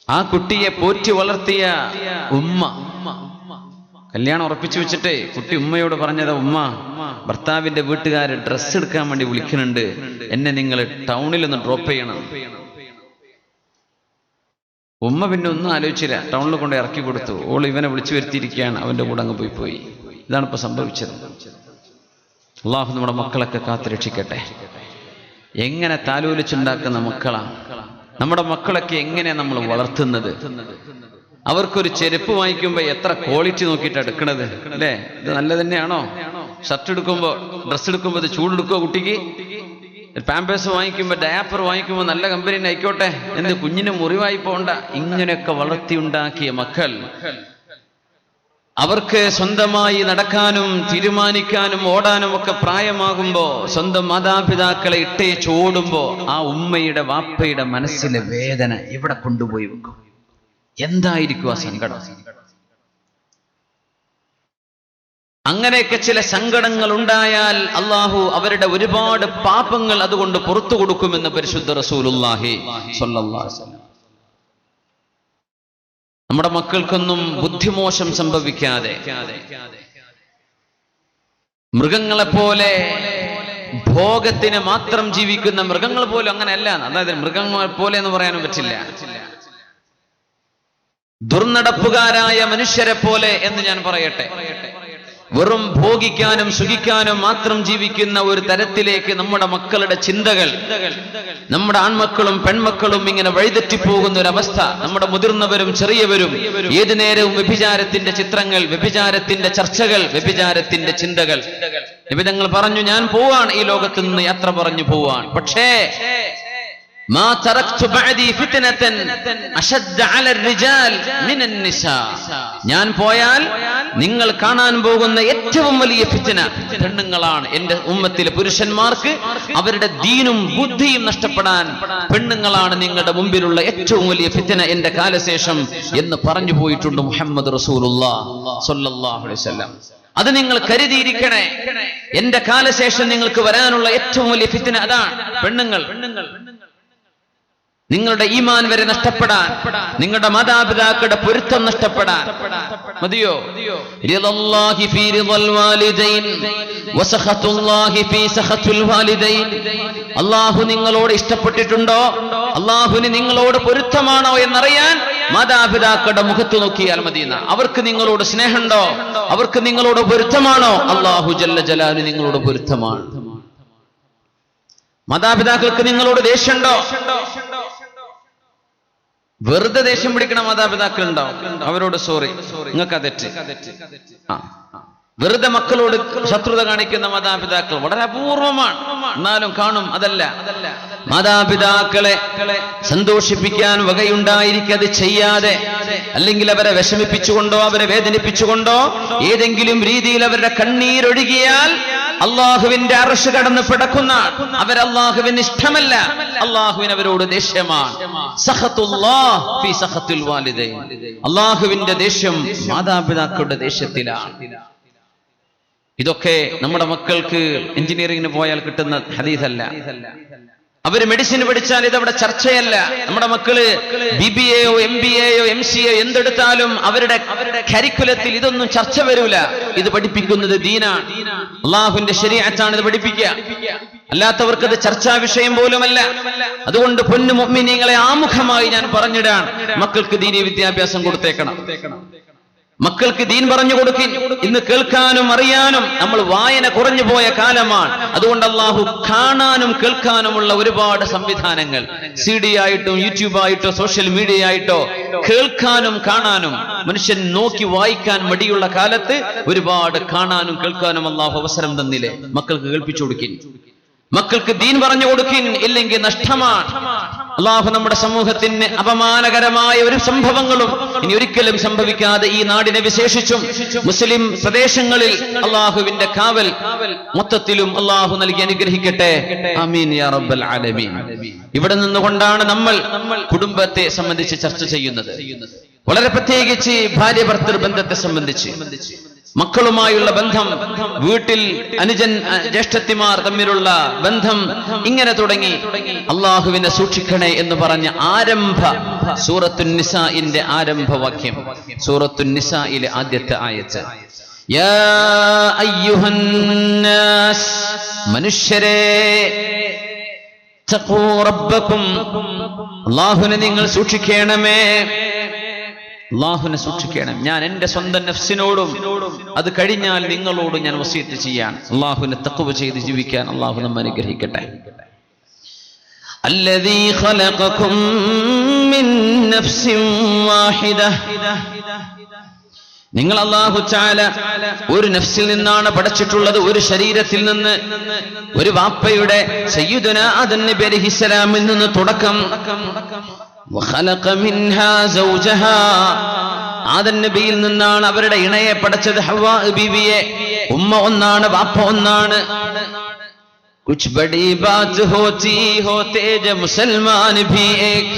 ആ കുട്ടിയെ പോറ്റി വളർത്തിയ ഉമ്മ കല്യാണം ഉറപ്പിച്ചു വെച്ചിട്ടേ കുട്ടി ഉമ്മയോട് പറഞ്ഞത്, ഉമ്മ, ഭർത്താവിന്റെ വീട്ടുകാര് ഡ്രസ്സ് എടുക്കാൻ വേണ്ടി വിളിക്കുന്നുണ്ട്, എന്നെ നിങ്ങൾ ടൗണിൽ ഒന്ന് ഡ്രോപ്പ് ചെയ്യണം. ഉമ്മ പിന്നെ ഒന്നും ആലോചിച്ചില്ല, ടൗണിൽ കൊണ്ട് ഇറക്കി കൊടുത്തു. ഓൾ ഇവനെ വിളിച്ചു വരുത്തിയിരിക്കുകയാണ്, അവന്റെ കൂടെ അങ്ങ് പോയി. ഇതാണ് ഇപ്പൊ സംഭവിച്ചത്. അള്ളാഹു നമ്മുടെ മക്കളൊക്കെ കാത്തുരക്ഷിക്കട്ടെ. എങ്ങനെ താലോലിച്ചുണ്ടാക്കുന്ന മക്കളാണ് നമ്മുടെ മക്കളൊക്കെ, എങ്ങനെ നമ്മൾ വളർത്തുന്നത്. അവർക്കൊരു ചെരുപ്പ് വാങ്ങിക്കുമ്പോ എത്ര ക്വാളിറ്റി നോക്കിയിട്ട് എടുക്കണത് അല്ലേ? ഇത് നല്ല തന്നെയാണോ? ഷർട്ട് എടുക്കുമ്പോ, ഡ്രസ്സ് എടുക്കുമ്പോ ഇത് ചൂടെടുക്കോ കുട്ടിക്ക്? പാമ്പേഴ്സ് വാങ്ങിക്കുമ്പോ, ഡയാപ്പർ വാങ്ങിക്കുമ്പോ നല്ല കമ്പനി ആയിക്കോട്ടെ, എന്ത് കുഞ്ഞിന് മുറിവായി പോണ്ട. ഇങ്ങനെയൊക്കെ വളർത്തിയുണ്ടാക്കിയ മക്കൾ, അവർക്ക് സ്വന്തമായി നടക്കാനും തീരുമാനിക്കാനും ഓടാനും ഒക്കെ പ്രായമാകുമ്പോ സ്വന്തം മാതാപിതാക്കളെ ഇട്ടേച്ചോടുമ്പോ ആ ഉമ്മയുടെ വാപ്പയുടെ മനസ്സിലെ വേദന എവിടെ കൊണ്ടുപോയി വെക്കും? എന്തായിരിക്കും ആ സങ്കടം? അങ്ങനെയൊക്കെ ചില സങ്കടങ്ങൾ ഉണ്ടായാൽ അള്ളാഹു അവരുടെ ഒരുപാട് പാപങ്ങൾ അതുകൊണ്ട് പുറത്തു കൊടുക്കുമെന്ന് പരിശുദ്ധ റസൂലുള്ളാഹി സ്വല്ലല്ലാഹു അലൈഹി വസല്ലം. നമ്മുടെ മക്കൾക്കൊന്നും ബുദ്ധിമോശം സംഭവിക്കാതെ, മൃഗങ്ങളെപ്പോലെ ഭോഗത്തിന് മാത്രം ജീവിക്കുന്ന മൃഗങ്ങൾ പോലും അങ്ങനെയല്ല. അതായത് മൃഗങ്ങളെ പോലെ എന്ന് പറയാനും പറ്റില്ല. ദുർനടപ്പുകാരായ മനുഷ്യരെ പോലെ എന്ന് ഞാൻ പറയട്ടെ. വെറും ഭോഗിക്കാനും സുഖിക്കാനും മാത്രം ജീവിക്കുന്ന ഒരു തരത്തിലേക്ക് നമ്മുടെ മക്കളുടെ ചിന്തകൾ, നമ്മുടെ ആൺമക്കളും പെൺമക്കളും ഇങ്ങനെ വഴിതെറ്റിപ്പോകുന്ന ഒരവസ്ഥ. നമ്മുടെ മുതിർന്നവരും ചെറിയവരും ഏതു നേരവും വ്യഭിചാരത്തിന്റെ ചിത്രങ്ങൾ, വ്യഭിചാരത്തിന്റെ ചർച്ചകൾ, വ്യഭിചാരത്തിന്റെ ചിന്തകൾ. നിബിധങ്ങൾ പറഞ്ഞു, ഞാൻ പോവാൻ, ഈ ലോകത്ത് നിന്ന് യാത്ര പറഞ്ഞു പോവാൻ. പക്ഷേ മാ തറക്തു ബഅദി ഫിത്നതൻ അശദ്ദ അല الرجال മിന النساء, ഞാൻ പോയാൽ നിങ്ങൾ കാണാൻ പോകുന്ന ഏറ്റവും വലിയ ഫിത്ന പെണ്ണുങ്ങളാണ്. എന്റെ ഉമ്മത്തിലെ പുരുഷന്മാർക്ക് അവരുടെ ദീനും ബുദ്ധിയും നഷ്ടപ്പെടാൻ പെണ്ണുങ്ങളാണ് നിങ്ങളുടെ മുമ്പിലുള്ള ഏറ്റവും വലിയ ഫിത്ന എന്റെ കാലശേഷം എന്ന് പറഞ്ഞു പോയിട്ടുണ്ട് മുഹമ്മദ് റസൂലുള്ളാഹി സ്വല്ലല്ലാഹു അലൈഹി വസല്ലം. അത് നിങ്ങൾ കരുതിയിരിക്കണേ. എന്റെ കാലശേഷം നിങ്ങൾക്ക് വരാനുള്ള ഏറ്റവും വലിയ ഫിത്ന അതാണ്, പെണ്ണുങ്ങൾ. നിങ്ങളുടെ ഈമാൻ വരെ നഷ്ടപ്പെടാൻ, നിങ്ങളുടെ മാതാപിതാക്കളുടെ പൊരുത്തം നഷ്ടപ്പെടാൻ. മതിയോ? റിളല്ലാഹി ഫീ റിളൽ വാലിദൈൻ വസഖത്തുല്ലാഹി ഫീ സഖത്തുൽ വാലിദൈൻ. അല്ലാഹു നിങ്ങളോട് ഇഷ്ടപ്പെട്ടിട്ടുണ്ടോ, അല്ലാഹുവിന് നിങ്ങളോട് പൊരുത്തമാണോ എന്നറിയാൻ മാതാപിതാക്കളുടെ മുഖത്ത് നോക്കിയാൽ മതി. അവർക്ക് നിങ്ങളോട് സ്നേഹമുണ്ടോ, അവർക്ക് നിങ്ങളോട് പൊരുത്തമാണോ? അല്ലാഹു ജല്ല ജലാലു നിങ്ങളോട് പൊരുത്തമാണ്. മാതാപിതാക്കൾക്ക് നിങ്ങളോട് ദേഷ്യമുണ്ടോ? വെറുതെ ദേഷ്യം പിടിക്കണ മാതാപിതാക്കൾ ഉണ്ടാവും, അവരോട് സോറി, നിങ്ങൾക്ക് തെറ്റ്. വെറുതെ മക്കളോട് ശത്രുത കാണിക്കുന്ന മാതാപിതാക്കൾ വളരെ അപൂർവമാണ്, എന്നാലും കാണും. അതല്ല, മാതാപിതാക്കളെ സന്തോഷിപ്പിക്കാൻ വകയുണ്ടായിരിക്കത് ചെയ്യാതെ, അല്ലെങ്കിൽ അവരെ വിഷമിപ്പിച്ചുകൊണ്ടോ അവരെ വേദനിപ്പിച്ചുകൊണ്ടോ ഏതെങ്കിലും രീതിയിൽ അവരുടെ കണ്ണീരൊഴുകിയാൽ അള്ളാഹുവിന്റെ അർശ് കടന്ന് പിടക്കുന്ന അവർ, അള്ളാഹുവിന് ഇഷ്ടമല്ല, അള്ളാഹുവിന് അവരോട് ദേഷ്യമാണ്. സഖത്തുല്ലാഹ് ഫീ സഖത്തുൽ വാലിദൈൻ. അള്ളാഹുവിന്റെ ദേഷ്യം മാതാപിതാക്കളുടെ ദേഷ്യത്തിലാണ്. ഇതൊക്കെ നമ്മുടെ മക്കൾക്ക് എഞ്ചിനീയറിംഗിന് പോയാൽ കിട്ടുന്ന ഹദീസല്ല. അവര് മെഡിസിൻ പഠിച്ചാൽ ഇതവിടെ ചർച്ചയല്ല. നമ്മുടെ മക്കള് BBAയോ MBAയോ MCAയോ എന്തെടുത്താലും അവരുടെ കരിക്കുലത്തിൽ ഇതൊന്നും ചർച്ച വരൂല. ഇത് പഠിപ്പിക്കുന്നത് ദീനാണ്, അള്ളാഹുവിന്റെ ശരീഅത്താണ് ഇത് പഠിപ്പിക്കുക. അല്ലാത്തവർക്ക് അത് ചർച്ചാ വിഷയം പോലുമല്ല. അതുകൊണ്ട് പൊന്നു മുഅ്മിനീങ്ങളെ, ആമുഖമായി ഞാൻ പറഞ്ഞിടാൻ, മക്കൾക്ക് ദീനീ വിദ്യാഭ്യാസം കൊടുത്തേക്കണം. മക്കൾക്ക് ദീൻ പറഞ്ഞു കൊടുക്കിൻ. ഇന്ന് കേൾക്കാനും അറിയാനും നമ്മൾ വായന കുറഞ്ഞു പോയ കാലമാണ്. അതുകൊണ്ട് അള്ളാഹു കാണാനും കേൾക്കാനുമുള്ള ഒരുപാട് സംവിധാനങ്ങൾ, CD ആയിട്ടോ യൂട്യൂബ് ആയിട്ടോ സോഷ്യൽ മീഡിയ ആയിട്ടോ, കേൾക്കാനും കാണാനും മനുഷ്യൻ നോക്കി വായിക്കാൻ മടിയുള്ള കാലത്ത് ഒരുപാട് കാണാനും കേൾക്കാനും അള്ളാഹു അവസരം തന്നില്ലേ? മക്കൾക്ക് കേൾപ്പിച്ചു കൊടുക്കിൻ, മക്കൾക്ക് ദീൻ പറഞ്ഞു കൊടുക്കിൻ. ഇല്ലെങ്കിൽ നഷ്ടമാണ്. അള്ളാഹു നമ്മുടെ സമൂഹത്തിന് അപമാനകരമായ ഒരു സംഭവങ്ങളും ഇനി ഒരിക്കലും സംഭവിക്കാതെ ഈ നാടിനെ വിശേഷിച്ചും മുസ്ലിം പ്രദേശങ്ങളിൽ അള്ളാഹുവിന്റെ കാവൽ മൊത്തത്തിലും അള്ളാഹു നൽകി അനുഗ്രഹിക്കട്ടെ. ആമീൻ യാ റബ്ബൽ ആലമീൻ. ഇവിടെ നിന്നുകൊണ്ടാണ് നമ്മൾ കുടുംബത്തെ സംബന്ധിച്ച് ചർച്ച ചെയ്യുന്നത്, വളരെ പ്രത്യേകിച്ച് ഭാര്യ ഭർത്തൃ ബന്ധത്തെ സംബന്ധിച്ച്. മക്കളുമായുള്ള ബന്ധം, വീട്ടിൽ അനുജൻ ജ്യേഷ്ഠത്തിമാർ തമ്മിലുള്ള ബന്ധം, ഇങ്ങനെ തുടങ്ങി അള്ളാഹുവിനെ സൂക്ഷിക്കണേ എന്ന് പറഞ്ഞ ആരംഭ സൂറത്തുൻ നിസാഇന്റെ ആരംഭവാക്യം, സൂറത്തുൻ നിസായിലെ ആദ്യത്തെ ആയത്ത്. യാ അയ്യുഹൻ നാസ്, മനുഷ്യരെ, തഖൂ റബ്ബക്കും, അല്ലാഹുവിനെ നിങ്ങൾ സൂക്ഷിക്കണമേ, അല്ലാഹുവിനെ സൂക്ഷിക്കണം. ഞാൻ എന്റെ സ്വന്തം നഫ്സിനോടും അത് കഴിഞ്ഞാൽ നിങ്ങളോടും ഞാൻ വസിയത്ത് ചെയ്യാൻ, അല്ലാഹുവിനെ തഖ്വ ചെയ്ത് ജീവിക്കാൻ അല്ലാഹു നമ്മെ അനുഗ്രഹിക്കട്ടെ. അല്ലദീ ഖലഖകും മിൻ നഫ്സിൻ വാഹിദ, നിങ്ങൾ അല്ലാഹു തആല ഒരു നഫ്സിൽ നിന്നാണ് പടച്ചിട്ടുള്ളത്, ഒരു ശരീരത്തിൽ നിന്ന്, ഒരു വാപ്പയുടെ സയ്യിദുനാ ആദം നബി അലൈഹിസ്സലാമിൽ നിന്ന് തുടക്കം. വഖലഖ മിൻഹാ സൗജഹാ, ആദം നബിയിൽ നിന്നാണ് അവരുടെ ഇണയെ പടച്ചത്, ഹവ്വാ ബീവിയെ. ഉമ്മ ഒന്നാണ്, വാപ്പ ഒന്നാണ്. കുച്ച് ബഡി ബാത് ഹോതി ഹോ തേജ മുസൽമാൻ ഭി ഏക്,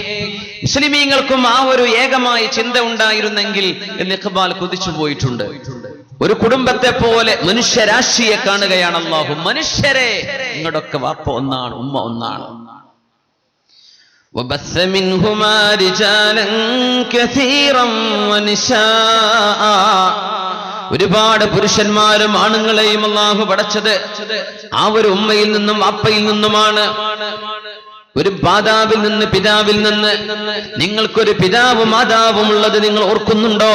മുസ്ലിമീങ്ങൾക്കും ആ ഒരു ഏകമായ ചിന്ത ഉണ്ടായിരുന്നെങ്കിൽ എന്ന് ഇഖ്ബാൽ കൊതിച്ചു പോയിട്ടുണ്ട്. ഒരു കുടുംബത്തെ പോലെ മനുഷ്യരാശിയെ കാണുകയാണ് അല്ലാഹു. മനുഷ്യരെ, നിങ്ങളുടെയൊക്കെ വാപ്പ ഒന്നാണ്, ഉമ്മ ഒന്നാണ്. وبث منهما رجالا كثيرا ونساء, ഒരുപാട് പുരുഷന്മാരും ആണുങ്ങളെയും അല്ലാഹു പടച്ചത് ആ ഒരു ഉമ്മയിൽ നിന്നും വാപ്പയിൽ നിന്നുമാണ്. ഒരു മാതാവിൽ നിന്ന്, പിതാവിൽ നിന്ന്. നിങ്ങൾക്കൊരു പിതാവും മാതാവും ഉള്ളത് നിങ്ങൾ ഓർക്കുന്നുണ്ടോ?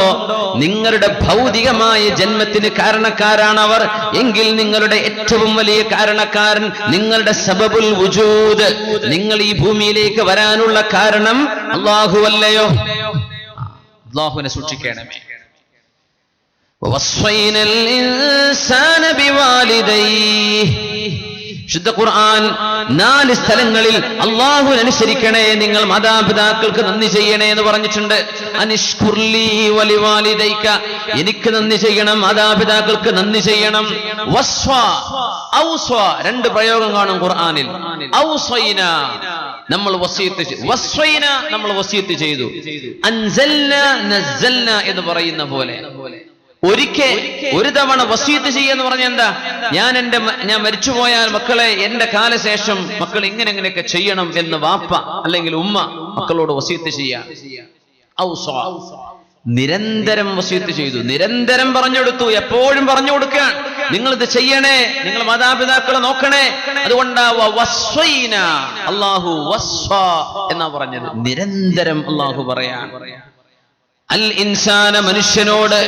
നിങ്ങളുടെ ഭൗതികമായ ജന്മത്തിന് കാരണക്കാരാണവർ എങ്കിൽ നിങ്ങളുടെ ഏറ്റവും വലിയ കാരണക്കാരൻ, നിങ്ങളുടെ സബബുൽ വുജൂദ്, നിങ്ങൾ ഈ ഭൂമിയിലേക്ക് വരാനുള്ള കാരണം അല്ലാഹു അല്ലയോ? അല്ലാഹുവിനെ സൂക്ഷിക്കണമേ. വസ്വൈനൽ ഇൻസാന ബിവാലിദൈഹി, ശുദ്ധ ഖുർആൻ 4 സ്ഥലങ്ങളിൽ അല്ലാഹുവിനെ അനുസരിക്കണേ, നിങ്ങൾ മാതാപിതാക്കൾക്ക് നന്ദി ചെയ്യണേ എന്ന് പറഞ്ഞിട്ടുണ്ട്. അനിഷ്കുർലി വലിവാലിദൈക, എനിക്ക് നന്ദി ചെയ്യണം, മാതാപിതാക്കൾക്ക് നന്ദി ചെയ്യണം. വസ്വ, ഔസ്വ, 2 പ്രയോഗം കാണും ഖുർആനിൽ. ഔസ്വൈന, നമ്മൾ വസിയത്ത് ചെയ്തു. വസ്വൈന, നമ്മൾ വസിയത്ത് ചെയ്തു. അൻസൽന നസ്സൽന എന്ന് പറയുന്ന പോലെ ഒരിക്കൽ ഒരു തവണ വസിയത്ത് ചെയ്യുമെന്ന് പറഞ്ഞ എന്താ? ഞാൻ മരിച്ചുപോയാൽ മക്കളെ, എന്റെ കാലശേഷം മക്കൾ ഇങ്ങനെയൊക്കെ ചെയ്യണം എന്ന് വാപ്പ അല്ലെങ്കിൽ ഉമ്മ മക്കളോട് വസിയത്ത് ചെയ്യാം. നിരന്തരം വസിയത്ത് ചെയ്തു, നിരന്തരം പറഞ്ഞുകൊടുത്തു, എപ്പോഴും പറഞ്ഞു കൊടുക്കാൻ, നിങ്ങൾ ഇത് ചെയ്യണേ, നിങ്ങൾ മാതാപിതാക്കളെ നോക്കണേ. അതുകൊണ്ടാ വസ്വൈന, അല്ലാഹു വസ്വ എന്നാ പറഞ്ഞത്. നിരന്തരം അല്ലാഹു പറയാൻ. അൽ ഇൻസാന, മനുഷ്യനോട്.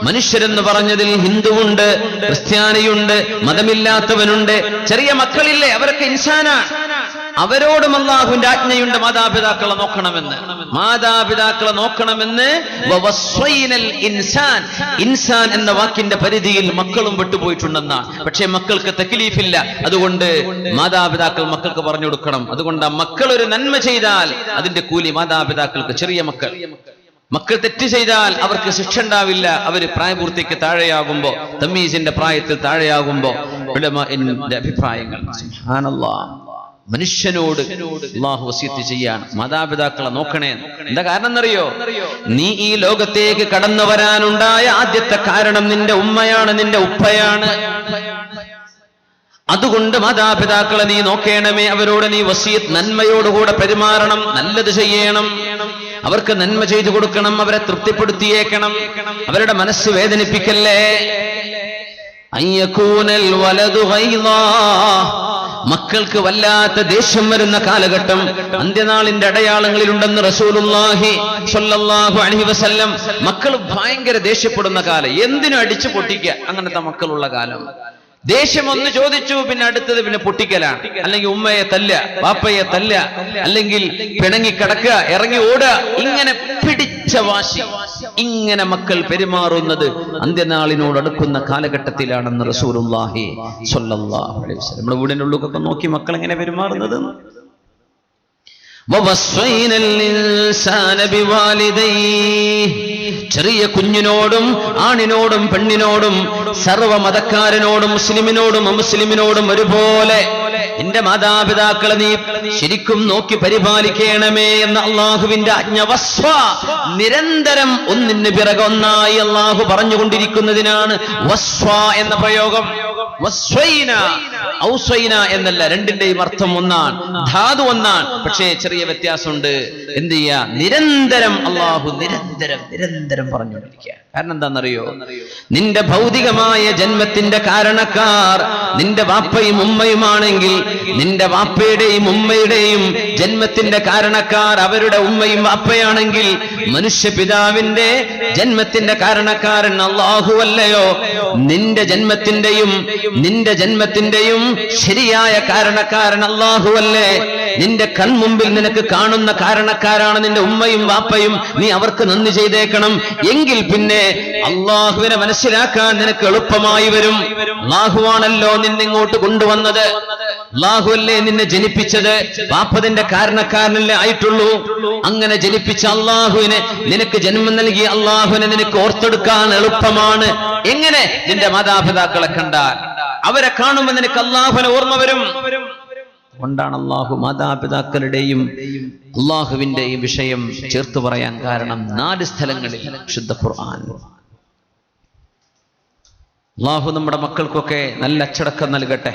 മനുഷ്യരെന്ന് പറഞ്ഞതിൽ ഹിന്ദുവുണ്ട്, ക്രിസ്ത്യാനിയുണ്ട്, മതമില്ലാത്തവനുണ്ട്, ചെറിയ മക്കളില്ലേ, അവരൊക്കെ ഇൻസാനാണ്. അവരോടും അല്ലാഹുവിന്റെ ആജ്ഞയുണ്ട്, മാതാപിതാക്കളെ നോക്കണമെന്ന്. മാതാപിതാക്കളെ നോക്കണമെന്ന്. വവസ്വൈനൽ ഇൻസാൻ, ഇൻസാൻ എന്ന വാക്കിന്റെ പരിധിയിൽ മക്കളും വിട്ടുപോയിട്ടുണ്ടെന്നാണ്. പക്ഷേ മക്കൾക്ക് തക്ലീഫില്ല, അതുകൊണ്ട് മാതാപിതാക്കൾ മക്കൾക്ക് പറഞ്ഞു കൊടുക്കണം. അതുകൊണ്ട് ആ മക്കൾ ഒരു നന്മ ചെയ്താൽ അതിന്റെ കൂലി മാതാപിതാക്കൾക്ക്. ചെറിയ മക്കൾ തെറ്റ് ചെയ്താൽ അവർക്ക് ശിക്ഷ ഉണ്ടാവില്ല. അവര് പ്രായപൂർത്തിക്ക് താഴെയാകുമ്പോ, തമീസിന്റെ പ്രായത്തിൽ താഴെയാകുമ്പോ. ഉലമാഇന്റെ അഭിപ്രായങ്ങൾ. സുബ്ഹാനല്ലാഹ്, മനുഷ്യനോട് അല്ലാഹു വസിയത്ത് ചെയ്യാണ്, മാതാപിതാക്കളെ നോക്കണേ. എന്താ കാരണം എന്നറിയോ? നീ ഈ ലോകത്തേക്ക് കടന്നു വരാനുണ്ടായ ആദ്യത്തെ കാരണം നിന്റെ ഉമ്മയാണ്, നിന്റെ ഉപ്പയാണ്. അതുകൊണ്ട് മാതാപിതാക്കളെ നീ നോക്കേണമേ, അവരോട് നീ വസിയത്ത്, നന്മയോടുകൂടെ പെരുമാറണം, നല്ലത് ചെയ്യണം, അവർക്ക് നന്മ ചെയ്തു കൊടുക്കണം, അവരെ തൃപ്തിപ്പെടുത്തിയേക്കണം, അവരുടെ മനസ്സ് വേദനിപ്പിക്കല്ലേ. അയ്യകൂനൽ വലദു ഗൈളാ, മക്കൾക്ക് വല്ലാത്ത ദേഷ്യം വരുന്ന കാലഘട്ടം അന്ത്യനാളിന്റെ അടയാളങ്ങളിലുണ്ടെന്ന് റസൂലുള്ളാഹി സ്വല്ലല്ലാഹു അലൈഹി വസല്ലം. മക്കൾ ഭയങ്കര ദേഷ്യപ്പെടുന്ന കാലം, എന്തിനും അടിച്ചു പൊട്ടിക്കുക, അങ്ങനത്തെ മക്കളുള്ള കാലം. ദേഷ്യം ഒന്ന് ചോദിച്ചു, പിന്നെ അടുത്തത് പിന്നെ പൊട്ടിക്കലാണ്. അല്ലെങ്കിൽ ഉമ്മയെ തല്ല, വാപ്പയെ തല്ല, അല്ലെങ്കിൽ പിണങ്ങി കിടക്കുക, ഇറങ്ങി ഓടുക, ഇങ്ങനെ പിടിച്ച വാശി. ഇങ്ങനെ മക്കൾ പെരുമാറുന്നത് അന്ത്യനാളിനോട് അടുക്കുന്ന കാലഘട്ടത്തിലാണെന്ന് റസൂലുള്ളാഹി സ്വല്ലല്ലാഹു അലൈഹി വസല്ലം. നമ്മുടെ വീടിനുള്ളിലൊക്കെ നോക്കി മക്കൾ എങ്ങനെ പെരുമാറുന്നത്. ചെറിയ കുഞ്ഞിനോടും ആണിനോടും പെണ്ണിനോടും സർവ്വ മതക്കാരനോടും മുസ്ലിമിനോടും അമുസ്ലിമിനോടും ഒരുപോലെ നിന്റെ മാതാപിതാക്കളെ നീ ശരിക്കും നോക്കി പരിപാലിക്കണമേ എന്ന അള്ളാഹുവിന്റെ ആജ്ഞ വസ്വ നിരന്തരം ഒന്നിന് പിറകെ ഒന്നായി അള്ളാഹു പറഞ്ഞുകൊണ്ടിരിക്കുന്നതിനാണ് വസ്വ എന്ന പ്രയോഗം. വസ്വൈന ഔസ്വൈന എന്നല്ല, രണ്ടിന്റെയും അർത്ഥം ഒന്നാണ്, ധാതു ഒന്നാണ്, പക്ഷേ ചെറിയ വ്യത്യാസമുണ്ട്. എന്ത് ചെയ്യാ? നിരന്തരം അള്ളാഹു നിരന്തരം പറഞ്ഞുകൊണ്ടിരിക്കുക. കാരണം എന്താണെന്നറിയോ? നിന്റെ ഭൗതികമായ ജന്മത്തിന്റെ കാരണക്കാർ നിന്റെ വാപ്പയും ഉമ്മയുമാണെങ്കിൽ, നിന്റെ വാപ്പയുടെയും ഉമ്മയുടെയും ജന്മത്തിന്റെ കാരണക്കാർ അവരുടെ ഉമ്മയും വാപ്പയാണെങ്കിൽ, മനുഷ്യപിതാവിന്റെ ജന്മത്തിന്റെ കാരണക്കാരൻ അല്ലാഹു അല്ലയോ? നിന്റെ ജന്മത്തിന്റെയും ശരിയായ കാരണക്കാരൻ അല്ലാഹു അല്ലേ? നിന്റെ കൺമുമ്പിൽ നിനക്ക് കാണുന്ന കാരണക്കാരാണ് നിന്റെ ഉമ്മയും വാപ്പയും. നീ അവർക്ക് നന്ദി ചെയ്തേക്കണം. എങ്കിൽ പിന്നെ അള്ളാഹുവിനെ മനസ്സിലാക്കാൻ നിനക്ക് എളുപ്പമായി വരും. അള്ളാഹുവാണല്ലോ നിന്നിങ്ങോട്ട് കൊണ്ടുവന്നത്, അള്ളാഹുവല്ലേ നിന്നെ ജനിപ്പിച്ചത്, വാപ്പതിന്റെ കാരണക്കാരനല്ലേ ആയിട്ടുള്ളൂ. അങ്ങനെ ജനിപ്പിച്ച അള്ളാഹുവിനെ, നിനക്ക് ജന്മം നൽകിയ അള്ളാഹുവിനെ നിനക്ക് ഓർത്തെടുക്കാൻ എളുപ്പമാണ്. എങ്ങനെ? നിന്റെ മാതാപിതാക്കളെ കണ്ടാൽ, അവരെ കാണുമ്പോൾ നിനക്ക് അള്ളാഹുവിനെ ഓർമ്മ വരും. കൊണ്ടാണ് അള്ളാഹു മാതാപിതാക്കളുടെയും അള്ളാഹുവിന്റെയും വിഷയം ചേർത്ത് പറയാൻ കാരണം 4 സ്ഥലങ്ങളിൽ ശുദ്ധ ഖുർആൻ. അള്ളാഹു നമ്മുടെ മക്കൾക്കൊക്കെ നല്ല അച്ചടക്കം നൽകട്ടെ.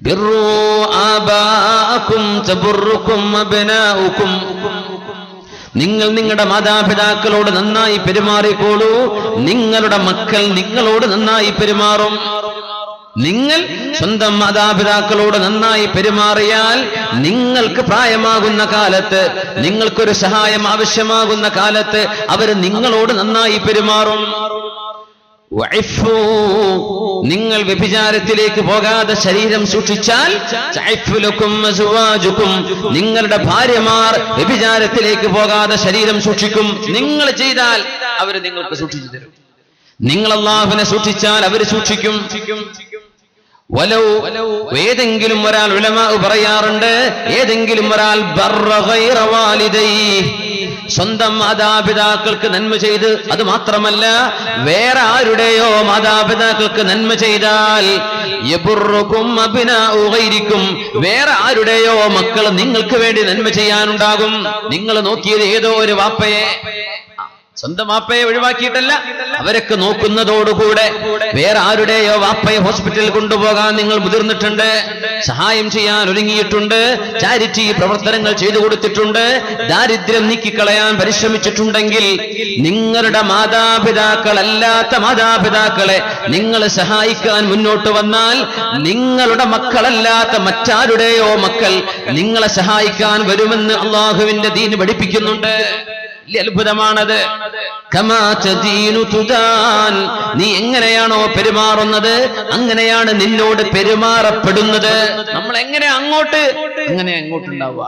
ബിർറു ആബാഅകും തബുറുകും അബ്നാഉകും. നിങ്ങൾ നിങ്ങളുടെ മാതാപിതാക്കളോട് നന്നായി പെരുമാറിക്കോളൂ, നിങ്ങളുടെ മക്കൾ നിങ്ങളോട് നന്നായി പെരുമാറും. നിങ്ങൾ സ്വന്തം മാതാപിതാക്കളോട് നന്നായി പെരുമാറിയാൽ നിങ്ങൾക്ക് പ്രായമാകുന്ന കാലത്ത്, നിങ്ങൾക്കൊരു സഹായം ആവശ്യമാകുന്ന കാലത്ത് അവർ നിങ്ങളോട് നന്നായി പെരുമാറും. നിങ്ങൾ വ്യഭിചാരത്തിലേക്ക് പോകാതെ ശരീരം സൂക്ഷിച്ചാൽ, നിങ്ങളുടെ ഭാര്യമാർ വ്യഭിചാരത്തിലേക്ക് പോകാതെ ശരീരം സൂക്ഷിക്കും. നിങ്ങൾ ചെയ്താൽ അവർ നിങ്ങൾക്ക് സൂക്ഷിച്ചു തരും. നിങ്ങൾ അല്ലാഹുവിനെ സൂക്ഷിച്ചാൽ അവർ സൂക്ഷിക്കും. ഏതെങ്കിലും ഒരാൾ ഉലമാ പറയാറുണ്ട്, ഏതെങ്കിലും ഒരാൾ സ്വന്തം മാതാപിതാക്കൾക്ക് നന്മ ചെയ്ത്, അത് മാത്രമല്ല വേറെ ആരുടെയോ മാതാപിതാക്കൾക്ക് നന്മ ചെയ്താൽ, വേറെ ആരുടെയോ മക്കൾ നിങ്ങൾക്ക് വേണ്ടി നന്മ ചെയ്യാനുണ്ടാകും. നിങ്ങൾ നോക്കിയത് ഏതോ ഒരു വാപ്പയെ, സ്വന്തം വാപ്പയെ ഒഴിവാക്കിയിട്ടല്ല, അവരൊക്കെ നോക്കുന്നതോടുകൂടെ വേറെ ആരുടെയോ വാപ്പയെ ഹോസ്പിറ്റലിൽ കൊണ്ടുപോകാൻ നിങ്ങൾ മുതിർന്നിട്ടുണ്ട്, സഹായം ചെയ്യാൻ ഒരുങ്ങിയിട്ടുണ്ട്, ചാരിറ്റി പ്രവർത്തനങ്ങൾ ചെയ്തു കൊടുത്തിട്ടുണ്ട്, ദാരിദ്ര്യം നീക്കിക്കളയാൻ പരിശ്രമിച്ചിട്ടുണ്ടെങ്കിൽ, നിങ്ങളുടെ മാതാപിതാക്കളല്ലാത്ത മാതാപിതാക്കളെ നിങ്ങൾ സഹായിക്കാൻ മുന്നോട്ട് വന്നാൽ, നിങ്ങളുടെ മക്കളല്ലാത്ത മറ്റാരുടെയോ മക്കൾ നിങ്ങളെ സഹായിക്കാൻ വരുമെന്ന് അള്ളാഹുവിന്റെ ദീൻ പഠിപ്പിക്കുന്നുണ്ട്. അത്ഭുതമാണത്. നീ എങ്ങനെയാണോ പെരുമാറുന്നത് അങ്ങനെയാണ് നിന്നോട് പെരുമാറപ്പെടുന്നത്. നമ്മൾ എങ്ങനെ അങ്ങോട്ടുണ്ടാവുക.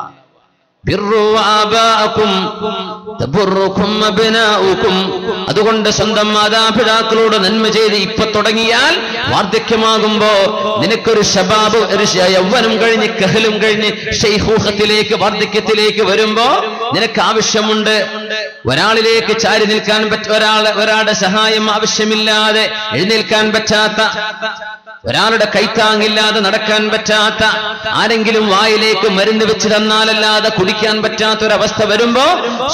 അതുകൊണ്ട് സ്വന്തം മാതാപിതാക്കളോട് നന്മ ചെയ്ത് ഇപ്പൊ തുടങ്ങിയാൽ, വാർദ്ധക്യമാകുമ്പോ നിനക്കൊരു ശബാബ്, ഒരു യൗവനം കഴിഞ്ഞ് കഹലും കഴിഞ്ഞ് ശൈഖൂഖത്തിലേക്ക്, വാർദ്ധക്യത്തിലേക്ക് വരുമ്പോ നിനക്ക് ആവശ്യമുണ്ട് ഒരാളിലേക്ക് ചാരി നിൽക്കാൻ ഒരാളുടെ സഹായം ആവശ്യമില്ലാതെ എഴുന്നേൽക്കാൻ പറ്റാത്ത, ഒരാളുടെ കൈത്താങ്ങില്ലാതെ നടക്കാൻ പറ്റാത്ത, ആരെങ്കിലും വായിലേക്ക് മരുന്ന് വെച്ച് തന്നാലല്ലാതെ കുടിക്കാൻ പറ്റാത്തൊരവസ്ഥ വരുമ്പോ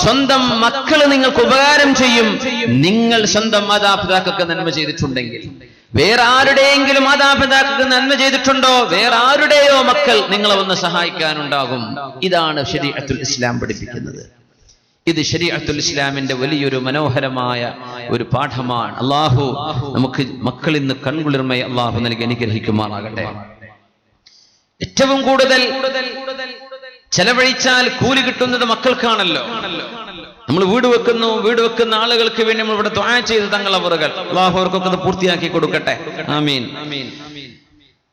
സ്വന്തം മക്കള് നിങ്ങൾക്ക് ഉപകാരം ചെയ്യും. നിങ്ങൾ സ്വന്തം മാതാപിതാക്കൾക്ക് നന്മ ചെയ്തിട്ടുണ്ടെങ്കിൽ, വേറെ ആരുടെയെങ്കിലും മാതാപിതാക്കൾക്ക് നന്മ ചെയ്തിട്ടുണ്ടോ, വേറെ ആരുടെയോ മക്കൾ നിങ്ങളെ ഒന്ന് സഹായിക്കാനുണ്ടാകും. ഇതാണ് ശരീഅത്തുൽ ഇസ്ലാം പഠിപ്പിക്കുന്നത്. ഇത് ശരീഅത്തുൽ ഇസ്ലാമിന്റെ വലിയൊരു മനോഹരമായ ഒരു പാഠമാണ്. അള്ളാഹു നമുക്ക് മക്കളിൽ നിന്ന് കൺകുളിർമയെ അള്ളാഹു നൽകി അനുഗ്രഹിക്കുമാറാകട്ടെ. ഏറ്റവും കൂടുതൽ ചെലവഴിച്ചാൽ കൂലി കിട്ടുന്നത് മക്കൾക്കാണല്ലോ. നമ്മൾ വീട് വെക്കുന്ന ആളുകൾക്ക് വേണ്ടി നമ്മൾ ഇവിടെ ദുആ ചെയ്ത് തങ്ങളെ അവറുകൾ അള്ളാഹു അവർക്കൊക്കെ അത് പൂർത്തിയാക്കി കൊടുക്കട്ടെ. ആമീൻ.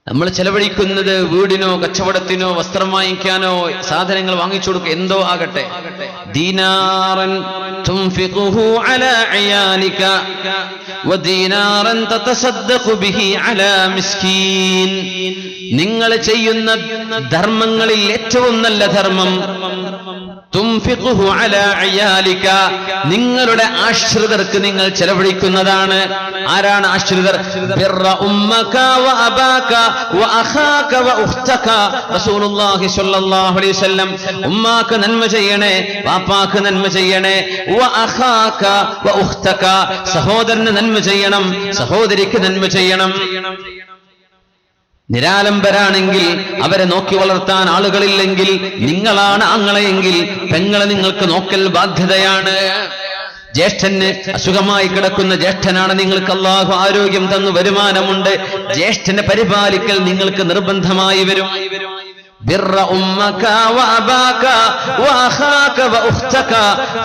നമ്മൾ ചെലവഴിക്കുന്നത് വീടിനോ കച്ചവടത്തിനോ വസ്ത്രം വാങ്ങിക്കാനോ സാധനങ്ങൾ വാങ്ങിച്ചു കൊടുക്കുക എന്തോ ആകട്ടെ, ദീനാറൻ തുൻഫിഖുഹു അലാ അയാലിക വദീനാറൻ തതസദ്ദഖു ബിഹി അലാ മിസ്കീൻ. നിങ്ങൾ ചെയ്യുന്ന ധർമ്മങ്ങളിൽ ഏറ്റവും നല്ല ധർമ്മം തുൻഫിഖുഹു അലാ അയാലിക, നിങ്ങളുടെ ആശ്രിതർക്ക് നിങ്ങൾ ചെലവഴിക്കുന്നതാണ്. ആരാണ് ആശ്രിതർ? ബിർറ ഉമ്മക വ അബാക വ അഖാക വ ഉഖ്തക. റസൂലുള്ളാഹി സ്വല്ലല്ലാഹു അലൈഹി വസല്ലം ഉമ്മാക്ക് നന്മ ചെയ്യണേ, വാപ്പാക്ക് നന്മ ചെയ്യണേ. വ അഖാക വ ഉഖ്തക, സഹോദരന് നന്മ ചെയ്യണം, സഹോദരിക്ക് നന്മ ചെയ്യണം. നിരാലംബരാണെങ്കിൽ, അവരെ നോക്കി വളർത്താൻ ആളുകളില്ലെങ്കിൽ, നിങ്ങളാണ് ആങ്ങളെയെങ്കിൽ പെങ്ങളെ നിങ്ങൾക്ക് നോക്കൽ ബാധ്യതയാണ്. ജ്യേഷ്ഠന് അസുഖമായി കിടക്കുന്ന ജ്യേഷ്ഠനാണ്, നിങ്ങൾക്ക് അല്ലാഹു ആരോഗ്യം തന്നു വരുമാനമുണ്ട്, ജ്യേഷ്ഠനെ പരിപാലിക്കൽ നിങ്ങൾക്ക് നിർബന്ധമായി വരും. ബിർറ ഉമ്മക വ അബാക വ അഖാക വ ഉഖ്തക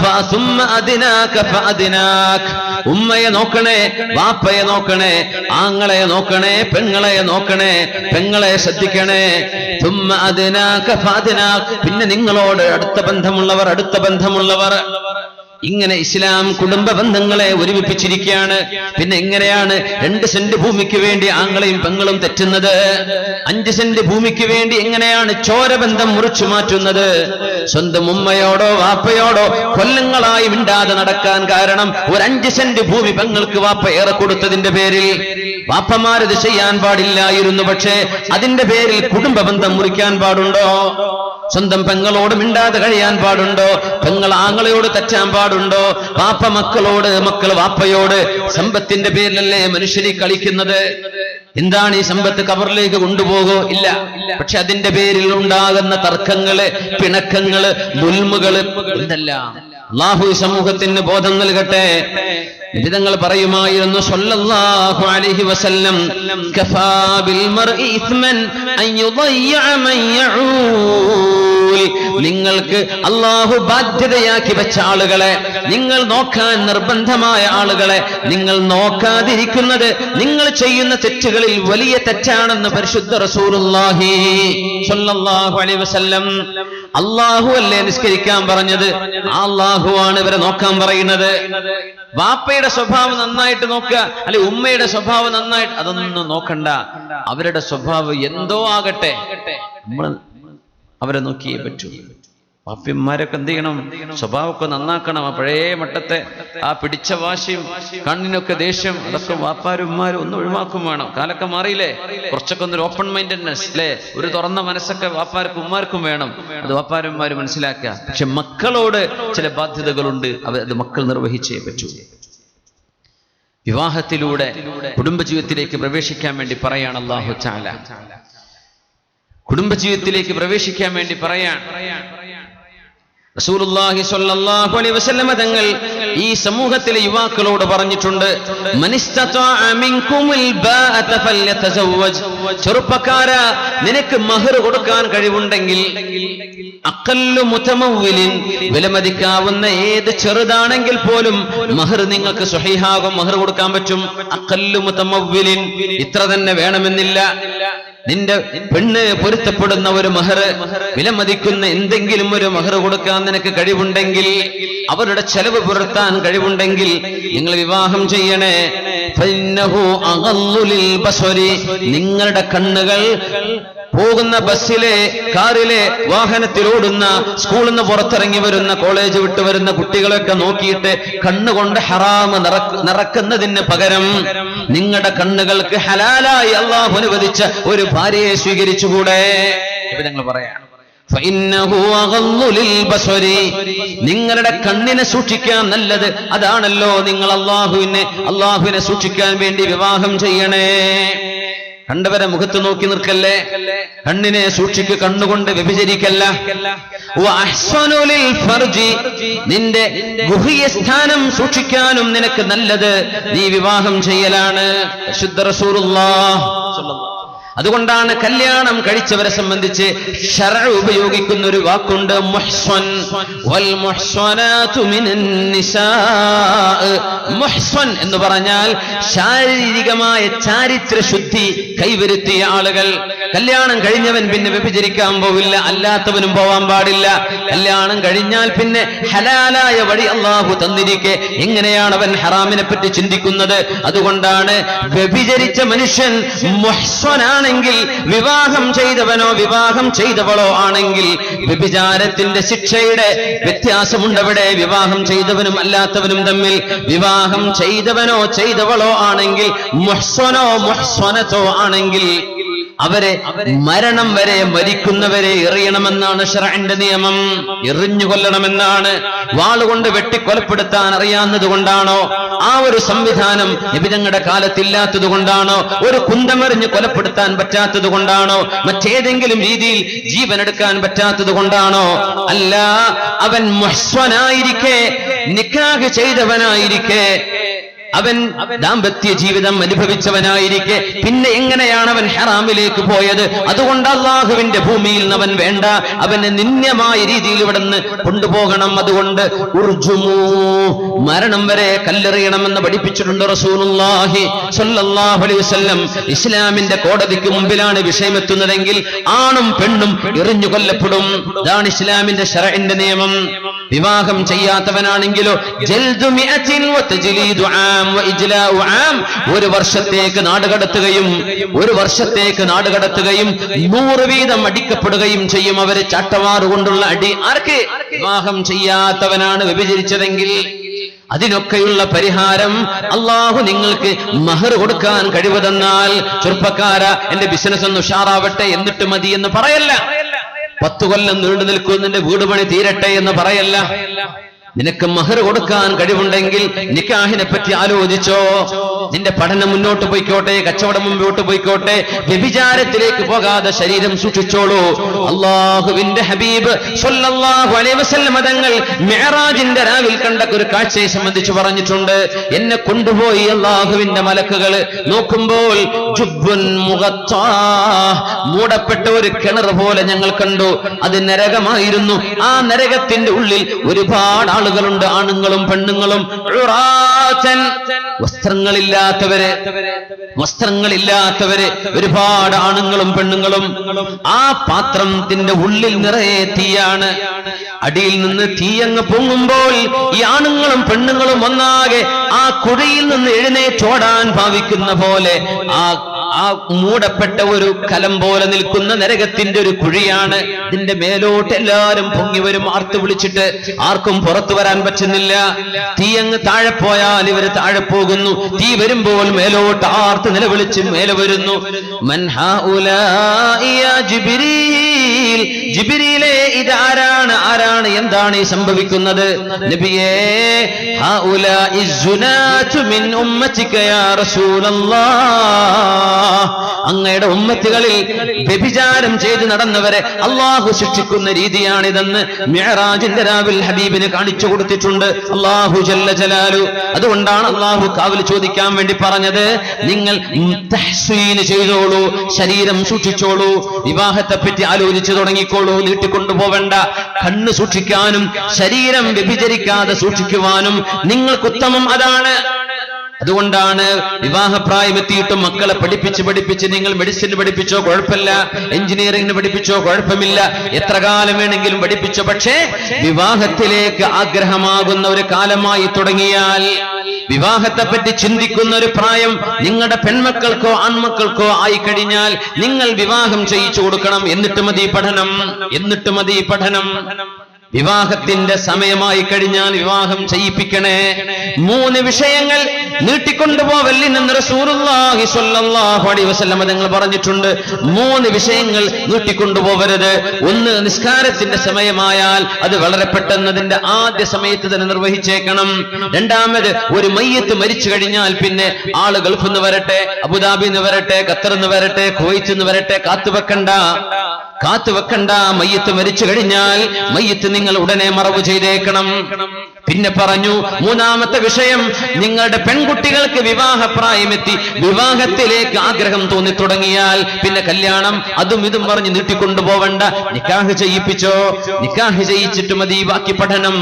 ഫസുമ്മ അദ്നാക ഫഅദ്നാക. ഉമ്മയെ നോക്കണേ, വാപ്പയെ നോക്കണേ, ആങ്ങളെ നോക്കണേ, പെങ്ങളെ നോക്കണേ, പെങ്ങളെ ശ്രദ്ധിക്കണേ. സുമ്മ അദ്നാക ഫഅദ്നാക, പിന്നെ നിങ്ങളോട് അടുത്ത ബന്ധമുള്ളവർ. ഇങ്ങനെ ഇസ്ലാം കുടുംബ ബന്ധങ്ങളെ ഒരുമിപ്പിച്ചിരിക്കുകയാണ്. പിന്നെ എങ്ങനെയാണ് 2 സെന്റ് ഭൂമിക്ക് വേണ്ടി ആങ്ങളെയും പെങ്ങളും തെറ്റുന്നത്? 5 സെന്റ് ഭൂമിക്ക് വേണ്ടി എങ്ങനെയാണ് ചോരബന്ധം മുറിച്ചു മാറ്റുന്നത്? സ്വന്തം ഉമ്മയോടോ വാപ്പയോടോ കൊല്ലങ്ങളായി മിണ്ടാതെ നടക്കാൻ കാരണം ഒരു 5 സെന്റ് ഭൂമി പെങ്ങൾക്ക് വാപ്പ ഏറെ കൊടുത്തതിന്റെ പേരിൽ. വാപ്പമാരത് ചെയ്യാൻ പാടില്ലായിരുന്നു, പക്ഷേ അതിന്റെ പേരിൽ കുടുംബ ബന്ധം മുറിക്കാൻ പാടുണ്ടോ? സ്വന്തം പെങ്ങളോട് മിണ്ടാതെ കഴിയാൻ പാടുണ്ടോ? പെങ്ങൾ ആങ്ങളയോട് തെറ്റാൻ പാടുണ്ടോ? വാപ്പ മക്കളോട്, മക്കൾ വാപ്പയോട്. സമ്പത്തിന്റെ പേരിലല്ലേ മനുഷ്യരെ കളിക്കുന്നത്? എന്താണ് ഈ സമ്പത്ത്? കബറിലേക്ക് കൊണ്ടുപോകോ? ഇല്ല. പക്ഷെ അതിന്റെ പേരിൽ ഉണ്ടാകുന്ന തർക്കങ്ങള്, പിണക്കങ്ങള്, ദുൽമുകള്, എന്തെല്ലാം. അല്ലാഹു സമൂഹത്തിന് ബോധം നൽകട്ടെ. നിബിതങ്ങൾ പറയുമായിരുന്നു സല്ലല്ലാഹു അലൈഹി വസല്ലം, കഫാ ബിൽ മർഇ ഇസ്മൻ അൻ യുദയ്യ മൻ യഊൽ. നിങ്ങൾക്ക് അല്ലാഹു ബാധ്യതയാക്കി വെച്ച ആളുകളെ, നിങ്ങൾ നോക്കാൻ നിർബന്ധമായ ആളുകളെ നിങ്ങൾ നോക്കാതിരിക്കുന്നത് നിങ്ങൾ ചെയ്യുന്ന തെറ്റുകളിൽ വലിയ തെറ്റാണെന്ന് പരിശുദ്ധ റസൂലുള്ളാഹി സ്വല്ലല്ലാഹു അലൈഹി വസല്ലം. അല്ലാഹു അല്ലേ നിസ്കരിക്കാൻ പറഞ്ഞത്? അല്ലാഹുവാണ് ഇവരെ നോക്കാൻ പറയുന്നത്. വാപ്പയുടെ സ്വഭാവം നന്നായിട്ട് നോക്കുക, അല്ലെ ഉമ്മയുടെ സ്വഭാവം നന്നായിട്ട്, അതൊന്നും നോക്കണ്ട. അവരുടെ സ്വഭാവം എന്തോ ആകട്ടെ, നമ്മൾ അവരെ നോക്കിയേ പറ്റൂ. വാപ്യന്മാരൊക്കെ എന്ത് ചെയ്യണം? സ്വഭാവമൊക്കെ നന്നാക്കണം. ആ പഴയ മട്ടത്തെ ആ പിടിച്ച വാശിയും കണ്ണിനൊക്കെ ദേഷ്യം, അതൊക്കെ വാപ്പാരും ഉമ്മാരും ഒന്ന് ഒഴിവാക്കും വേണം. കാലൊക്കെ മാറിയില്ലേ? കുറച്ചൊക്കെ ഒന്ന് ഓപ്പൺ മൈൻഡഡ്നെസ് അല്ലേ, ഒരു തുറന്ന മനസ്സൊക്കെ വാപ്പാർക്കും ഉമ്മാർക്കും വേണം. അത് വാപ്പാരും ഉമ്മാരും മനസ്സിലാക്കുക. പക്ഷെ മക്കളോട് ചില ബാധ്യതകളുണ്ട്, അത് മക്കൾ നിർവഹിച്ചേ പറ്റൂ. വിവാഹത്തിലൂടെ കുടുംബജീവിതത്തിലേക്ക് പ്രവേശിക്കാൻ വേണ്ടി പറയാണ് അല്ലാഹു തആല. കുടുംബജീവിതത്തിലേക്ക് പ്രവേശിക്കാൻ വേണ്ടി പറയാൻ റസൂലുള്ളാഹി സ്വല്ലല്ലാഹു അലൈഹി വസല്ലം തങ്ങൾ ഈ സമൂഹത്തിലെ യുവാക്കളോട് പറഞ്ഞിട്ടുണ്ട്, മനിസ്തതഅ മിൻകുമുൽ ബാഅത ഫല്യതസവ്വജ്. ചെറുപ്പക്കാരാ, നിനക്ക് മഹർ കൊടുക്കാൻ കഴിവുണ്ടെങ്കിൽ, അഖല്ലു മുതമവ്വിലിൻ, വിലമതിക്കാവുന്ന ഏത് ചെറുതാണെങ്കിൽ പോലും മഹർ നിങ്ങൾക്ക് സ്വഹീഹാകും, മഹർ കൊടുക്കാൻ പറ്റും. അഖല്ലു മുതമവ്വിലിൻ, ഇത്ര തന്നെ വേണമെന്നില്ല. നിന്റെ പെണ്ണ് പൊരുത്തപ്പെടുന്ന ഒരു മഹർ, വിലമതിക്കുന്ന എന്തെങ്കിലും ഒരു മഹർ കൊടുക്കാൻ നിനക്ക് കഴിവുണ്ടെങ്കിൽ, അവരുടെ ചെലവ് പുറത്താൻ കഴിവുണ്ടെങ്കിൽ നിങ്ങൾ വിവാഹം ചെയ്യണേ. ഫഇന്നഹു അഗല്ലു ലിൽ ബസരി, നിങ്ങളുടെ കണ്ണുകൾ പോകുന്ന ബസ്സിലെ, കാറിലെ, വാഹനത്തിലോടുന്ന, സ്കൂളിൽ നിന്ന് പുറത്തിറങ്ങി വരുന്ന, കോളേജ് വിട്ട് വരുന്ന കുട്ടികളൊക്കെ നോക്കിയിട്ട് കണ്ണുകൊണ്ട് ഹറാമ് നിറക്കുന്നതിന് പകരം നിങ്ങളുടെ കണ്ണുകൾക്ക് ഹലാലായി അല്ലാഹു അനുവദിച്ച ഒരു ഭാര്യയെ സ്വീകരിച്ചുകൂടെ? ഞങ്ങൾ പറയാം, നിങ്ങളുടെ കണ്ണിനെ സൂക്ഷിക്കാൻ നല്ലത് അതാണല്ലോ. നിങ്ങൾ അല്ലാഹുവിനെ സൂക്ഷിക്കാൻ വേണ്ടി വിവാഹം ചെയ്യണേ. കണ്ടവരെ മുഖത്ത് നോക്കി നിൽക്കല്ലേ, കണ്ണിനെ സൂക്ഷിക്ക്, കണ്ണുകൊണ്ട് വ്യഭിചരിക്കല്ല. നിന്റെ ഗുഹ്യ സ്ഥാനം സൂക്ഷിക്കാനും നിനക്ക് നല്ലത് നീ വിവാഹം ചെയ്യലാണ്. ശുദ്ധ റസൂലുള്ളാഹ്. അതുകൊണ്ടാണ് കല്യാണം കഴിച്ചവരെ സംബന്ധിച്ച് ശർഅ ഉപയോഗിക്കുന്ന ഒരു വാക്കുണ്ട്, മുഹ്സൻ. വൽ മുഹ്സനാതു മിനൻ നിസാ. മുഹ്സൻ എന്ന് പറഞ്ഞാൽ ശാരീരികമായ ചാരിത്ര ശുദ്ധി കൈവരുത്തിയ ആളുകൾ. കല്യാണം കഴിഞ്ഞവൻ പിന്നെ വ്യഭിചരിക്കാൻ പോവില്ല, അല്ലാത്തവനും പോവാൻ പാടില്ല. കല്യാണം കഴിഞ്ഞാൽ പിന്നെ ഹലാലായ വഴി അള്ളാഹു തന്നിരിക്കെ എങ്ങനെയാണ് അവൻ ഹറാമിനെ പറ്റി ചിന്തിക്കുന്നത്? അതുകൊണ്ടാണ് വ്യഭിചരിച്ച മനുഷ്യൻ മുഹ്സനാണെങ്കിൽ, വിവാഹം ചെയ്തവനോ വിവാഹം ചെയ്തവളോ ആണെങ്കിൽ വ്യഭിചാരത്തിന്റെ ശിക്ഷയുടെ വ്യത്യാസമുണ്ടവിടെ. വിവാഹം ചെയ്തവനും അല്ലാത്തവനും തമ്മിൽ. വിവാഹം ചെയ്തവനോ ചെയ്തവളോ ആണെങ്കിൽ, മുഹ്സനോ മുഹ്സനത്തോ ആണെങ്കിൽ അവരെ മരണം വരെ, മരിക്കുന്നവരെ എറിയണമെന്നാണ് ശർഅന്റെ നിയമം. എറിഞ്ഞു കൊല്ലണമെന്നാണ്. വാളുകൊണ്ട് വെട്ടിക്കൊലപ്പെടുത്താൻ അറിയാവുന്നത് കൊണ്ടാണോ? ആ ഒരു സംവിധാനം നബി തങ്ങളുടെ കാലത്തില്ലാത്തത് കൊണ്ടാണോ? ഒരു കുന്തമെറിഞ്ഞ് കൊലപ്പെടുത്താൻ പറ്റാത്തത് കൊണ്ടാണോ? മറ്റേതെങ്കിലും രീതിയിൽ ജീവനെടുക്കാൻ പറ്റാത്തത് കൊണ്ടാണോ? അല്ല, അവൻ മുഹ്സനായിരിക്കെ, നിക്കാഹ് ചെയ്തവനായിരിക്കെ, അവൻ ദാമ്പത്യ ജീവിതം അനുഭവിച്ചവനായിരിക്കെ പിന്നെ എങ്ങനെയാണ് അവൻ ഹറാമിലേക്ക് പോയത്? അതുകൊണ്ട് അള്ളാഹുവിന്റെ ഭൂമിയിൽ നിന്ന് അവൻ വേണ്ട, അവന് നിന്ദ്യമായ രീതിയിൽ ഇവിടെ നിന്ന് കൊണ്ടുപോകണം. അതുകൊണ്ട് ഉർജുമൂ, മരണം വരെ കല്ലെറിയണമെന്ന് പഠിപ്പിച്ചിട്ടുണ്ട് റസൂലുള്ളാഹി സ്വല്ലല്ലാഹു അലൈഹി വസല്ലം. ഇസ്ലാമിന്റെ കോടതിക്ക് മുമ്പിലാണ് വിഷയമെത്തുന്നതെങ്കിൽ ആണും പെണ്ണും എറിഞ്ഞു കൊല്ലപ്പെടും. ഇതാണ് ഇസ്ലാമിന്റെ ശർഇന്റെ നിയമം. വിവാഹം ചെയ്യാത്തവനാണെങ്കിലോ ജൽദു മിഅത്തിൻ വതജ്ലീദു ആം വഇജ്ലാഉ ആം, ഒരു വർഷത്തേക്ക് നാടുകടത്തുകയും 100 വീതം അടിക്കപ്പെടുകയും ചെയ്യും. അവര് ചാട്ടവാറുകൊണ്ടുള്ള അടി. ആർക്ക്? വിവാഹം ചെയ്യാത്തവനാണ് വ്യഭിചരിച്ചതെങ്കിൽ. അതിനൊക്കെയുള്ള പരിഹാരം അള്ളാഹു നിങ്ങൾക്ക് മഹർ കൊടുക്കാൻ കഴിവ് തന്നാൽ, ചെറുപ്പക്കാരാ എന്റെ ബിസിനസ് ഒന്ന് ഉഷാറാവട്ടെ എന്നിട്ട് മതി എന്ന് പറയല്ല. 10 കൊല്ലം നീണ്ടു നിൽക്കുന്നതിന്റെ വീട് പണി തീരട്ടെ എന്ന് പറയല്ല. നിനക്ക് മഹർ കൊടുക്കാൻ കഴിവുണ്ടെങ്കിൽ നിക്കാഹിനെ പറ്റി ആലോചിച്ചോ. നിന്റെ പഠനം മുന്നോട്ട് പോയിക്കോട്ടെ, കച്ചവടം മുന്നോട്ട് പോയിക്കോട്ടെ, വ്യഭിചാരത്തിലേക്ക് പോകാതെ ശരീരം സൂക്ഷിച്ചോളൂ. അള്ളാഹുവിന്റെ ഹബീബ് സ്വല്ലല്ലാഹു അലൈഹി വസല്ലം തങ്ങൾ മിഅ്റാജിന്റെ രാവിൽ കണ്ട ഒരു കാഴ്ചയെ സംബന്ധിച്ച് പറഞ്ഞിട്ടുണ്ട്. എന്നെ കൊണ്ടുപോയി അള്ളാഹുവിന്റെ മലക്കുകൾ നോക്കുമ്പോൾ ജുബ്ബുൻ മുഗത്താ, മൂടപ്പെട്ട ഒരു കിണർ പോലെ ഞങ്ങൾ കണ്ടു. അത് നരകമായിരുന്നു. ആ നരകത്തിന്റെ ഉള്ളിൽ ഒരുപാട് ആളുകളുണ്ട്, ആണുങ്ങളും പെണ്ണുങ്ങളും. വസ്ത്രങ്ങളില്ലാത്തവര് ഒരുപാട് ആണുങ്ങളും പെണ്ണുങ്ങളും. ആ പാത്രത്തിന്റെ ഉള്ളിൽ നിറയെ തീയാണ്. അടിയിൽ നിന്ന് തീയങ്ങ് പൊങ്ങുമ്പോൾ ഈ ആണുങ്ങളും പെണ്ണുങ്ങളും ഒന്നാകെ ആ കുഴിയിൽ നിന്ന് എഴുന്നേറ്റോടാൻ ഭാവിക്കുന്ന പോലെ ആ മൂടപ്പെട്ട ഒരു കലം പോലെ നിൽക്കുന്ന നരകത്തിന്റെ ഒരു കുഴിയാണ്. ഇതിന്റെ മേലോട്ട് എല്ലാവരും പൊങ്ങി വരും, ആർത്ത് വിളിച്ചിട്ട്. ആർക്കും പുറത്തു വരാൻ പറ്റുന്നില്ല. തീ അങ്ങ് താഴെ പോയാൽ ഇവര് താഴെ പോകുന്നു. തീ വരുമ്പോൾ മേലോട്ട് ആർത്ത് നിലവിളിച്ച് മേലെ വരുന്നു. മൻ ഹൗലാഇ യാ ജിബ്രീൽ, ജിബ്രീലേ ഇതാരാണ്, ആരാണ്, എന്താണ് ഈ സംഭവിക്കുന്നത്? നബിയേ, ഹൗലാഇ സുനാതു മിൻ ഉമ്മതിക യാ റസൂലല്ലാഹ്, അങ്ങയുടെ ഉമ്മത്തുകളിൽ വ്യഭിചാരം ചെയ്ത് നടന്നവരെ അള്ളാഹു ശിക്ഷിക്കുന്ന രീതിയാണിതെന്ന് മിഅ്റാജിന്റെ രാവിൽ ഹബീബിന് കാണിച്ചു കൊടുത്തിട്ടുണ്ട് അല്ലാഹു ജല്ല ജലാലു. അതുകൊണ്ടാണ് അള്ളാഹു കാവൽ ചോദിക്കാൻ വേണ്ടി പറഞ്ഞത്, നിങ്ങൾ തഹ്സീൻ ചെയ്തോളൂ, ശരീരം സൂക്ഷിച്ചോളൂ, വിവാഹത്തെ പറ്റി ആലോചിച്ചു തുടങ്ങിക്കോളൂ, നീട്ടിക്കൊണ്ടുപോവേണ്ട. കണ്ണ് സൂക്ഷിക്കാനും ശരീരം വ്യഭിചരിക്കാതെ സൂക്ഷിക്കുവാനും നിങ്ങൾക്ക് ഉത്തമം അതാണ്. അതുകൊണ്ടാണ് വിവാഹപ്രായം എത്തിയിട്ടും മക്കളെ പഠിപ്പിച്ച് നിങ്ങൾ മെഡിസിൻ പഠിപ്പിച്ചോ കുഴപ്പമില്ല, എഞ്ചിനീയറിംഗിന് പഠിപ്പിച്ചോ കുഴപ്പമില്ല, എത്ര കാലം വേണമെങ്കിലും പഠിപ്പിച്ചോ. പക്ഷേ വിവാഹത്തിലേക്ക് ആഗ്രഹമാകുന്ന ഒരു കാലമായി തുടങ്ങിയാൽ, വിവാഹത്തെപ്പറ്റി ചിന്തിക്കുന്ന ഒരു പ്രായം നിങ്ങളുടെ പെൺമക്കൾക്കോ ആൺമക്കൾക്കോ ആയിക്കഴിഞ്ഞാൽ നിങ്ങൾ വിവാഹം ചെയ്യിച്ചു കൊടുക്കണം. എന്നിട്ട് മതി പഠനം. വിവാഹത്തിന്റെ സമയമായി കഴിഞ്ഞാൽ വിവാഹം ചെയ്യിപ്പിക്കണേ. 3 വിഷയങ്ങൾ നീട്ടിക്കൊണ്ടുപോവല്ലെന്ന് റസൂലുള്ളാഹി സ്വല്ലല്ലാഹു അലൈഹി വസല്ലം തങ്ങൾ പറഞ്ഞിട്ടുണ്ട്. 3 വിഷയങ്ങൾ നീട്ടിക്കൊണ്ടുപോവരുത്. 1, നിസ്കാരത്തിന്റെ സമയമായാൽ അത് വളരെ പെട്ടെന്ന് അതിന്റെ ആദ്യ സമയത്ത് തന്നെ നിർവഹിച്ചേക്കണം. 2, ഒരു മയ്യത്ത് മരിച്ചു കഴിഞ്ഞാൽ പിന്നെ ആള് ഗൾഫിൽ നിന്ന് വരട്ടെ, അബുദാബിയിൽ നിന്ന് വരട്ടെ, ഖത്തറിൽ നിന്ന് വരട്ടെ, കുവൈത്തിൽ നിന്ന് വരട്ടെ, കാത്തുവെക്കണ്ട. മയ്യത്ത് മരിച്ചു കഴിഞ്ഞാൽ മയ്യത്ത് നിങ്ങൾ ഉടനെ മറവ് ചെയ്തേക്കണം. പിന്നെ പറഞ്ഞു മൂന്നാമത്തെ വിഷയം, നിങ്ങളുടെ പെൺകുട്ടികൾക്ക് വിവാഹപ്രായമെത്തി വിവാഹത്തിലേക്ക് ആഗ്രഹം തോന്നി തുടങ്ങിയാൽ പിന്നെ കല്യാണം അതും ഇതും പറഞ്ഞ് നീട്ടിക്കൊണ്ടുപോവണ്ട, നിക്കാഹ് ചെയ്യിപ്പിച്ചോ, നിക്കാഹ് ചെയ്യിച്ചിട്ട് മതി ബാക്കി പഠനം.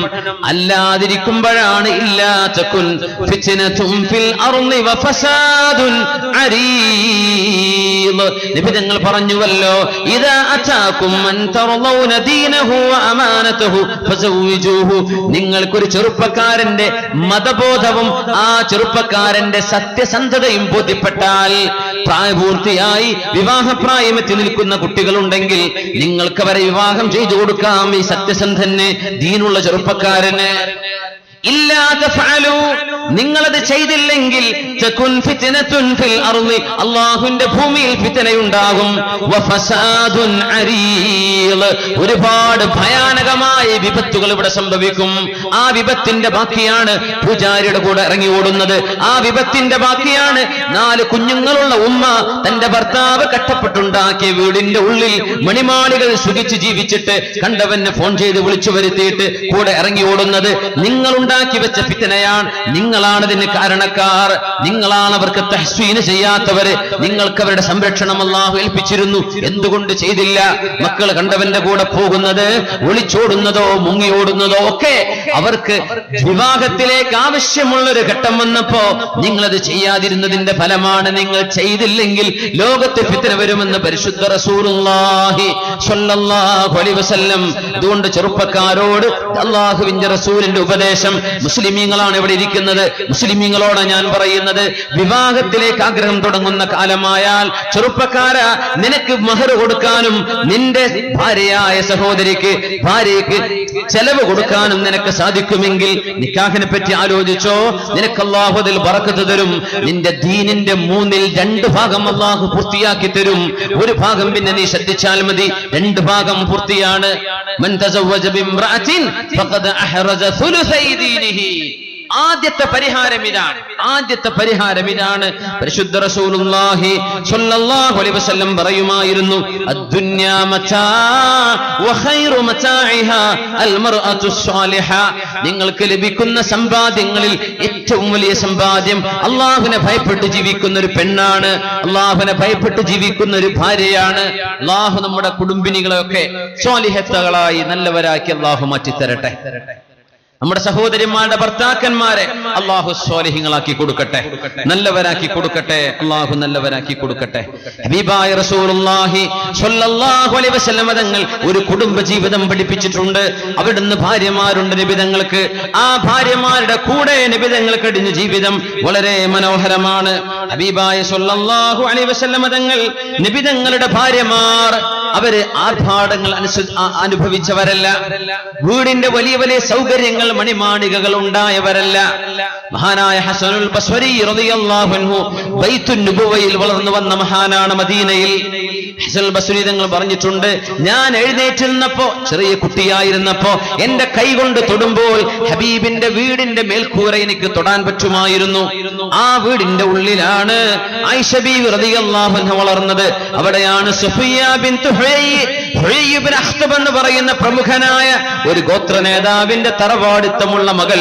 അല്ലാതിരിക്കുമ്പോഴാണ് ഇല്ലാതകുൻ ഫിത്നതും ഫിൽ അർളി വഫസാദുൻ അരീദ്. നബി തങ്ങൾ പറഞ്ഞുവല്ലോ, ഇദാ അതാകും മൻ തർളൗന ദീനഹു വഅമാനതഹു ഫസവ്വിജൂഹു. നിങ്ങൾക്കൊരു ചെറുപ്പക്കാരന്റെ മതബോധവും ആ ചെറുപ്പക്കാരന്റെ സത്യസന്ധതയും ബോധ്യപ്പെട്ടാൽ, പ്രായപൂർത്തിയായി വിവാഹപ്രായമെത്തി നിൽക്കുന്ന കുട്ടികളുണ്ടെങ്കിൽ നിങ്ങൾക്ക് അവരെ വിവാഹം ചെയ്തു കൊടുക്കാം. ഈ സത്യസന്ധന്, ദീനുള്ള ചെറുപ്പക്കാരന്. ഇല്ലാതെ ഫഅലു, നിങ്ങളത് ചെയ്തില്ലെങ്കിൽ തകുൻ ഫിത്നതുൻ ഫിൽ അർളി, അല്ലാഹുവിന്റെ ഭൂമിയിൽ ഫിത്നയുണ്ടാകും. വഫസാദുൻ അരീദ്, ഒരുപാട് ഭയാനകമായ വിപത്തുകൾ ഇവിടെ സംഭവിക്കും. ആ വിപത്തിന്റെ ബാക്കിയാണ് പൂജാരിയുടെ കൂടെ ഇറങ്ങി ഓടുന്നത്. ആ വിപത്തിന്റെ ബാക്കിയാണ് 4 കുഞ്ഞുങ്ങളുള്ള ഉമ്മ തന്റെ ഭർത്താവ് കഷ്ടപ്പെട്ടുണ്ടാക്കിയ വീടിന്റെ ഉള്ളിൽ മണിമാളികൾ സുഖിച്ച് ജീവിച്ചിട്ട് കണ്ടവന് ഫോൺ ചെയ്ത് വിളിച്ചു വരുത്തിയിട്ട് കൂടെ ഇറങ്ങി ഓടുന്നത്. നിങ്ങളുണ്ടാക്കി വെച്ച ഫിത്നയാണ്, നിങ്ങളാണ് ഇതിന് കാരണക്കാർ, നിങ്ങളാണ് അവർക്ക് തഹ്സീന് ചെയ്യാത്തവര്. നിങ്ങൾക്ക് അവരുടെ സംരക്ഷണം അല്ലാഹു ഏൽപ്പിച്ചിരുന്നു, എന്തുകൊണ്ട് ചെയ്തില്ല? മക്കൾ കണ്ടവന്റെ കൂടെ പോകുന്നത്, ഒളിച്ചോടുന്നതോ മുങ്ങിയോടുന്നതോ ഒക്കെ അവർക്ക് വിവാഹത്തിലേക്ക് ആവശ്യമുള്ളൊരു ഘട്ടം വന്നപ്പോ നിങ്ങളത് ചെയ്യാതിരുന്നതിന്റെ ഫലമാണ്. നിങ്ങൾ ചെയ്തില്ലെങ്കിൽ ലോകത്ത് ഫിത്ന വരുമെന്ന് പരിശുദ്ധ റസൂലുള്ളാഹി സ്വല്ലല്ലാഹു അലൈഹി വസല്ലം. അതുകൊണ്ട് ചെറുപ്പക്കാരോട് അല്ലാഹുവിന്റെ റസൂലിന്റെ ഉപദേശം, മുസ്ലിമീങ്ങളാണ് ഇവിടെ ഇരിക്കുന്നത്, മുസ്ലിമീങ്ങളോട് ഞാൻ പറയുന്നത്, വിവാഹത്തിലേക്ക് ആഗ്രഹം തുടങ്ങുന്ന കാലമായാൽ ചെറുപ്പക്കാരാ, നിനക്ക് മഹർ കൊടുക്കാനും നിന്റെ ഭാര്യയായ സഹോദരിക്ക് ഭാര്യയ്ക്ക് ചെലവ് കൊടുക്കാനും നിനക്ക് സാധിക്കുമെങ്കിൽ നിക്കാഹിനെ പറ്റി ആലോചിച്ചോ. നിനക്ക് അല്ലാഹു അതിൽ ബറക്കത്ത് തരും. നിന്റെ ദീനിന്റെ 2/3 ഭാഗം അല്ലാഹു പൂർത്തിയാക്കി തരും. ഒരു ഭാഗം പിന്നെ നീ ശ്രദ്ധിച്ചാൽ മതി, 2 ഭാഗം പൂർത്തിയാണ്. മൻ തസവ്വജ ബിംറഅത്തിൻ ഫഖദ് അഹ്റജ സുലുസൈ ദീനിഹി. ആദ്യത്തെ പരിഹാരം ഇതാണ്. പരിശുദ്ധ റസൂലുള്ളാഹി സ്വല്ലല്ലാഹു അലൈഹി വസല്ലം പറയുമായിരുന്നു, അദ്ദുന്യാ മതാ വഖൈറു മതാഇഹാ അൽമർഅതു സ്വാലിഹ. നിങ്ങൾക്ക് ലഭിക്കുന്ന സമ്പാദ്യങ്ങളിൽ ഏറ്റവും വലിയ സമ്പാദ്യം അല്ലാഹുവിനെ ഭയപ്പെട്ട് ജീവിക്കുന്ന ഒരു പെണ്ണാണ്, അല്ലാഹുവിനെ ഭയപ്പെട്ട് ജീവിക്കുന്ന ഒരു ഭാര്യയാണ്. അല്ലാഹു നമ്മുടെ കുടുംബിനികളെയൊക്കെ സ്വാലിഹത്തുകളായി നല്ലവരാക്കി അല്ലാഹു മാറ്റിത്തരട്ടെ. നമ്മുടെ സഹോദരിമാരുടെ ഭർത്താക്കന്മാരെ അല്ലാഹു സ്വാലിഹീങ്ങളാക്കി കൊടുക്കട്ടെ, നല്ലവരാക്കി കൊടുക്കട്ടെ. അല്ലാഹു നല്ലവരാക്കി കൊടുക്കട്ടെ. ഹബീബായ റസൂലുള്ളാഹി സ്വല്ലല്ലാഹു അലൈഹി വസല്ലം തങ്ങൾ ഒരു കുടുംബ ജീവിതം പഠിപ്പിച്ചിട്ടുണ്ട്. അവിടുന്ന് ഭാര്യമാരുണ്ട് നബിതങ്ങൾക്ക്. ആ ഭാര്യമാരുടെ കൂടെ നബിതങ്ങൾ കഴിഞ്ഞ ജീവിതം വളരെ മനോഹരമാണ്. ഹബീബായ സ്വല്ലല്ലാഹു അലൈഹി വസല്ലം തങ്ങൾ നബിതങ്ങളുടെ ഭാര്യമാർ അവര് ആർഭാടങ്ങൾ അനുഭവിച്ചവരല്ല, വീടിന്റെ വലിയ വലിയ സൗകര്യങ്ങൾ മണിമാണികകൾ ഉണ്ടായവരല്ല. മഹാനായ ഹസനുൽ ബസ്വരി റളിയല്ലാഹു അൻഹു ബൈത്തുൻ നുബുവയിൽ വളർന്നു വന്ന മഹാനാണ്. മദീനയിൽ ഹസനുൽ ബസ്വരി തങ്ങൾ പറഞ്ഞിട്ടുണ്ട്, ഞാൻ എഴുന്നേറ്റ് നിന്നപ്പോ, ചെറിയ കുട്ടിയായിരുന്നപ്പോ എന്റെ കൈ കൊണ്ട് തൊടുമ്പോൾ ഹബീബിന്റെ വീടിന്റെ മേൽക്കൂര എനിക്ക് തൊടാൻ പറ്റുമായിരുന്നു. ആ വീടിന്റെ ഉള്ളിലാണ് ആയിഷ ബീവി റളിയല്ലാഹു അൻഹ വളർന്നത്. അവിടെയാണ് സഫിയ ബിൻതു ഹുയയ് ഇബ്നു അഖ്തബ് എന്ന് പറയുന്ന പ്രമുഖനായ ഒരു ഗോത്ര നേതാവിന്റെ തറവാടിത്തമുള്ള മകൾ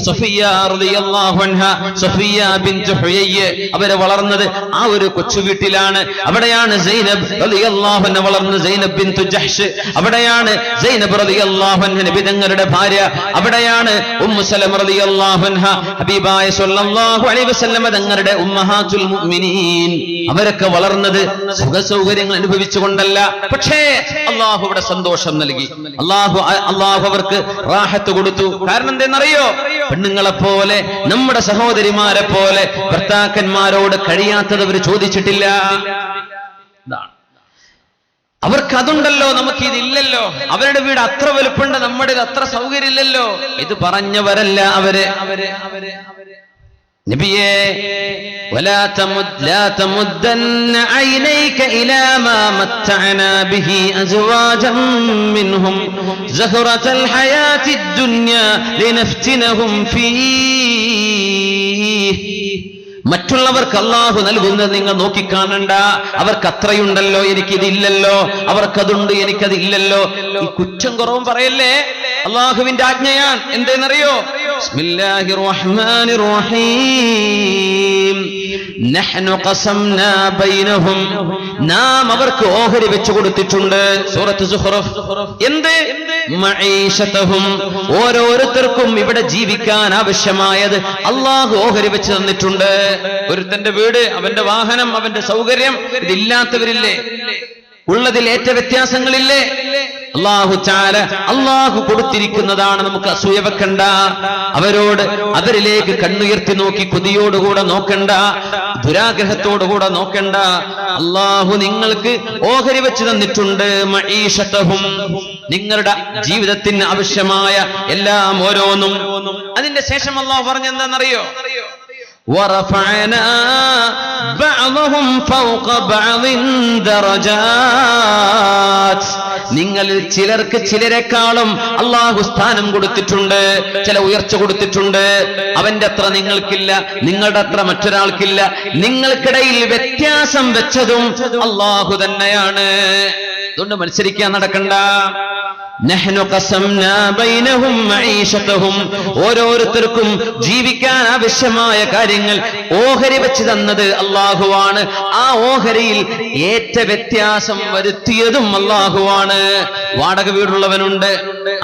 സഫിയ റളിയല്ലാഹു അൻഹ, സഫിയ ബിൻതു ഹുയയ് അവരെ വളർന്നത് ആ ഒരു കൊച്ചു വീട്ടിലാണ്. അവിടെയാണ് സൈനബ് റളിയല്ലാഹു അൻഹ വളർന്നത്, സൈനബ് ബിൻതു ജഹ്ഷ്. അവിടെയാണ് സൈനബ് റളിയല്ലാഹു അൻഹ നബി തങ്ങളുടെ ഭാര്യ. അവിടെയാണ് ഉമ്മു സലമ റളിയല്ലാഹു അൻഹ ഹബീബായ സ്വല്ലല്ലാഹു അലൈഹി വസല്ലം തങ്ങളുടെ ഉമ്മഹാത്തുൽ മുഅ്മിനീൻ. അവരൊക്കെ വളർന്നത് സുഖ സൗകര്യങ്ങൾ അനുഭവിച്ചുകൊണ്ടല്ല, പക്ഷേ അല്ലാഹു അവിടെ സന്തോഷം നൽകി. അല്ലാഹു അവർക്ക് റാഹത്ത് കൊടുത്തു. കാരണം എന്തെന്നറിയോ? പെണ്ണുങ്ങളെ പോലെ, നമ്മുടെ സഹോദരിമാരെ പോലെ ഭർത്താക്കന്മാരോട് കഴിയാത്തത് അവർ ചോദിച്ചിട്ടില്ല. അവർക്ക് അതുണ്ടല്ലോ, നമുക്ക് ഇതില്ലല്ലോ. അവരുടെ വീട് അത്ര വലുപ്പുണ്ട്, നമ്മുടെ അത്ര സൗകര്യം ഇല്ലല്ലോ. ഇത് പറഞ്ഞവരല്ല അവര്. നബിയേ, ولا تمدن عينيك إلى ما متعنا به أزواجا منهم زهرة الحياة الدنيا لنفتنهم فيه. മറ്റുള്ളവർക്ക് അല്ലാഹു നൽകുന്നത് നിങ്ങൾ നോക്കിക്കാണണ്ട. അവർക്ക് അത്രയുണ്ടല്ലോ, എനിക്കിതില്ലല്ലോ, അവർക്കതുണ്ട്, എനിക്കതില്ലല്ലോ. ഈ കുറ്റം കുറവും പറയല്ലേ. അള്ളാഹുവിന്റെ ആജ്ഞയാണ്. എന്തെന്നറിയോ? ബിസ്മില്ലാഹിർ റഹ്മാനിർ റഹീം. നഹ്നു ഖസംനാ ബൈനഹും, നാം അവർക്ക് ഓഹരി വെച്ചു കൊടുത്തിട്ടുണ്ട്. സൂറത്ത് സുഖ്റഫ്. എന്ത്? മഈശതഹും, ഓരോരുത്തർക്കും ഇവിടെ ജീവിക്കാൻ ആവശ്യമായത് അള്ളാഹു ഓഹരി വെച്ച് തന്നിട്ടുണ്ട്. ഒരുത്തന്റെ വീട്, അവന്റെ വാഹനം, അവന്റെ സൗകര്യം, ഇതില്ലാത്തവരില്ലേ? ഉള്ളതിൽ ഏറ്റ വ്യത്യാസങ്ങളില്ലേ? അല്ലാഹു തആല അല്ലാഹു കൊടുത്തിരിക്കുന്നതാണ്. നമുക്ക് അസൂയ വെക്കണ്ട, അവരിലേക്ക് കണ്ണുയർത്തി നോക്കി കൊതിയോടുകൂടെ നോക്കണ്ട, ദുരാഗ്രഹത്തോടുകൂടെ നോക്കണ്ട. അല്ലാഹു നിങ്ങൾക്ക് ഓഹരി വെച്ച് തന്നിട്ടുണ്ട്. മഈശതഹും, നിങ്ങളുടെ ജീവിതത്തിന് ആവശ്യമായ എല്ലാം ഓരോന്നും. അതിന്റെ ശേഷം അല്ലാഹു പറഞ്ഞെന്താണെന്നറിയോ? وَرَفَعْنَا بَعْضَهُمْ فَوْقَ بَعْضٍ دَرَجَاتٍ, നിങ്ങളിൽ ചിലർക്ക് ചിലരെക്കാളും അള്ളാഹു സ്ഥാനം കൊടുത്തിട്ടുണ്ട്, ചില ഉയർച്ച കൊടുത്തിട്ടുണ്ട്. അവന്റെ അത്ര നിങ്ങൾക്കില്ല, നിങ്ങളുടെ അത്ര മറ്റൊരാൾക്കില്ല. നിങ്ങൾക്കിടയിൽ വ്യത്യാസം വെച്ചതും അള്ളാഹു തന്നെയാണ്. അതുകൊണ്ട് മത്സരിക്കാൻ നടക്കണ്ട. നഹ്നു ഖസംനാ ബൈനഹും മഈശതഹും, ഓരോരുത്തർക്കും ജീവിക്കാൻ ആവശ്യമായ കാര്യങ്ങൾ ഓഹരി വെച്ച് തന്നത് അല്ലാഹുവാണ്. ആ ഓഹരിയിൽ ഏറ്റ വ്യത്യാസം വരുത്തിയതും അല്ലാഹുവാണ്. വാടക വീടുള്ളവനുണ്ട്,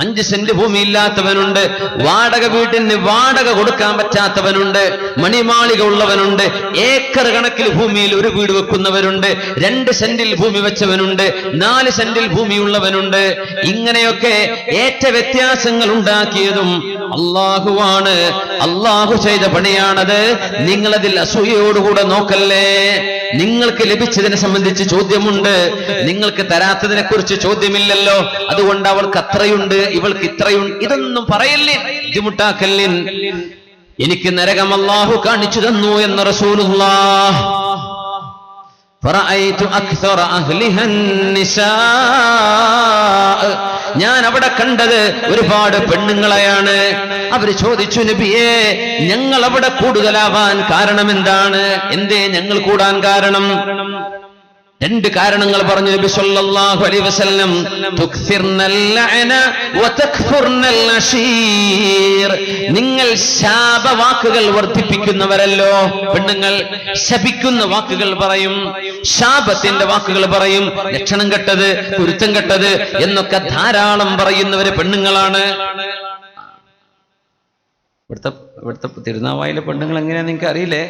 5 സെന്റ് ഭൂമി ഇല്ലാത്തവനുണ്ട്, വാടക വീട്ടിന് വാടക കൊടുക്കാൻ പറ്റാത്തവനുണ്ട്, മണിമാളിക ഉള്ളവനുണ്ട്, ഏക്കർ കണക്കിൽ ഭൂമിയിൽ ഒരു വീട് വെക്കുന്നവരുണ്ട്, 2 സെന്റിൽ ഭൂമി വെച്ചവനുണ്ട്, 4 സെന്റിൽ ഭൂമിയുള്ളവനുണ്ട്. ഇങ്ങനെയൊക്കെ ഏറ്റ വ്യത്യാസങ്ങൾ ഉണ്ടാക്കിയതും അല്ലാഹുവാണ്. അല്ലാഹു ചെയ്ത പണിയാണത്. നിങ്ങളതിൽ അസൂയയോടുകൂടെ നോക്കല്ലേ. നിങ്ങൾക്ക് ലഭിച്ചതിനെ സംബന്ധിച്ച് ചോദ്യമുണ്ട്, നിങ്ങൾക്ക് തരാത്തതിനെ കുറിച്ച് ചോദ്യമില്ലല്ലോ. അതുകൊണ്ട് അവൾക്ക് അത്രയുണ്ട്, ഇവൾക്ക് ഇത്രയുണ്ട്, ഇതൊന്നും പറയല്ലേ, ബുദ്ധിമുട്ടാക്കല്ലേ. എനിക്ക് നരകം അല്ലാഹു കാണിച്ചു തന്നു എന്ന് റസൂലുള്ളാഹ്. ഫറഅയ്തു അക്സറ അഹ്ലിഹാ നിസാ, ഞാൻ അവിടെ കണ്ടത് ഒരുപാട് പെണ്ണുങ്ങളെയാണ്. അവര് ചോദിച്ചു, നബിയേ, ഞങ്ങൾ അവിടെ കൂടുതലാവാൻ കാരണം എന്താണ്? എന്തേ ഞങ്ങൾ കൂടാൻ കാരണം? 2 കാരണങ്ങൾ പറഞ്ഞു നബി സല്ലല്ലാഹു അലൈഹി വസല്ലം. തുക്സിർനൽ ലഅന വതക്ഫുർനൽ അശീർ, നിങ്ങൾ ശാപവാക്കുകൾ വർദ്ധിപ്പിക്കുന്നവരല്ലോ. പെണ്ണുങ്ങൾ ശപിക്കുന്ന വാക്കുകൾ പറയും, ശാപത്തിന്റെ വാക്കുകൾ പറയും, ലക്ഷണം കെട്ടത്, കുരുത്തം കെട്ടത് എന്നൊക്കെ ധാരാളം പറയുന്നവര് പെണ്ണുങ്ങളാണ്. ഇവിടുത്തെ തിരുനാവായിലെ പെണ്ണുങ്ങൾ എങ്ങനെയാ നിങ്ങൾക്ക് അറിയില്ലേ?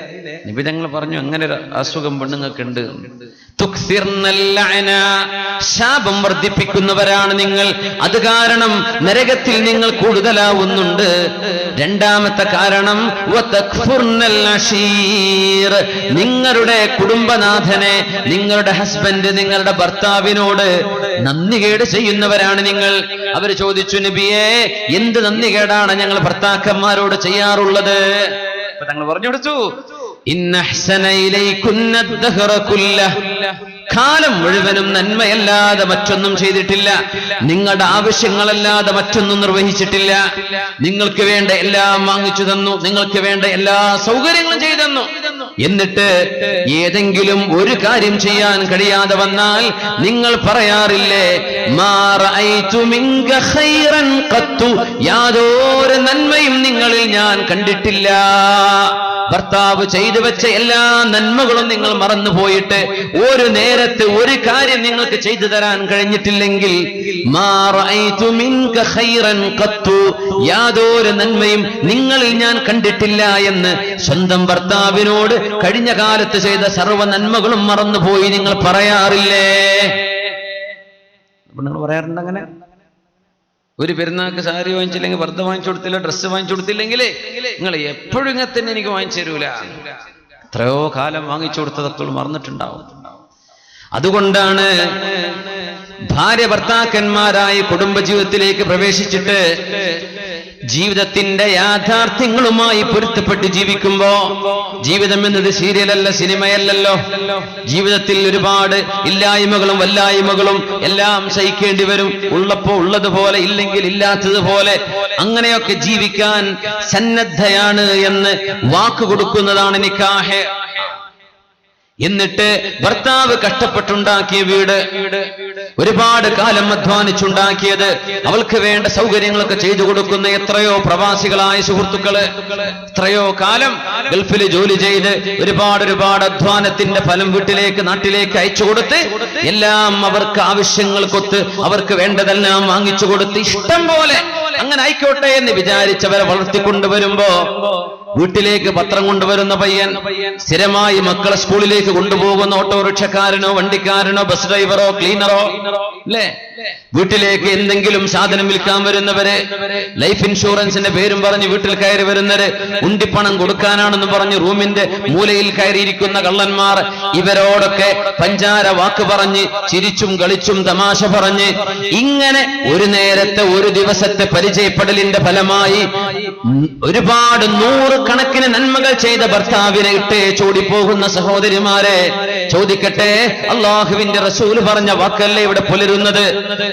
നബി തങ്ങൾ പറഞ്ഞു അങ്ങനെ ഒരു അസുഖം പെണ്ണുങ്ങൾക്ക് ഉണ്ട്. ശാപം വർദ്ധിപ്പിക്കുന്നവരാണ് നിങ്ങൾ, അത് കാരണം നരകത്തിൽ നിങ്ങൾ കൂടുതലാവുന്നുണ്ട്. 2ാമത്തെ കാരണം നിങ്ങളുടെ കുടുംബനാഥനെ, നിങ്ങളുടെ ഹസ്ബൻഡ്, നിങ്ങളുടെ ഭർത്താവിനോട് നന്ദികേട് ചെയ്യുന്നവരാണ് നിങ്ങൾ. അവർ ചോദിച്ചു, നബിയേ, എന്ത് നന്ദികേടാണ് ഞങ്ങൾ ഭർത്താക്കന്മാരോട് ചെയ്യാറുള്ളത്? തങ്ങൾ പറഞ്ഞു കൊടുത്തു, കാലം മുഴുവനും നന്മയല്ലാതെ മറ്റൊന്നും ചെയ്തിട്ടില്ല, നിങ്ങളുടെ ആവശ്യങ്ങളല്ലാതെ മറ്റൊന്നും നിർവഹിച്ചിട്ടില്ല. നിങ്ങൾക്ക് വേണ്ട എല്ലാം വാങ്ങിച്ചു തന്നു, നിങ്ങൾക്ക് വേണ്ട എല്ലാ സൗകര്യങ്ങളും ചെയ്തു തന്നു. എന്നിട്ട് ഏതെങ്കിലും ഒരു കാര്യം ചെയ്യാൻ കഴിയാതെ വന്നാൽ നിങ്ങൾ പറയാറില്ലേ, മാ റഅയ്തു മിൻക ഖൈറൻ ഖത്തു, യാതൊരു നന്മയും നിങ്ങളിൽ ഞാൻ കണ്ടിട്ടില്ല. ഭർത്താവ് ചെയ്തു വെച്ച എല്ലാ നന്മകളും നിങ്ങൾ മറന്നുപോയിട്ട് ഒരു നേരത്ത് ഒരു കാര്യം നിങ്ങൾക്ക് ചെയ്തു തരാൻ കഴിഞ്ഞിട്ടില്ലെങ്കിൽ, മാ റഅയ്തു മിൻക ഖൈറൻ ഖത്തു, യാതൊരു നന്മയും നിങ്ങളിൽ ഞാൻ കണ്ടിട്ടില്ല എന്ന് സ്വന്തം ഭർത്താവിനോട് കഴിഞ്ഞ കാലത്ത് ചെയ്ത സർവ്വ നന്മകളും മറന്നുപോയി നിങ്ങൾ പറയാറില്ലേ? നിങ്ങൾ പറയാറുണ്ട് അങ്ങനെ? ഒരു പെരുന്നാൾക്ക് സാരി വാങ്ങിച്ചില്ലെങ്കിൽ, വറുത്ത വാങ്ങിച്ചു കൊടുത്തില്ല, ഡ്രസ്സ് വാങ്ങിച്ചു കൊടുത്തില്ലെങ്കിൽ നിങ്ങൾ എപ്പോഴും ഇങ്ങനെ തന്നെ എനിക്ക് വാങ്ങിച്ചു തരൂല. എത്രയോ കാലം വാങ്ങിച്ചു കൊടുത്തതൊക്കെ മറന്നിട്ടുണ്ടാവും. അതുകൊണ്ടാണ് ഭാര്യ ഭർത്താക്കന്മാരായി കുടുംബജീവിതത്തിലേക്ക് പ്രവേശിച്ചിട്ട് ജീവിതത്തിന്റെ യാഥാർത്ഥ്യങ്ങളുമായി പൊരുത്തപ്പെട്ട് ജീവിക്കുമ്പോ, ജീവിതം എന്നത് സീരിയലല്ല, സിനിമയല്ലല്ലോ. ജീവിതത്തിൽ ഒരുപാട് ഇല്ലായ്മകളും വല്ലായ്മകളും എല്ലാം സഹിക്കേണ്ടി വരും. ഉള്ളപ്പോ ഉള്ളതുപോലെ, ഇല്ലെങ്കിൽ ഇല്ലാത്തതുപോലെ. അങ്ങനെയൊക്കെ ജീവിക്കാൻ സന്നദ്ധയാണ് എന്ന് വാക്ക് കൊടുക്കുന്നതാണ് നിക്കാഹ്. എന്നിട്ട് ഭർത്താവ് കഷ്ടപ്പെട്ടുണ്ടാക്കിയ വീട്, ഒരുപാട് കാലം അധ്വാനിച്ചുണ്ടാക്കിയത്, അവൾക്ക് വേണ്ട സൗകര്യങ്ങളൊക്കെ ചെയ്തു കൊടുക്കുന്ന എത്രയോ പ്രവാസികളായ സുഹൃത്തുക്കള്, എത്രയോ കാലം ഗൾഫിൽ ജോലി ചെയ്ത് ഒരുപാട് അധ്വാനത്തിന്റെ ഫലം വീട്ടിലേക്ക് നാട്ടിലേക്ക് അയച്ചു കൊടുത്ത് എല്ലാം അവർക്ക് ആവശ്യങ്ങൾക്കൊത്ത് അവർക്ക് വേണ്ടതെല്ലാം വാങ്ങിച്ചു കൊടുത്ത് ഇഷ്ടം പോലെ അങ്ങനെ ആയിക്കോട്ടെ എന്ന് വിചാരിച്ചവരെ വളർത്തിക്കൊണ്ടുവരുമ്പോ വീട്ടിലേക്ക് പത്രം കൊണ്ടുവരുന്ന പയ്യൻ, സ്ഥിരമായി മക്കളെ സ്കൂളിലേക്ക് കൊണ്ടുപോകുന്ന ഓട്ടോറിക്ഷക്കാരനോ വണ്ടിക്കാരനോ ബസ് ഡ്രൈവറോ ക്ലീനറോ അല്ലേ, വീട്ടിലേക്ക് എന്തെങ്കിലും സാധനം വിൽക്കാൻ വരുന്നവര്, ലൈഫ് ഇൻഷുറൻസിന്റെ പേരും പറഞ്ഞ് വീട്ടിൽ കയറി വരുന്നവര്, ഉണ്ടിപ്പണം കൊടുക്കാനാണെന്ന് പറഞ്ഞ് റൂമിന്റെ മൂലയിൽ കയറിയിരിക്കുന്ന കള്ളന്മാർ, ഇവരോടൊക്കെ പഞ്ചാര വാക്ക് പറഞ്ഞ് ചിരിച്ചും കളിച്ചും തമാശ പറഞ്ഞ് ഇങ്ങനെ ഒരു നേരത്തെ ഒരു ദിവസത്തെ പരിചയപ്പെടലിന്റെ ഫലമായി ഒരുപാട് 100 കണക്കിന് നന്മകൾ ചെയ്ത ഭർത്താവിനെ ഇട്ടേ ചോടിപ്പോകുന്ന സഹോദരിമാരെ, ചോദിക്കട്ടെ, അള്ളാഹുവിന്റെ റസൂല് പറഞ്ഞ വാക്കല്ലേ ഇവിടെ പുലരുന്നത്?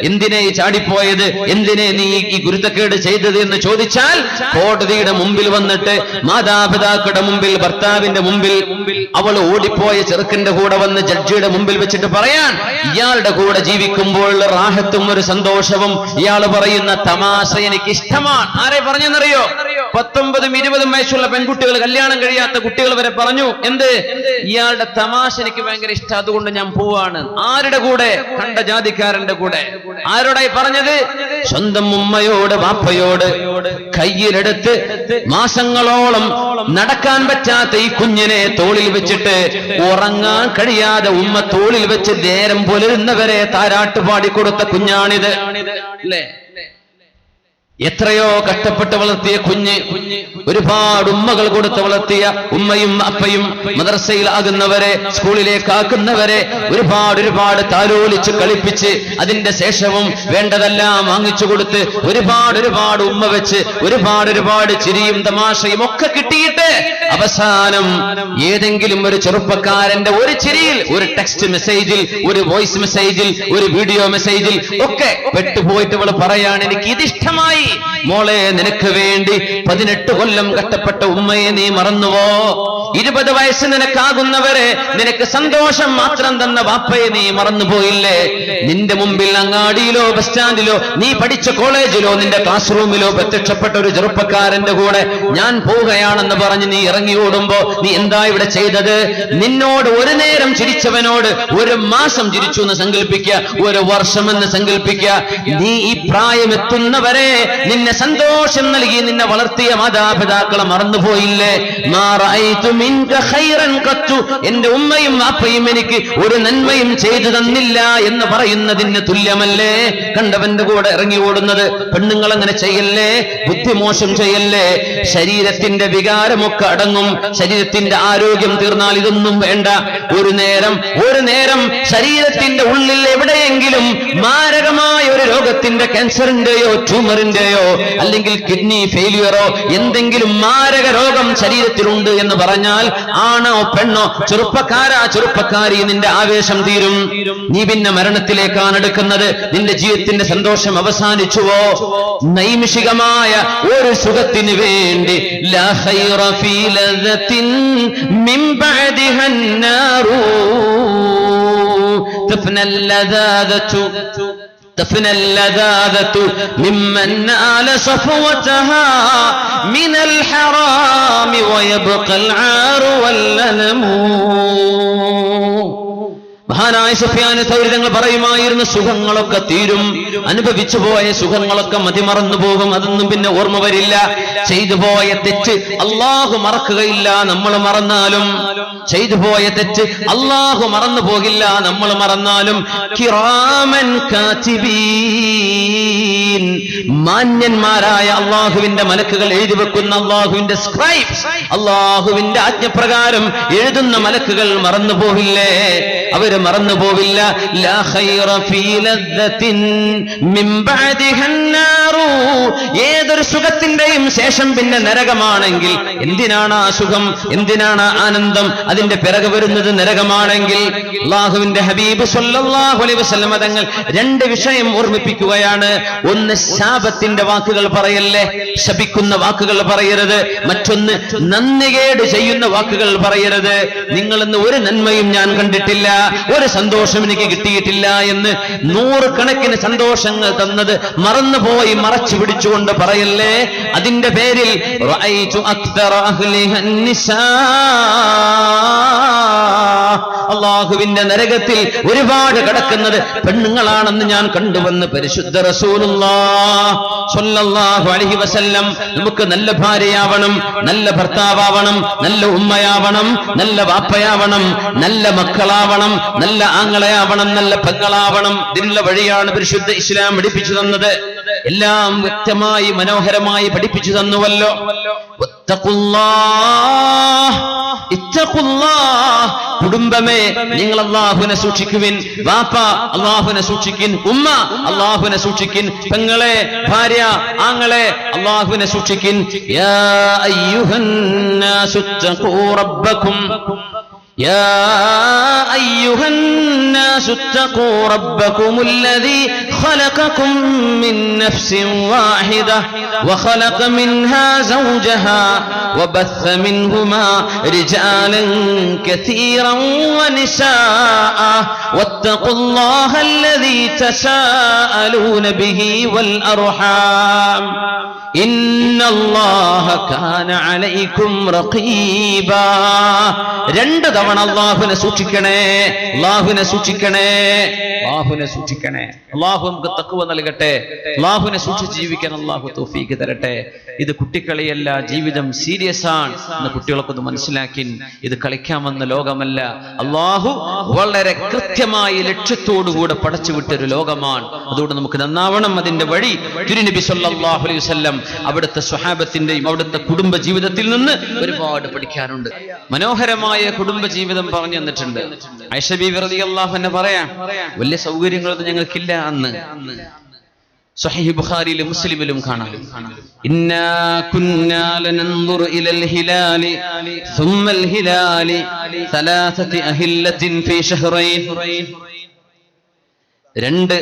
എന്തിനെ ചാടിപ്പോയത്, എന്തിനെ നീ ഈ ഗുരുത്തക്കേട് ചെയ്തത് എന്ന് ചോദിച്ചാൽ കോടതിയുടെ മുമ്പിൽ വന്നിട്ട്, മാതാപിതാക്കളുടെ മുമ്പിൽ, ഭർത്താവിന്റെ മുമ്പിൽ അവൾ ഓടിപ്പോയ ചെറുക്കന്റെ കൂടെ വന്ന് ജഡ്ജിയുടെ മുമ്പിൽ വെച്ചിട്ട് പറയാൻ, ഇയാളുടെ കൂടെ ജീവിക്കുമ്പോൾ റാഹത്തും ഒരു സന്തോഷവും ഇയാൾ പറയുന്ന തമാശ എനിക്ക് ഇഷ്ടമാണ്. ആരെ പറഞ്ഞെന്നറിയോ? 19-20 വയസ്സുള്ള പെൺകുട്ടികൾ, കല്യാണം കഴിയാത്ത കുട്ടികൾ വരെ പറഞ്ഞു, എന്ത്, ഇയാളുടെ തമാശ എനിക്ക് ഭയങ്കര ഇഷ്ടം, അതുകൊണ്ട് ഞാൻ പോവാണ്. ആരുടെ കൂടെ? കണ്ട ജാതിക്കാരന്റെ കൂടെ. ആരോടായി പറഞ്ഞത്? സ്വന്തം ഉമ്മയോട് വാപ്പയോട്. കയ്യിലെടുത്ത് മാസങ്ങളോളം നടക്കാൻ പറ്റാത്ത ഈ കുഞ്ഞിനെ തോളിൽ വെച്ചിട്ട് ഉറങ്ങാൻ കഴിയാതെ ഉമ്മ തോളിൽ വെച്ച് നേരം പുലരുന്നവരെ താരാട്ട് പാടിക്കൊടുത്ത കുഞ്ഞാണിത് അല്ലേ? എത്രയോ കഷ്ടപ്പെട്ട് വളർത്തിയ കുഞ്ഞ്, ഒരുപാട് ഉമ്മകൾ കൊടുത്ത് വളർത്തിയ ഉമ്മയും അപ്പയും, മദ്രസയിലാകുന്നവരെ, സ്കൂളിലേക്കാക്കുന്നവരെ ഒരുപാട് താലോലിച്ച് കളിപ്പിച്ച് അതിന്റെ ശേഷവും വേണ്ടതെല്ലാം വാങ്ങിച്ചു കൊടുത്ത് ഒരുപാട് ഉമ്മ വെച്ച് ഒരുപാട് ചിരിയും തമാശയും ഒക്കെ കിട്ടിയിട്ട് അവസാനം ഏതെങ്കിലും ഒരു ചെറുപ്പക്കാരന്റെ ഒരു ചിരിയിൽ, ഒരു ടെക്സ്റ്റ് മെസ്സേജിൽ, ഒരു വോയിസ് മെസ്സേജിൽ, ഒരു വീഡിയോ മെസ്സേജിൽ ഒക്കെ പെട്ടുപോയിട്ട് അവൾ പറയാണ്, എനിക്ക് ഇതിഷ്ടമായി. മോളെ, നിനക്ക് വേണ്ടി 18 കൊല്ലം കഷ്ടപ്പെട്ട ഉമ്മയെ നീ മറന്നുവോ? 20 വയസ്സ് നിനക്കാകുന്നവരെ നിനക്ക് സന്തോഷം മാത്രം തന്ന വാപ്പയെ നീ മറന്നുപോയില്ലേ? നിന്റെ മുമ്പിൽ അങ്ങാടിയിലോ ബസ് സ്റ്റാൻഡിലോ നീ പഠിച്ച കോളേജിലോ നിന്റെ ക്ലാസ് റൂമിലോ പ്രത്യക്ഷപ്പെട്ട ഒരു ചെറുപ്പക്കാരന്റെ കൂടെ ഞാൻ പോവുകയാണെന്ന് പറഞ്ഞ് നീ ഇറങ്ങി ഓടുമ്പോ നീ എന്താ ഇവിടെ ചെയ്തത്? നിന്നോട് ഒരു നേരം ചിരിച്ചവനോട് 1 മാസം ചിരിച്ചു എന്ന് സങ്കല്പിക്കുക, 1 വർഷമെന്ന് സങ്കല്പിക്കുക. നീ ഈ പ്രായമെത്തുന്നവരെ നിന്നെ സന്തോഷം നൽകി നിന്നെ വളർത്തിയ മാതാപിതാക്കളെ മറന്നുപോയില്ലേ? എന്റെ ഉമ്മയും വാപ്പയും എനിക്ക് ഒരു നന്മയും ചെയ്തു തന്നില്ല എന്ന് പറയുന്നതിന് തുല്യമല്ലേ കണ്ടവന്റെ കൂടെ ഇറങ്ങി ഓടുന്നത്? പെണ്ണുങ്ങൾ അങ്ങനെ ചെയ്യല്ലേ, ബുദ്ധിമോശം ചെയ്യല്ലേ. ശരീരത്തിന്റെ വികാരമൊക്കെ അടങ്ങും, ശരീരത്തിന്റെ ആരോഗ്യം തീർന്നാൽ ഇതൊന്നും വേണ്ട. ഒരു നേരം ശരീരത്തിന്റെ ഉള്ളിൽ എവിടെയെങ്കിലും മാരകമായ ഒരു രോഗത്തിന്റെ, ക്യാൻസറിന്റെയോ ട്യൂമറിന്റെയോ അല്ലെങ്കിൽ കിഡ്നി ഫെയിലിയറോ എന്തെങ്കിലും മാരക രോഗം ശരീരത്തിലുണ്ട് എന്ന് പറഞ്ഞാൽ, ആണോ പെണ്ണോ, ചെറുപ്പക്കാരി, നിന്റെ ആവേശം തീരും. നീ പിന്നെ മരണത്തിലേക്കാണ് എടുക്കുന്നത്. നിന്റെ ജീവിതത്തിന്റെ സന്തോഷം അവസാനിച്ചുവോ? നൈമിഷികമായ ഒരു സുഖത്തിന് വേണ്ടി ലാ ഖൈറ ഫീ ലദത്തിൻ മിൻ ബഅദിഹാ അന്നാറു تفنى اللذاذة ممن نال صفوتها من الحرام ويبقى العار والألم. മഹാനായ സുഫിയാൻ സൗരി തങ്ങൾ പറയുമായിരുന്നു, സുഖങ്ങളൊക്കെ തീരും, അനുഭവിച്ചു പോയ സുഖങ്ങളൊക്കെ മതിമറന്നു പോകും, അതൊന്നും പിന്നെ ഓർമ്മ വരില്ല. ചെയ്തു പോയ തെറ്റ് അള്ളാഹു മറക്കുകയില്ല, നമ്മൾ മറന്നാലും. ചെയ്തു പോയ തെറ്റ് അള്ളാഹു മറന്നു പോകില്ല, നമ്മൾ മറന്നാലും. കിറാമൻ കാതിബീൻ, മാന്യന്മാരായ അള്ളാഹുവിന്റെ മലക്കുകൾ എഴുതി വെക്കുന്ന, അള്ളാഹുവിന്റെ സ്ക്രൈബ്സ്, അള്ളാഹുവിന്റെ ആജ്ഞപ്രകാരം എഴുതുന്ന മലക്കുകൾ മറന്നു പോകില്ലേ? അവര് അവരത് മറന്നു പോവില്ല. ലാ ഖൈറ ഫീ ലദ്ദത്തിൻ മിൻ ബഅദിഹൻ നാറു. ഏതൊരു സുഖത്തിന്റെയും ശേഷം പിന്നെ നരകമാണെങ്കിൽ എന്തിനാണ് ആ സുഖം, എന്തിനാണ് ആനന്ദം? അതിന്റെ പിറകെ വരുന്നത് നരകമാണെങ്കിൽ അല്ലാഹുവിന്റെ ഹബീബ് സ്വല്ലല്ലാഹു അലൈഹി വസല്ലം തങ്ങൾ രണ്ട് വിഷയം ഓർമ്മിപ്പിക്കുകയാണ്. ഒന്ന്, ശാപത്തിന്റെ വാക്കുകൾ പറയല്ലേ, ശപിക്കുന്ന വാക്കുകൾ പറയരുത്. മറ്റൊന്ന്, നന്ദികേട് ചെയ്യുന്ന വാക്കുകൾ പറയരുത്. നിങ്ങളിന്ന് ഒരു നന്മയും ഞാൻ കണ്ടിട്ടില്ല, ഒരു സന്തോഷം എനിക്ക് കിട്ടിയിട്ടില്ല എന്ന് 100 കണക്കിന് സന്തോഷങ്ങൾ തന്നത് മറന്നുപോയി മറച്ചു പിടിച്ചുകൊണ്ട് പറയല്ലേ. അതിന്റെ പേരിൽ റഅയ്തു അക്തറ അഹ്ലിഹൻ നിസാ, അല്ലാഹുവിന്റെ നരകത്തിൽ ഒരുപാട് കിടക്കുന്നത് പെണ്ണുങ്ങളാണെന്ന് ഞാൻ കണ്ടുവന്ന് പരിശുദ്ധ റസൂലുള്ളാഹി സ്വല്ലല്ലാഹു അലൈഹി വസല്ലം. നമുക്ക് നല്ല ഭാര്യയാവണം, നല്ല ഭർത്താവണം, നല്ല ഉമ്മയാവണം, നല്ല വാപ്പയാവണം, നല്ല മക്കളാവണം, നല്ല ആങ്ങളയാവണം, നല്ല പെങ്ങളാവണം. ഇതിനുള്ള വഴിയാണ് പരിശുദ്ധ ഇസ്ലാം പഠിപ്പിച്ചു തന്നത്. എല്ലാം വ്യക്തമായി മനോഹരമായി പഠിപ്പിച്ചു തന്നുവല്ലോ. കുടുംബമേ, നിങ്ങൾ അല്ലാഹുവിനെ സൂക്ഷിക്കുവിൻ. വാപ്പ അല്ലാഹുവിനെ സൂക്ഷിക്കിൻ, ഉമ്മ അല്ലാഹുവിനെ സൂക്ഷിക്കിൻ, പെങ്ങളെ, ഭാര്യ, ആങ്ങളെ അല്ലാഹുവിനെ സൂക്ഷിക്കിൻ. യാ അയ്യുഹന്നാസു തഖൂ റബ്ബക്കും يا أيها الناس اتقوا ربكم الذي خلقكم من نفس واحدة وخلق منها زوجها وبث منهما رجالا كثيرا ونساء واتقوا الله الذي تساءلون به والأرحام إن الله كان عليكم رقيبا. രണ്ട് തവണ അല്ലാഹുവിനെ സൂക്ഷിക്കണേ, അല്ലാഹുവിനെ സൂക്ഷിക്കണേ, അല്ലാഹുവിനെ സൂക്ഷിക്കണേ. അല്ലാഹു നമുക്ക് തഖ്വ നൽകട്ടെ. അല്ലാഹുവിനെ സൂക്ഷിച്ച് ജീവിക്കാൻ അല്ലാഹു തൗഫീഖ് തരട്ടെ. ഇത് കുട്ടിക്കളിയല്ല, ജീവിതം സീരിയസ് ആണ് എന്ന് കുട്ടികളൊക്കെ ഒന്ന് മനസ്സിലാക്കി. ഇത് കളിക്കാമെന്ന ലോകമല്ല. അല്ലാഹു വളരെ കൃത്യമായി ലക്ഷ്യത്തോടുകൂടെ പടച്ചുവിട്ടൊരു ലോകമാണ്. അതുകൊണ്ട് നമുക്ക് നന്നാവണം. അതിന്റെ വഴി തിരുനബി സല്ലല്ലാഹു അലൈഹി വസല്ലം അവിടുത്തെ സ്വഹാബത്തിന്റെയും അവിടുത്തെ കുടുംബ ജീവിതത്തിൽ നിന്ന് ഒരുപാട് പഠിക്കാനുണ്ട്. മനോഹരമായ കുടുംബ ജീവിതം പറഞ്ഞു തന്നിട്ടുണ്ട്. ആയിഷ ബീവി റളിയല്ലാഹു അൻഹ പറയാം, വലിയ സൗകര്യങ്ങളൊന്നും ഞങ്ങൾക്കില്ല അന്ന്. സ്വഹീഹ് ബുഖാരിയിലും മുസ്ലിമിലും കാണാം, ഇന്നാ കുന്നാ ലനൻദുറു ഇലൽ ഹിലാലി സുമ്മൽ ഹിലാലി സലാസതി അഹില്ലത്തിൻ ഫീ ഷഹ്റൈൻ. 2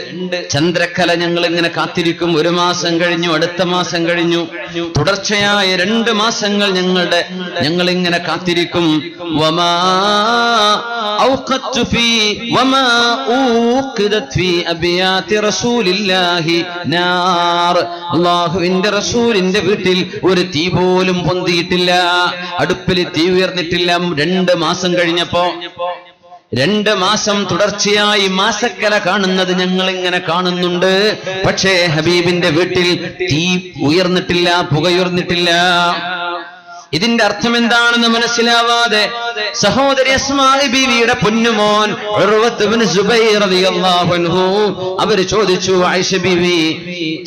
ചന്ദ്രക്കല ഞങ്ങൾ ഇങ്ങനെ കാത്തിരിക്കും. 1 മാസം കഴിഞ്ഞു, അടുത്ത മാസം കഴിഞ്ഞു, തുടർച്ചയായ 2 മാസങ്ങൾ ഞങ്ങൾ ഇങ്ങനെ കാത്തിരിക്കും. വമാ ഔഖത്തു ഫീ വമാ ഊഖിദത് ഫീ അബിയാതി റസൂലില്ലാഹി നാർ. അല്ലാഹുവിന്റെ റസൂലിന്റെ വീട്ടിൽ ഒരു തീ പോലും പൊന്തിയിട്ടില്ല, അടുപ്പിൽ തീ ഉയർന്നിട്ടില്ല. 2 മാസം കഴിഞ്ഞപ്പോ 2 മാസം തുടർച്ചയായി മാസക്കല കാണുന്നത് ഞങ്ങൾ ഇങ്ങനെ കാണുന്നുണ്ട്. പക്ഷേ ഹബീബിന്റെ വീട്ടിൽ തീ ഉയർന്നിട്ടില്ല, പുകയുയർന്നിട്ടില്ല. ഇതിന്റെ അർത്ഥം എന്താണെന്ന് മനസ്സിലാവാതെ സഹോദരി അസ്മാ ബീവിയുടെ പൊന്നുമോൻ ഉർവത്ത് ഇബ്നു സുബൈർ റളിയല്ലാഹു അൻഹു അവര് ചോദിച്ചു, ആയിഷ ബീവി,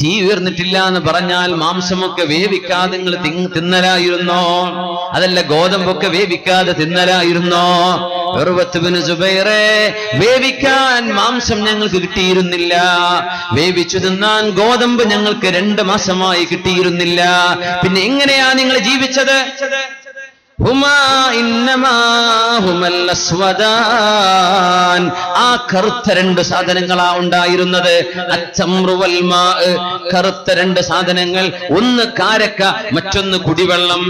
തീ ഉയർന്നിട്ടില്ല എന്ന് പറഞ്ഞാൽ മാംസമൊക്കെ വേവിക്കാതെ നിങ്ങൾ തിന്നലായിരുന്നോ? അതല്ല, ഗോതമ്പൊക്കെ വേവിക്കാതെ തിന്നലായിരുന്നോ? ഉർവത്ത് ഇബ്നു സുബൈറേ, വേവിക്കാൻ മാംസം ഞങ്ങൾക്ക് കിട്ടിയിരുന്നില്ല, വേവിച്ചു തിന്നാൻ ഗോതമ്പ് ഞങ്ങൾക്ക് 2 മാസമായി കിട്ടിയിരുന്നില്ല. പിന്നെ എങ്ങനെയാ നിങ്ങൾ ജീവിച്ചത്? ആ കറുത്ത 2 സാധനങ്ങളാ ഉണ്ടായിരുന്നത്. കറുത്ത 2 സാധനങ്ങൾ, ഒന്ന് കാരക്ക, മറ്റൊന്ന് കുടിവെള്ളം.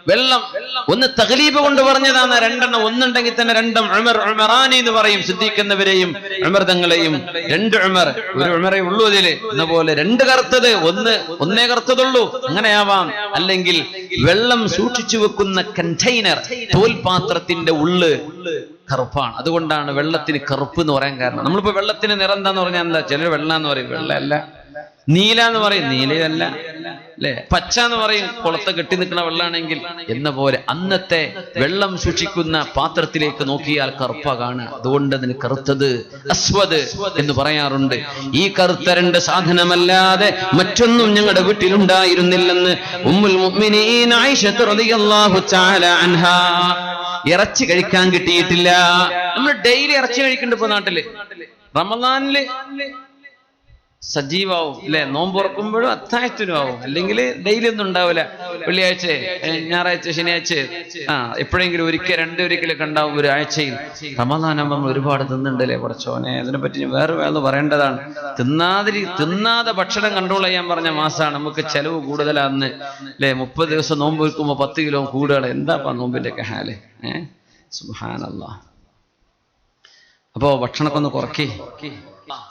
വെള്ളം ഒന്ന് തഗ്ലീബ് കൊണ്ട് പറഞ്ഞതാണ്. 2 ഒന്നുണ്ടെങ്കിൽ തന്നെ 2 ഉമർ, ഉമറാനി എന്ന് പറയും. സിദ്ദീഖ് ഉമർ തങ്ങളെയും 2 ഉമർ, ഒരു ഉമറേ ഉള്ളൂ അതില് എന്ന പോലെ 2 കറുത്തത്, ഒന്നേ കറുത്തതുള്ളൂ, അങ്ങനെയാവാം. അല്ലെങ്കിൽ വെള്ളം സൂക്ഷിച്ചു വെക്കുന്ന കണ്ടെയ്നർ, തോൽപാത്രത്തിന്റെ ഉള്ള് കറുപ്പാണ്. അതുകൊണ്ടാണ് വെള്ളത്തിന് കറുപ്പ് എന്ന് പറയാൻ കാരണം. നമ്മളിപ്പോ വെള്ളത്തിന് നിറം എന്താന്ന് പറഞ്ഞാൽ എന്താ? ചിലർ വെള്ള എന്ന് പറയും, വെള്ളമല്ല. നീല എന്ന് പറയും, നീലയല്ല, അല്ലെ? പച്ച എന്ന് പറയും, കുളത്തെ കെട്ടി നിൽക്കുന്ന വെള്ളമാണെങ്കിൽ. എന്ന പോലെ അന്നത്തെ വെള്ളം സൂക്ഷിക്കുന്ന പാത്രത്തിലേക്ക് നോക്കിയാൽ കറുപ്പ കാണുക. അതുകൊണ്ട് അതിന് കറുത്തത് അസ്വദ് എന്ന് പറയാറുണ്ട്. ഈ കറുത്ത 2 സാധനമല്ലാതെ മറ്റൊന്നും ഞങ്ങളുടെ വീട്ടിലുണ്ടായിരുന്നില്ലെന്ന് ഉമ്മുൽ മുഅ്മിനീൻ ആയിഷ റളിയല്ലാഹു തആല അൻഹാ ഇറച്ചി കഴിക്കാൻ കിട്ടിയിട്ടില്ല. നമ്മൾ ഡെയിലി ഇറച്ചി കഴിക്കുന്നുണ്ട് ഇപ്പൊ നാട്ടില്. റമദാനില് സജീവാവും അല്ലെ, നോമ്പ് തുറക്കുമ്പോഴും അത്താഴത്തിനും ആവും. അല്ലെങ്കിൽ ഡെയിലി ഒന്നും ഉണ്ടാവില്ല. വെള്ളിയാഴ്ച, ഞായറാഴ്ച, ശനിയാഴ്ച എപ്പോഴെങ്കിലും ഒരിക്കലൊക്കെ ഉണ്ടാവും ഒരു ആഴ്ചയിൽ. റമദാനാകുമ്പോൾ ഒരുപാട് തിന്നുണ്ടല്ലേ പടച്ചോനെ. അതിനെപ്പറ്റി വേറെ പറയേണ്ടതാണ്. തിന്നാതെ ഭക്ഷണം കൺട്രോൾ ചെയ്യാൻ പറഞ്ഞ മാസമാണ്. നമുക്ക് ചെലവ് കൂടുതലാന്ന് അല്ലെ. 30 ദിവസം നോമ്പ് വെക്കുമ്പോ 10 കിലോ കൂടുതൽ. എന്താപ്പാ നോമ്പിന്റെ ഒക്കെ ഹാല്. സുബ്ഹാനല്ലാഹ്. അപ്പോ ഭക്ഷണമൊക്കെ ഒന്ന് കുറക്കി.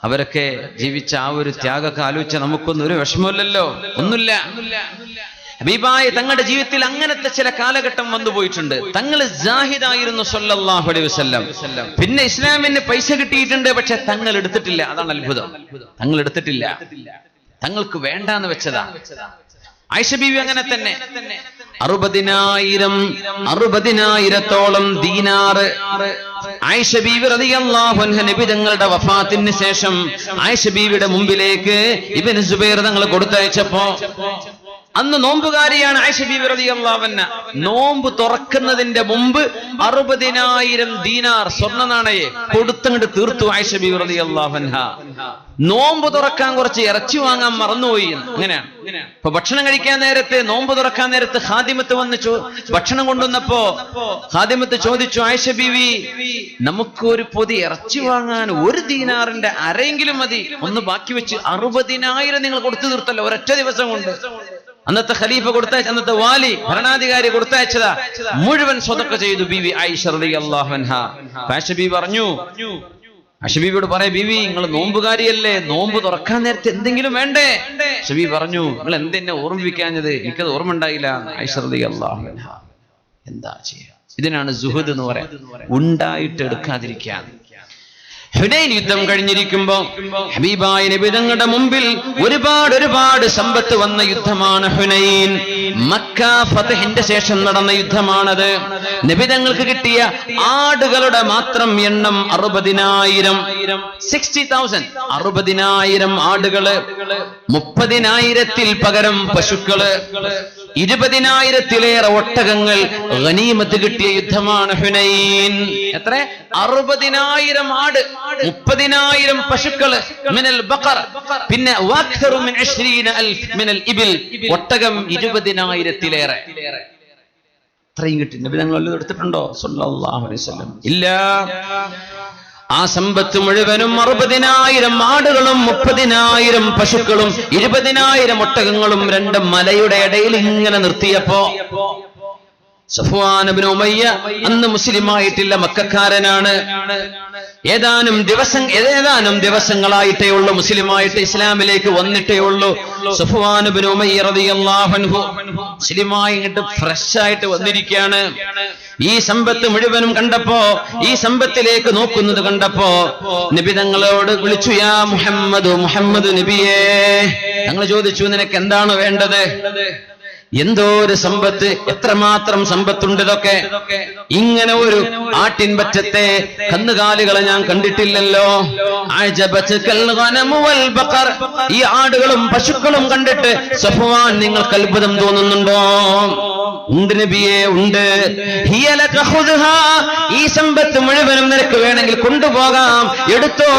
അവരൊക്കെ ജീവിച്ച ആ ഒരു ത്യാഗമൊക്കെ ആലോചിച്ച നമുക്കൊന്നും ഒരു വിഷമമില്ലല്ലോ, ഒന്നുമില്ല. ഹബീബായ തങ്ങളുടെ ജീവിതത്തിൽ അങ്ങനത്തെ ചില കാലഘട്ടം വന്നു പോയിട്ടുണ്ട്. തങ്ങൾ സാഹിദായിരുന്നു സ്വല്ലല്ലാഹു അലൈഹി വസല്ലം. പിന്നെ ഇസ്ലാമിന് പൈസ കിട്ടിയിട്ടുണ്ട്, പക്ഷെ തങ്ങൾ എടുത്തിട്ടില്ല. അതാണ് അത്ഭുതം. തങ്ങൾ എടുത്തിട്ടില്ല, തങ്ങൾക്ക് വേണ്ടാന്ന് വെച്ചതാ. ആയിഷ ബീവി അങ്ങനെ തന്നെ 60,000 ദീനാറ് ആയിഷ ബീവി റളിയല്ലാഹു അൻഹ നബി തങ്ങളുടെ വഫാത്തിന് ശേഷം ആയിഷ ബീവിയുടെ മുമ്പിലേക്ക് ഇബ്നു സുബൈർ തങ്ങൾ കൊടുത്തയച്ചപ്പോ, അന്ന് നോമ്പുകാരിയാണ് ആയിഷ ബീവി റളിയല്ലാഹു അൻഹ. നോമ്പ് തുറക്കുന്നതിന്റെ മുമ്പ് 60,000 ദീനാർ സ്വർണ്ണ നാണയെ കൊടുത്തങ്ങോട്ട് തീർത്തു ആയിഷ ബീവി റളിയല്ലാഹു അൻഹ. നോമ്പ് തുറക്കാൻ കുറച്ച് ഇറച്ചി വാങ്ങാൻ മറന്നുപോയി. അങ്ങനെയാണ്. ഇപ്പൊ ഭക്ഷണം കഴിക്കാൻ നേരത്ത്, നോമ്പ് തുറക്കാൻ നേരത്ത് ഖാദിമത്ത് വന്ന് ഭക്ഷണം കൊണ്ടുവന്നപ്പോ ഖാദിമത്ത് ചോദിച്ചു, ആയിഷ ബീവി, നമുക്ക് ഒരു പൊതി ഇറച്ചി വാങ്ങാൻ 1 ദീനാറിന്റെ അരയെങ്കിലും മതി, ഒന്ന് ബാക്കി വെച്ച് 60,000 നിങ്ങൾ കൊടുത്തു തീർത്തല്ലോ ഒരൊറ്റ ദിവസം കൊണ്ട്. അന്നത്തെ ഖലീഫ കൊടുത്തയച്ച, അന്നത്തെ വാലി ഭരണാധികാരി കൊടുത്തയച്ചതാ. മുഴുവൻ സ്വതക്ക ചെയ്തു ബീവി ആയിഷ റളിയല്ലാഹു അൻഹ. ആയിഷ ബീവി പറഞ്ഞു, ആയിഷ ബീവിയോട് പറയാ, ബീവി നിങ്ങൾ നോമ്പുകാരിയല്ലേ, നോമ്പ് തുറക്കാൻ നേരത്തെ എന്തെങ്കിലും വേണ്ടേ? ആയിഷ ബീവി പറഞ്ഞു, നിങ്ങൾ എന്തെന്നെ ഓർമ്മിപ്പിക്കാഞ്ഞത്, എനിക്കത് ഓർമ്മ ഉണ്ടായില്ല. ആയിഷ റളിയല്ലാഹു അൻഹ. എന്താ ചെയ്യാ? ഇതിനാണ് സുഹദ് എന്ന് പറയാൻ, ഉണ്ടായിട്ട് എടുക്കാതിരിക്കാൻ. ഹുനൈൻ യുദ്ധം കഴിഞ്ഞിരിക്കുമ്പോ ഹബീബായ നബി തങ്ങളുടെ മുമ്പിൽ ഒരുപാട് സമ്പത്ത് വന്ന യുദ്ധമാണ് ഹുനൈൻ. മക്ക ഫതഹിന്റെ ശേഷം നടന്ന യുദ്ധമാണത്. നബി തങ്ങൾക്ക് കിട്ടിയ ആടുകളുടെ മാത്രം എണ്ണം 60,000. 60,000 ആടുകള്, 30,000-ൽ പകരം പശുക്കള്, 20,000-ലേറെ ഒട്ടകങ്ങൾ ഗനീമത്ത് കിട്ടിയ യുദ്ധമാണ് ഹുനൈൻ. എത്ര? 60,000 ആട്, 30,000 പശുക്കള്, മിനൽ ബഖർ, പിന്നെ വഅക്തറു മിൻ 20,000 മിനൽ ഇബിൽ, ഒട്ടകം 20,000-ലേറെ. അത്രയും കിട്ടി. നബി തങ്ങൾ വല്ലതും എടുത്തിട്ടുണ്ടോ സ്വല്ലല്ലാഹു അലൈഹി വസല്ലം? ഇല്ല. ആ സമ്പത്ത് മുഴുവനും 60,000 ആടുകളും 30,000 പശുക്കളും 20,000 ഒട്ടകങ്ങളും 2 മലയുടെ ഇടയിൽ ഇങ്ങനെ നിർത്തിയപ്പോ സഫ്വാൻ ഇബ്നു ഉമയ്യ അന്ന് മുസ്ലിമായിട്ടില്ല, മക്കക്കാരനാണ്. ഏതാനും ദിവസങ്ങളായിട്ടേ ഉള്ളൂ മുസ്ലിമായിട്ട്, ഇസ്ലാമിലേക്ക് വന്നിട്ടേ ഉള്ളൂ. സഫ്വാൻ ഇബ്നു ഉമയ്യ റളിയല്ലാഹു അൻഹു മുസ്ലിമായി ഇങ്ങോട്ട് ഫ്രഷ് ആയിട്ട് വന്നിരിക്കുകയാണ്. ഈ സമ്പത്ത് മുഴുവനും കണ്ടപ്പോ, ഈ സമ്പത്തിലേക്ക് നോക്കുന്നത് കണ്ടപ്പോ നബി തങ്ങളോട് വിളിച്ചു, യാ മുഹമ്മദ് നബിയേ. ഞങ്ങൾ ചോദിച്ചു, നിനക്ക് എന്താണ് വേണ്ടത്? എന്തോ ഒരു സമ്പത്ത്, എത്രമാത്രം സമ്പത്തുണ്ട് ഇതൊക്കെ. ഇങ്ങനെ ഒരു ആട്ടിൻപറ്റത്തെ കന്നുകാലികളെ ഞാൻ കണ്ടിട്ടില്ലല്ലോ. ഈ ആടുകളും പശുക്കളും കണ്ടിട്ട് സഫ്വാൻ നിങ്ങൾക്ക് അത്ഭുതം തോന്നുന്നുണ്ടോ? ഉണ്ട് നബിയെ, ഉണ്ട്. ഈ സമ്പത്ത് മുഴുവനും നിനക്ക് വേണമെങ്കിൽ കൊണ്ടുപോകാം, എടുത്തോ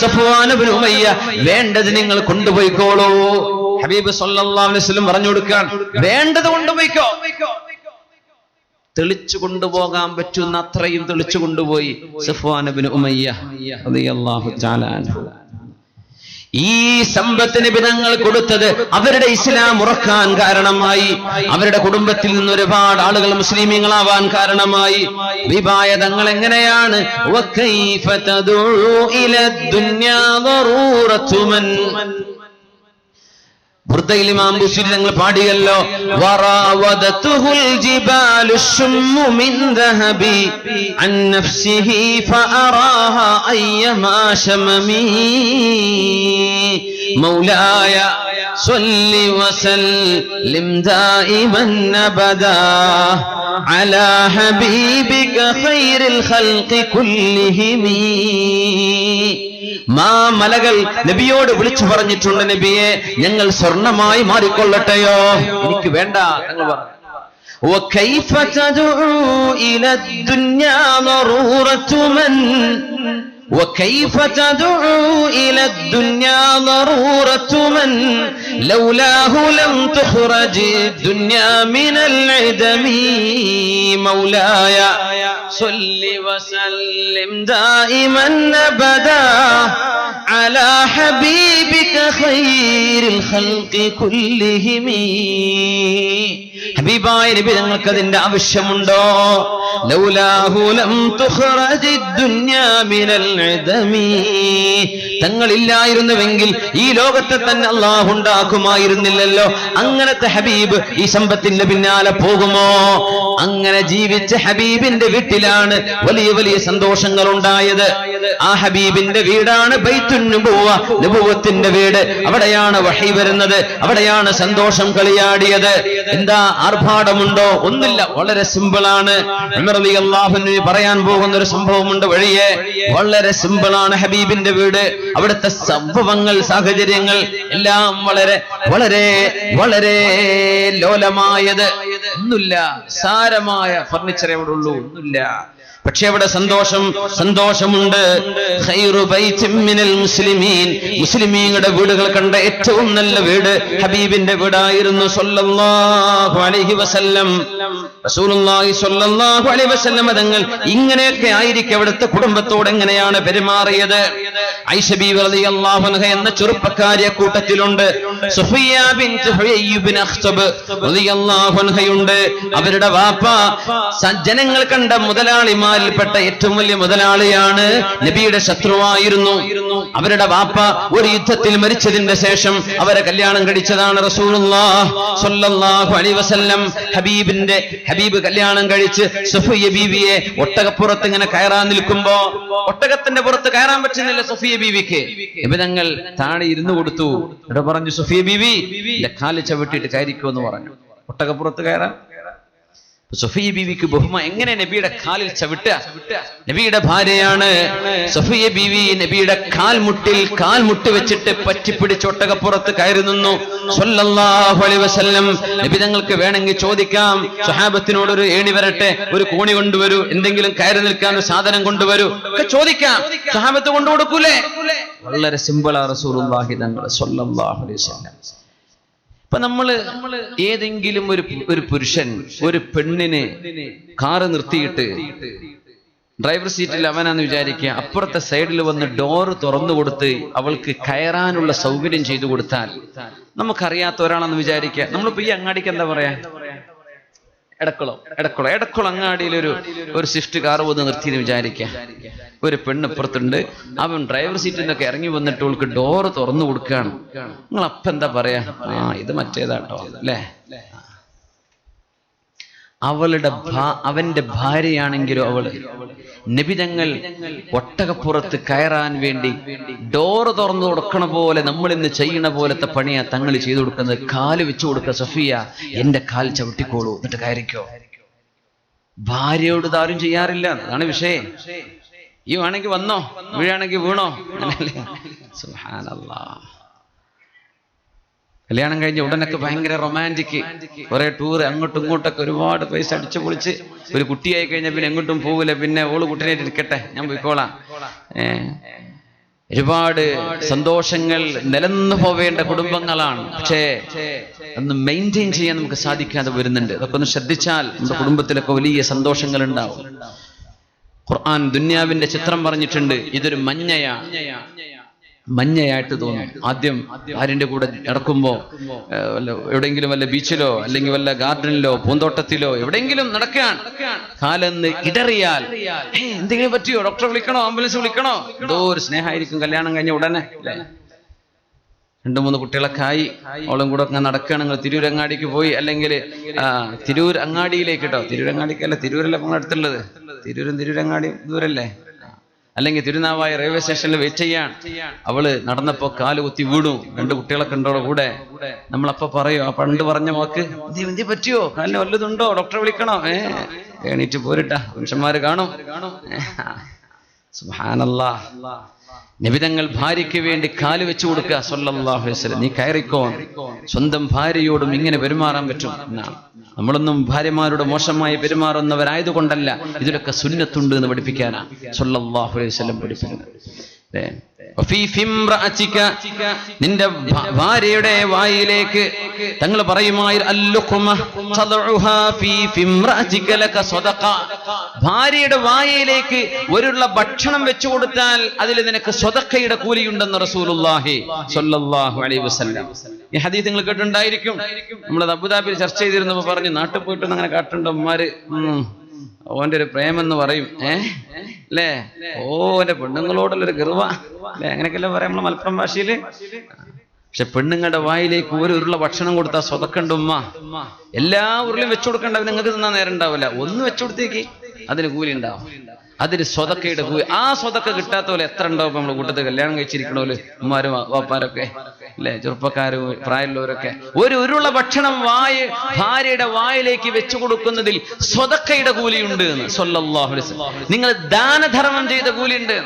സഫ്വാൻ ഇബ്നു ഉമയ്യ, വേണ്ടത് നിങ്ങൾ കൊണ്ടുപോയിക്കോളൂ. ഹബീബ് സല്ലല്ലാഹു അലൈഹി വസല്ലം പറഞ്ഞു കൊടുക്കാൻ, വേണ്ടത് കൊണ്ടുപോയിക്കോ. തെളിച്ചു കൊണ്ടുപോകാൻ പറ്റുന്ന അത്രയും തെളിച്ചു കൊണ്ടുപോയി സഫ്വാൻ ഇബ്നു ഉമയ്യ റളിയല്ലാഹു തആല അൻഹു. ഈ സമ്പത്തിന് ബിദങ്ങൾ കൊടുത്തത് അവരുടെ ഇസ്ലാം ഉറക്കാൻ കാരണമായി, അവരുടെ കുടുംബത്തിൽ നിന്ന് ഒരുപാട് ആളുകൾ മുസ്ലിമീങ്ങളാവാൻ കാരണമായി. വിഭായ തങ്ങൾ എങ്ങനെയാണ് വകൈഫ തദൂ ഇലദ്ദുനിയാ ദറൂറതു മൻ, ബുർദയിൽ ഇമാം ബുസ്രി തങ്ങൾ പാടിയല്ലോ, വറാവദതുഹുൽ ജിബാലു ശുമ്മു മിൻ ദഹബി അൻ നഫ്സിഹി ഫഅറാഹാ അയ്യമാ ശമമി മൗലായ സ്വല്ലി വസല്ലിം ദായിമൻ അബദാ അലാ ഹബീബിക ഖൈറിൽ ഖൽഖി കുല്ലിഹിമി. മലകൾ നബിയോട് വിളിച്ചു പറഞ്ഞിട്ടുണ്ട്, നബിയെ ഞങ്ങൾ സ്വർണമായി മാറിക്കൊള്ളട്ടെയോ? എനിക്ക് വേണ്ട, ഞങ്ങൾ പറഞ്ഞു. وكيف تدعو إلى الدنيا ضرورة من وكيف تدعو إلى الدنيا ضرورة من لولاه لم تخرج الدنيا من العدم مولاي صل وسلم دائما أبدا على حبيبك خير الخلق كلهم ഹബീബായ നബി ഞങ്ങൾക്ക് അതിന്റെ ആവശ്യമുണ്ടോ? ലൗലാഹു ലം തുഖ്റജി ദുനിയാ മിനൽ ഇദമി, തങ്ങളില്ലായിരുന്നുവെങ്കിൽ ഈ ലോകത്തെ തന്നെ അല്ലാഹു ഉണ്ടാക്കുമായിരുന്നില്ലല്ലോ. അങ്ങനത്തെ ഹബീബ് ഈ സമ്പത്തിന്റെ പിന്നാലെ പോകുമോ? അങ്ങനെ ജീവിച്ച ഹബീബിന്റെ വീട്ടിലാണ് വലിയ വലിയ സന്തോഷങ്ങൾ ഉണ്ടായത്. ആ ഹബീബിന്റെ വീടാണ് ബൈത്തുൻ നുബുവ, നബുവത്തിന്റെ വീട്. അവിടെയാണ് വഹി വരുന്നത്, അവിടെയാണ് സന്തോഷം കളിയാടിയത്. എന്താ ആർഭാടമുണ്ടോ? ഒന്നില്ല, വളരെ സിമ്പിളാണ്. ഉമർ റളിയല്ലാഹു അൻഹു പറയാൻ പോകുന്ന ഒരു സംഭവമുണ്ട് വഴിയെ. വളരെ സിമ്പിളാണ് ഹബീബിന്റെ വീട്. അവിടുത്തെ സംഭവങ്ങൾ, സാഹചര്യങ്ങൾ എല്ലാം വളരെ വളരെ വളരെ ലോലമായത്. ഒന്നുമില്ല, സാരമായ ഫർണിച്ചർ എവിടെ ഉള്ളൂ, ഒന്നുമില്ല. പക്ഷെ അവിടെ സന്തോഷമുണ്ട്. ഖൈറു ബൈത്തിൻ മിനൽ മുസ്ലിമീൻ, മുസ്ലിമീങ്ങളുടെ വീടുകൾ കണ്ട ഏറ്റവും നല്ല വീട് ഹബീബിന്റെ വീടായിരുന്നു സല്ലല്ലാഹു അലൈഹി വസല്ലം. റസൂലുള്ളാഹി സ്വല്ലല്ലാഹു അലൈഹി വസല്ലം തങ്ങൾ ഇങ്ങനെയൊക്കെ ആയിരിക്കും അവിടുത്തെ കുടുംബത്തോട് എങ്ങനെയാണ് പെരുമാറിയത്. ആയിഷ ബീവി റളിയല്ലാഹു അൻഹ എന്ന ചെറുപ്പക്കാരിയെ കൂട്ടത്തിലുണ്ട്. സുഫിയ ബിൻത് ഹുയൈ ഇബ്നു അഖ്തബ് റളിയല്ലാഹു അൻഹയുണ്ട്. അവരുടെ വാപ്പ ജനങ്ങൾ കണ്ട മുതലാളിമാരിൽപ്പെട്ട ഏറ്റവും വലിയ മുതലാളിയാണ്. നബിയുടെ ശത്രുവായിരുന്നു. അവരുടെ വാപ്പ ഒരു യുദ്ധത്തിൽ മരിച്ചതിന്റെ ശേഷം അവരെ കല്യാണം കഴിച്ചതാണ് റസൂലുള്ളാഹി സ്വല്ലല്ലാഹു അലൈഹി വസല്ലം. ഹബീബ് കല്യാണം കഴിച്ച് സുഫിയ ബീവിയെ ഒട്ടകപ്പുറത്ത് ഇങ്ങനെ കയറാൻ നിൽക്കുമ്പോ, ഒട്ടകത്തിന്റെ പുറത്ത് കയറാൻ പറ്റുന്നില്ല സുഫിയ ബീവിക്ക്. നബി തങ്ങൾ താഴെ ഇരുന്നു കൊടുത്തു. ഇവിടെ പറഞ്ഞു, സുഫിയ ബീവി എന്റെ കാല് ചവിട്ടിയിട്ട് കയറിക്കോ എന്ന് പറഞ്ഞു. ഒട്ടകപ്പുറത്ത് കയറാൻ സുഫിയ ബീവിക്ക് ബഹുമാനം. എങ്ങനെ നബിയുടെ കാലിൽ ചവിട്ടുക? നബിയുടെ ഭാര്യയാണ് സുഫിയ ബീവി. നബിയുടെ കാൽമുട്ടി വെച്ചിട്ട് പറ്റിപ്പിടിച്ച് ഒട്ടകപ്പുറത്ത് കയറി നിന്നു സ്വല്ലല്ലാഹു അലൈഹി വസല്ലം. നബി തങ്ങൾക്ക് വേണമെങ്കിൽ ചോദിക്കാം, സ്വഹാബത്തിനോട് ഒരു ഏണി വരട്ടെ, ഒരു കോണി കൊണ്ടുവരൂ, എന്തെങ്കിലും കയറി നിൽക്കാൻ ഒരു സാധനം കൊണ്ടുവരൂ ഒക്കെ ചോദിക്കാം. സ്വഹാബത്ത് കൊണ്ടുകൊടുക്കൂലേ? വളരെ സിമ്പിളാ റസൂലുള്ളാഹി തങ്ങൾ സ്വല്ലല്ലാഹു അലൈഹി വസല്ലം. ഇപ്പൊ നമ്മള് ഏതെങ്കിലും ഒരു പുരുഷൻ ഒരു പെണ്ണിന് കാറ് നിർത്തിയിട്ട് ഡ്രൈവർ സീറ്റിൽ അവനാന്ന് വിചാരിക്കുക, അപ്പുറത്തെ സൈഡിൽ വന്ന് ഡോറ് തുറന്നു കൊടുത്ത് അവൾക്ക് കയറാനുള്ള സൗകര്യം ചെയ്തു കൊടുത്താൽ, നമുക്കറിയാത്ത ഒരാളെന്ന് വിചാരിക്കുക. നമ്മളിപ്പോ ഈ അങ്ങാടിക്ക് എന്താ പറയാ, എടക്കുളം അങ്ങാടിയിൽ ഒരു സ്വിഫ്റ്റ് കാർ വന്ന് നിർത്തിയെന്ന് വിചാരിക്കുക. ഒരു പെണ്ണ് ഇപ്പുറത്തുണ്ട്, അവൻ ഡ്രൈവർ സീറ്റിൽ നിന്നൊക്കെ ഇറങ്ങി വന്നിട്ട് അവൾക്ക് ഡോറ് തുറന്നു കൊടുക്കുകയാണ്. നിങ്ങൾ അപ്പൊ എന്താ പറയാ? ഇത് മറ്റേതാട്ടോ അല്ലേ? അവന്റെ ഭാര്യയാണെങ്കിലോ അവള്, നബിതങ്ങൾ ഒട്ടകപ്പുറത്ത് കയറാൻ വേണ്ടി ഡോറ് തുറന്നു കൊടുക്കണ പോലെ നമ്മൾ ഇന്ന് ചെയ്യണ പോലത്തെ പണിയാ തങ്ങൾ ചെയ്തു കൊടുക്കുന്നത്. കാല് വെച്ചു കൊടുക്കുക, സഫിയ എന്റെ കാൽ ചവിട്ടിക്കോളൂ എന്നിട്ട് കയറിക്കോ. ഭാര്യയോട് ഇതാരും ചെയ്യാറില്ല, അതാണ് വിഷയം. ഈ വേണമെങ്കിൽ വന്നോ, വീഴാണെങ്കിൽ വീണോ. സുബ്ഹാനല്ലാഹ്. കല്യാണം കഴിഞ്ഞ ഉടനൊക്കെ ഭയങ്കര റൊമാൻറ്റിക്, കുറെ ടൂർ അങ്ങോട്ടും ഇങ്ങോട്ടൊക്കെ ഒരുപാട് പൈസ അടിച്ചു പൊളിച്ച്. ഒരു കുട്ടിയായി കഴിഞ്ഞാൽ പിന്നെ എങ്ങോട്ടും പോവില്ല, പിന്നെ ഓള് കുട്ടീനായിട്ട് ഇരിക്കട്ടെ, ഞാൻ പോയിക്കോളാം. ഒരുപാട് സന്തോഷങ്ങൾ നിലനിന്നു പോവേണ്ട കുടുംബങ്ങളാണ്. പക്ഷേ ഒന്ന് മെയിൻറ്റെയിൻ ചെയ്യാൻ നമുക്ക് സാധിക്കാതെ വരുന്നുണ്ട്. അതൊക്കെ ഒന്ന് ശ്രദ്ധിച്ചാൽ നമ്മുടെ കുടുംബത്തിലൊക്കെ വലിയ സന്തോഷങ്ങൾ ഉണ്ടാവും. ഖുർആൻ ദുന്യാവിന്റെ ചിത്രം പറഞ്ഞിട്ടുണ്ട്. ഇതൊരു മഞ്ഞയായിട്ട് തോന്നും. ആദ്യം ഭാര്യന്റെ കൂടെ നടക്കുമ്പോ എവിടെയെങ്കിലും വല്ല ബീച്ചിലോ അല്ലെങ്കിൽ വല്ല ഗാർഡനിലോ പൂന്തോട്ടത്തിലോ എവിടെയെങ്കിലും നടക്കാൻ കാലെന്ന് ഇടറിയാൽ എന്തെങ്കിലും പറ്റിയോ, ഡോക്ടറെ വിളിക്കണോ, ആംബുലൻസ് വിളിക്കണോ, എന്തോ ഒരു സ്നേഹമായിരിക്കും. കല്യാണം കഴിഞ്ഞ ഉടനെ 2-3 കുട്ടികളൊക്കെ ആയി അവളും കൂടെ ഒക്കെ നടക്കുകയാണ്. നിങ്ങൾ തിരൂരങ്ങാടിക്ക് പോയി, അല്ലെങ്കിൽ തിരൂർ അങ്ങാടിയിലേക്ക് കേട്ടോ, തിരൂരങ്ങാടിക്കല്ല, തിരൂരല്ല നമ്മൾ അടുത്തുള്ളത്. തിരൂരങ്ങാടി ദൂരല്ലേ? അല്ലെങ്കിൽ തിരുനാവായ റെയിൽവേ സ്റ്റേഷനിൽ വെയിറ്റ് ചെയ്യാൻ അവള് നടന്നപ്പോ കാല് കുത്തി വീണു. 2 കുട്ടികളൊക്കെ ഉണ്ടോ കൂടെ. നമ്മളപ്പോ പറയോ, ആ പണ്ട് പറഞ്ഞ വാക്ക് എന്ത് പറ്റിയോ, കാലിന് വല്ലതുണ്ടോ, ഡോക്ടറെ വിളിക്കണോ, എണീറ്റ് പോരിട്ടാ, പുരുഷന്മാര് കാണും. സുബ്ഹാനല്ലാഹ്. നബിതങ്ങൾ ഭാര്യയ്ക്ക് വേണ്ടി കാല് വെച്ചു കൊടുക്കുക സല്ലല്ലാഹു അലൈഹി വസല്ലം. നീ കയറിക്കോ, സ്വന്തം ഭാര്യയോടും ഇങ്ങനെ പെരുമാറാൻ പറ്റും എന്നാണ്. നമ്മളൊന്നും ഭാര്യമാരോട് മോശമായി പെരുമാറുന്നവരായതുകൊണ്ടല്ല, ഇതിലൊക്കെ സുന്നത്തുണ്ട് എന്ന് പഠിപ്പിക്കാനാ സല്ലല്ലാഹു അലൈഹി വസല്ലം പഠിപ്പിക്കുന്നത്. നിന്റെ ഭാര്യയുടെ വായിലേക്ക് തങ്ങൾ പറയുമായിരുന്നു, ഭാര്യയുടെ വായയിലേക്ക് ഒരുള്ള ഭക്ഷണം വെച്ചു കൊടുത്താൽ അതിൽ നിനക്ക് സ്വതക്കയുടെ കൂലിയുണ്ടെന്ന് റസൂലുള്ളാഹി സ്വല്ലല്ലാഹു അലൈഹി വസല്ലം. ഈ ഹദീസ് നിങ്ങൾ കേട്ടിട്ടുണ്ടായിരിക്കും. നമ്മളത് അബുദാബിയിൽ ചർച്ച ചെയ്തിരുന്നപ്പോ പറഞ്ഞു, നാട്ടിൽ പോയിട്ട് അങ്ങനെ കാട്ടുണ്ടോ ഉമ്മാര്, ഓന്റെ ഒരു പ്രേമെന്ന് പറയും, അല്ലേ, ഓന്റെ പെണ്ണുങ്ങളോടുള്ളൊരു ഗർവ അല്ലെ, അങ്ങനെയൊക്കെല്ലാം പറയാം നമ്മളെ മലപ്പുറം ഭാഷയില്. പക്ഷെ പെണ്ണുങ്ങളുടെ വായിലേക്ക് ഒരു ഉരുള ഭക്ഷണം കൊടുത്താൽ സ്വതക്കണ്ട ഉമ്മ. എല്ലാ ഉരുളിയും വെച്ചു കൊടുക്കണ്ട, നിങ്ങൾക്ക് തിന്നാൻ നേരം ഉണ്ടാവില്ല. ഒന്ന് വെച്ചു കൊടുത്തേക്ക് അതിന് കൂലി ഉണ്ടാവും, അതിന് സ്വതക്കയുടെ കൂലി. ആ സ്വതക്ക കിട്ടാത്ത പോലെ എത്ര ഉണ്ടാവും നമ്മള് കൂട്ടത്തിൽ കല്യാണം കഴിച്ചിരിക്കണോല് ഉമ്മാരും വാപ്പാരൊക്കെ അല്ലെ, ചെറുപ്പക്കാരും പ്രായമുള്ളവരൊക്കെ. ഒരു ഉരുള ഭക്ഷണം ഭാര്യയുടെ വായിലേക്ക് വെച്ചു കൊടുക്കുന്നതിൽ സ്വതക്കയുടെ കൂലിയുണ്ട് എന്ന് സ്വല്ലല്ലാഹു അലൈഹി വസല്ലം. നിങ്ങൾ ദാനധർമ്മം ചെയ്ത കൂലിയുണ്ട്.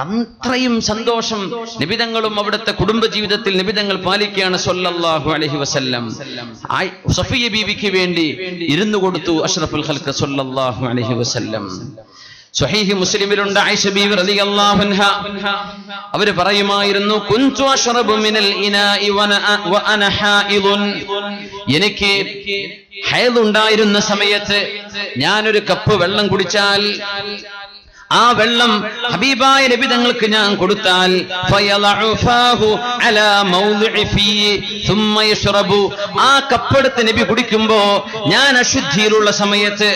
അത്രയും സന്തോഷം നബിതങ്ങളും അവിടുത്തെ കുടുംബജീവിതത്തിൽ നബിതങ്ങൾ പാലിക്കുകയാണ് സ്വല്ലല്ലാഹു അലൈഹി വസല്ലം. സഫിയ ബീവിക്ക് വേണ്ടി ഇരുന്നു കൊടുത്തു അഷ്റഫുൽ ഖൽഖ് സ്വല്ലല്ലാഹു അലൈഹി വസല്ലം. സ്വഹീഹ് മുസ്ലിമിലുണ്ട് ആയിഷ ബീവി റളിയല്ലാഹു അൻഹാ അവർ പറയുമായിരുന്നു, കുൻതു അശ്റബു മിനൽ ഇനാഇ വ അന ഹായിദുൻ. എനിക്ക് ഹൈദ് ഉണ്ടായിരുന്ന സമയത്ത് ഞാനൊരു കപ്പ് വെള്ളം കുടിച്ചാൽ ആ വെള്ളം ഹബീബായ നബി തങ്ങൾക്ക് ഞാൻ കൊടുത്താൽ ആ കപ്പെടുത്ത് നബി കുടിക്കുമ്പോ ഞാൻ അശുദ്ധിയിലുള്ള സമയത്ത്,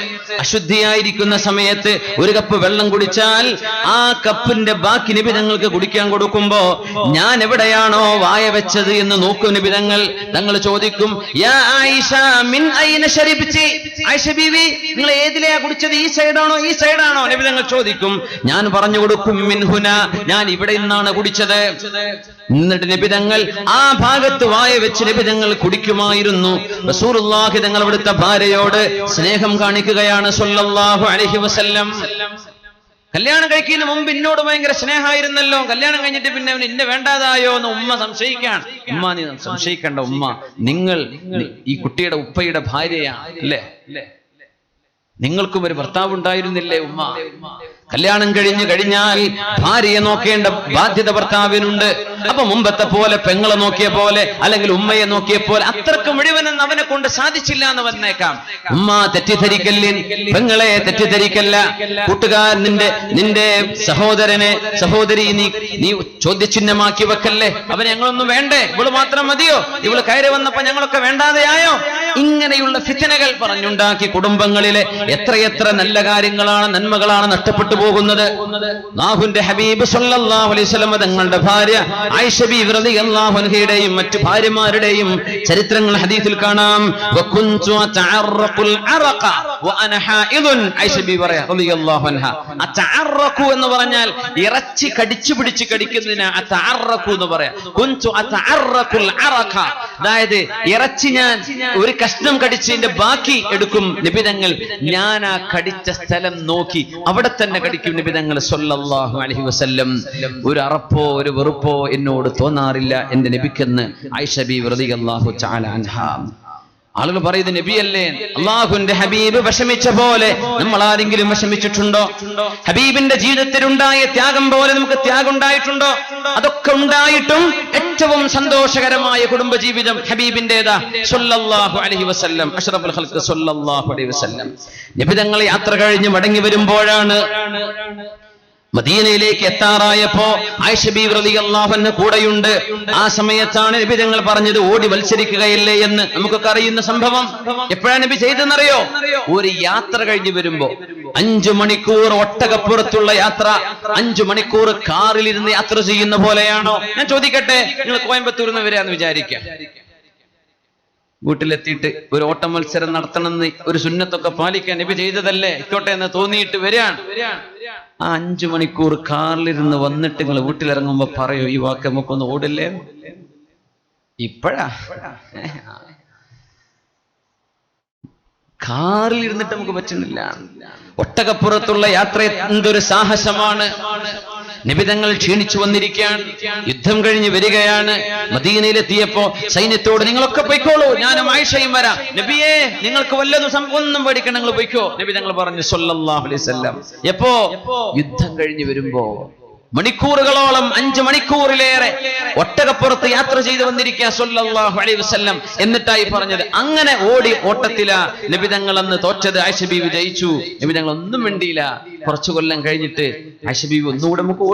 അശുദ്ധിയായിരിക്കുന്ന സമയത്ത് ഒരു കപ്പ് വെള്ളം കുടിച്ചാൽ ആ കപ്പിന്റെ ബാക്കി നബി തങ്ങൾക്ക് കുടിക്കാൻ കൊടുക്കുമ്പോ ഞാൻ എവിടെയാണോ വായ വെച്ചത് എന്ന് നോക്കും നബി തങ്ങൾ. തങ്ങൾ ചോദിക്കും, യാ ആയിഷ മിൻ ഐന ശരിബ്തി, ആയിഷ ബീവി നിങ്ങൾ ഏതിലെയാ കുടിച്ചത്, ഈ സൈഡാണോ ഈ സൈഡാണോ? നബി തങ്ങൾ ചോദിക്കും. ഞാൻ പറഞ്ഞു കൊടുക്കും, മിൻഹുന, ഞാൻ ഇവിടെ നിന്നാണ് കുടിച്ചത്. എന്നിട്ട് നബി തങ്ങൾ ആ ഭാഗത്ത് വായ വെച്ച് നബി തങ്ങൾ കുടിക്കുമായിരുന്നു. റസൂലുള്ളാഹി തങ്ങൾ അവിടുത്തെ ഭാര്യയോട് സ്നേഹം കാണിക്കുകയാണ് സ്വല്ലല്ലാഹു അലൈഹി വസല്ലം. കല്യാണം കഴിക്കുന്നതിന് മുമ്പ് എന്നോട് ഭയങ്കര സ്നേഹമായിരുന്നല്ലോ, കല്യാണം കഴിഞ്ഞിട്ട് പിന്നെ അവൻ എന്നെ വേണ്ടാതായോ എന്ന് ഉമ്മ സംശയിക്കാൻ. ഉമ്മ നീ സംശയിക്കണ്ട, ഉമ്മ നിങ്ങൾ ഈ കുട്ടിയുടെ ഉപ്പയുടെ ഭാര്യയാണ് അല്ലേ, നിങ്ങൾക്കും ഒരു ഭർത്താവ് ഉണ്ടായിരുന്നില്ലേ ഉമ്മ? കല്യാണം കഴിഞ്ഞാൽ ഭാര്യയെ നോക്കേണ്ട ബാധ്യത ഭർത്താവിനുണ്ട്. അപ്പൊ മുമ്പത്തെ പോലെ പെങ്ങളെ നോക്കിയ പോലെ അല്ലെങ്കിൽ ഉമ്മയെ നോക്കിയ പോലെ അത്രക്ക് മുഴുവനും അവനെ കൊണ്ട് സാധിച്ചില്ല എന്ന് വന്നേക്കാം. ഉമ്മ തെറ്റിദ്ധരിക്കല്ലേ, പെങ്ങളെ തെറ്റിദ്ധരിക്കല്ല. കൂട്ടുകാർ നിന്റെ സഹോദരി നീ ചോദ്യചിഹ്നമാക്കി വെക്കല്ലേ. അവന് ഞങ്ങളൊന്നും വേണ്ടേ, ഇവള് മാത്രം മതിയോ, ഇവള് കയറി വന്നപ്പോ ഞങ്ങളൊക്കെ വേണ്ടാതെയായോ? ഇങ്ങനെയുള്ള ഫിത്നകൾ പറഞ്ഞുണ്ടാക്കി കുടുംബങ്ങളിലെ എത്രയെത്ര നല്ല കാര്യങ്ങളാണ്, നന്മകളാണ് നഷ്ടപ്പെട്ടു പോകുന്നത്. അല്ലാഹുവിന്റെ ഹബീബ് സല്ലല്ലാഹു അലൈഹി വസല്ലം തങ്ങളുടെ ഭാര്യ ആയിഷ ബീവി റളിയല്ലാഹു അൻഹയുടെയും മറ്റു ഭാര്യമാരുടെയും ചരിത്രങ്ങൾ ഹദീസിൽ കാണാം. വകുൻതു അതഅറഖുൽ അറഖ വഅന ഹായിദുൻ. ആയിഷ ബീവി റളിയല്ലാഹു അൻഹ അതഅറഖു എന്ന് പറഞ്ഞാൽ ഇറച്ചി കടിച്ചു പിടിച്ച് കടിക്കുന്നതിന് അതഅറഖു എന്ന് പറയാം. കുൻതു അതഅറഖുൽ അറഖ, അതായത് ഇറച്ചി ഞാൻ ഒരു കഷ്ണം കടിച്ചതിന്റെ ബാക്കി എടുക്കും നിബിതങ്ങൾ. ഞാൻ ആ കടിച്ച സ്ഥലം നോക്കി അവിടെ തന്നെ കടിക്കും നിബിതങ്ങൾ സ്വല്ലല്ലാഹു അലൈഹി വസല്ലം. ഒരു അറപ്പോ ഒരു വെറുപ്പോ എന്നോട് തോന്നാറില്ല എന്റെ നബിക്കെന്ന് ആയിഷ ബീവി റളിയല്ലാഹു തആല അൻഹാ. ആളുകൾ പറയുന്നത് നബിയല്ലേ, അള്ളാഹുവിന്റെ ഹബീബ് വിഷമിച്ച പോലെ നമ്മൾ ആരെങ്കിലും വിഷമിച്ചിട്ടുണ്ടോ? ഹബീബിന്റെ ജീവിതത്തിലുണ്ടായ ത്യാഗം പോലെ നമുക്ക് ത്യാഗം ഉണ്ടായിട്ടുണ്ടോ? അതൊക്കെ ഉണ്ടായിട്ടും ഏറ്റവും സന്തോഷകരമായ കുടുംബജീവിതം ഹബീബിന്റേതാ സ്വല്ലല്ലാഹു അലൈഹി വസല്ലം. അഷ്റഫുൽ ഖൽഖ് സ്വല്ലല്ലാഹു അലൈഹി വസല്ലം നബി തങ്ങൾ യാത്ര കഴിഞ്ഞ് മടങ്ങി വരുമ്പോഴാണ് മദീനയിലേക്ക് എത്താറായപ്പോ ആയിഷ ബീവി റളിയല്ലാഹു അൻഹ കൂടെയുണ്ട്. ആ സമയത്താണ് നബി തങ്ങൾ പറഞ്ഞത് ഓടി മത്സരിക്കുകയില്ലേ എന്ന്. നമുക്കൊക്കെ അറിയുന്ന സംഭവം. എപ്പോഴാണ് നബി ചെയ്തെന്നറിയോ? ഒരു യാത്ര കഴിഞ്ഞ് വരുമ്പോ 5 മണിക്കൂർ ഒട്ടകപ്പുറത്തുള്ള യാത്ര, 5 മണിക്കൂർ കാറിലിരുന്ന് യാത്ര ചെയ്യുന്ന പോലെയാണോ? ഞാൻ ചോദിക്കട്ടെ, നിങ്ങൾ കോയമ്പത്തൂരിൽ നിന്ന് വരാന്ന് വിചാരിക്കാം, വീട്ടിലെത്തിയിട്ട് ഒരു ഓട്ട മത്സരം നടത്തണമെന്ന് ഒരു സുന്നത്തൊക്കെ പാലിക്കാൻ നബി ചെയ്തതല്ലേ, ഇക്കോട്ടെ എന്ന് തോന്നിയിട്ട് വരികയാണ്. ആ 5 മണിക്കൂർ കാറിലിരുന്ന് വന്നിട്ട് നിങ്ങൾ വീട്ടിലിറങ്ങുമ്പോ പറയോ ഈ വാക്ക് നമുക്കൊന്ന് ഓടില്ലേ? ഇപ്പോഴാ കാറിൽ ഇരുന്നിട്ട് നമുക്ക് പറ്റുന്നില്ല. ഒട്ടകപ്പുറത്തുള്ള യാത്ര എന്തൊരു സാഹസമാണ്. നിബിതങ്ങൾ ക്ഷീണിച്ചു വന്നിരിക്കുകയാണ്, യുദ്ധം കഴിഞ്ഞ് വരികയാണ്. മദീനയിലെത്തിയപ്പോ സൈന്യത്തോട് നിങ്ങളൊക്കെ പൊയ്ക്കോളൂ, ഞാനും ആയിഷയും വരാം. നബിയേ നിങ്ങൾക്ക് വല്ലതും ഒന്നും പേടിക്കണം, നിങ്ങൾ പൊയ്ക്കോ. നബി തങ്ങൾ പറഞ്ഞു സല്ലല്ലാഹു അലൈഹി വസല്ലം. എപ്പോ? യുദ്ധം കഴിഞ്ഞ് വരുമ്പോ മണിക്കൂറുകളോളം 5 മണിക്കൂറിലേറെ ഒട്ടകപ്പുറത്ത് യാത്ര ചെയ്തു വന്നിരിക്കുക സല്ലല്ലാഹു അലൈഹി വസല്ലം. എന്നിട്ടായി പറഞ്ഞത് അങ്ങനെ ഓട്ടത്തിലാ നബി തങ്ങൾ അന്ന് തോറ്റത്. ആയിഷ ബീവി ജയിച്ചു, നബി തങ്ങൾ ഒന്നും വേണ്ടിയില്ല. കുറച്ചു കൊല്ലം കഴിഞ്ഞിട്ട് ആയിഷ ബീവി ഒന്നുകൂടെ നമുക്ക്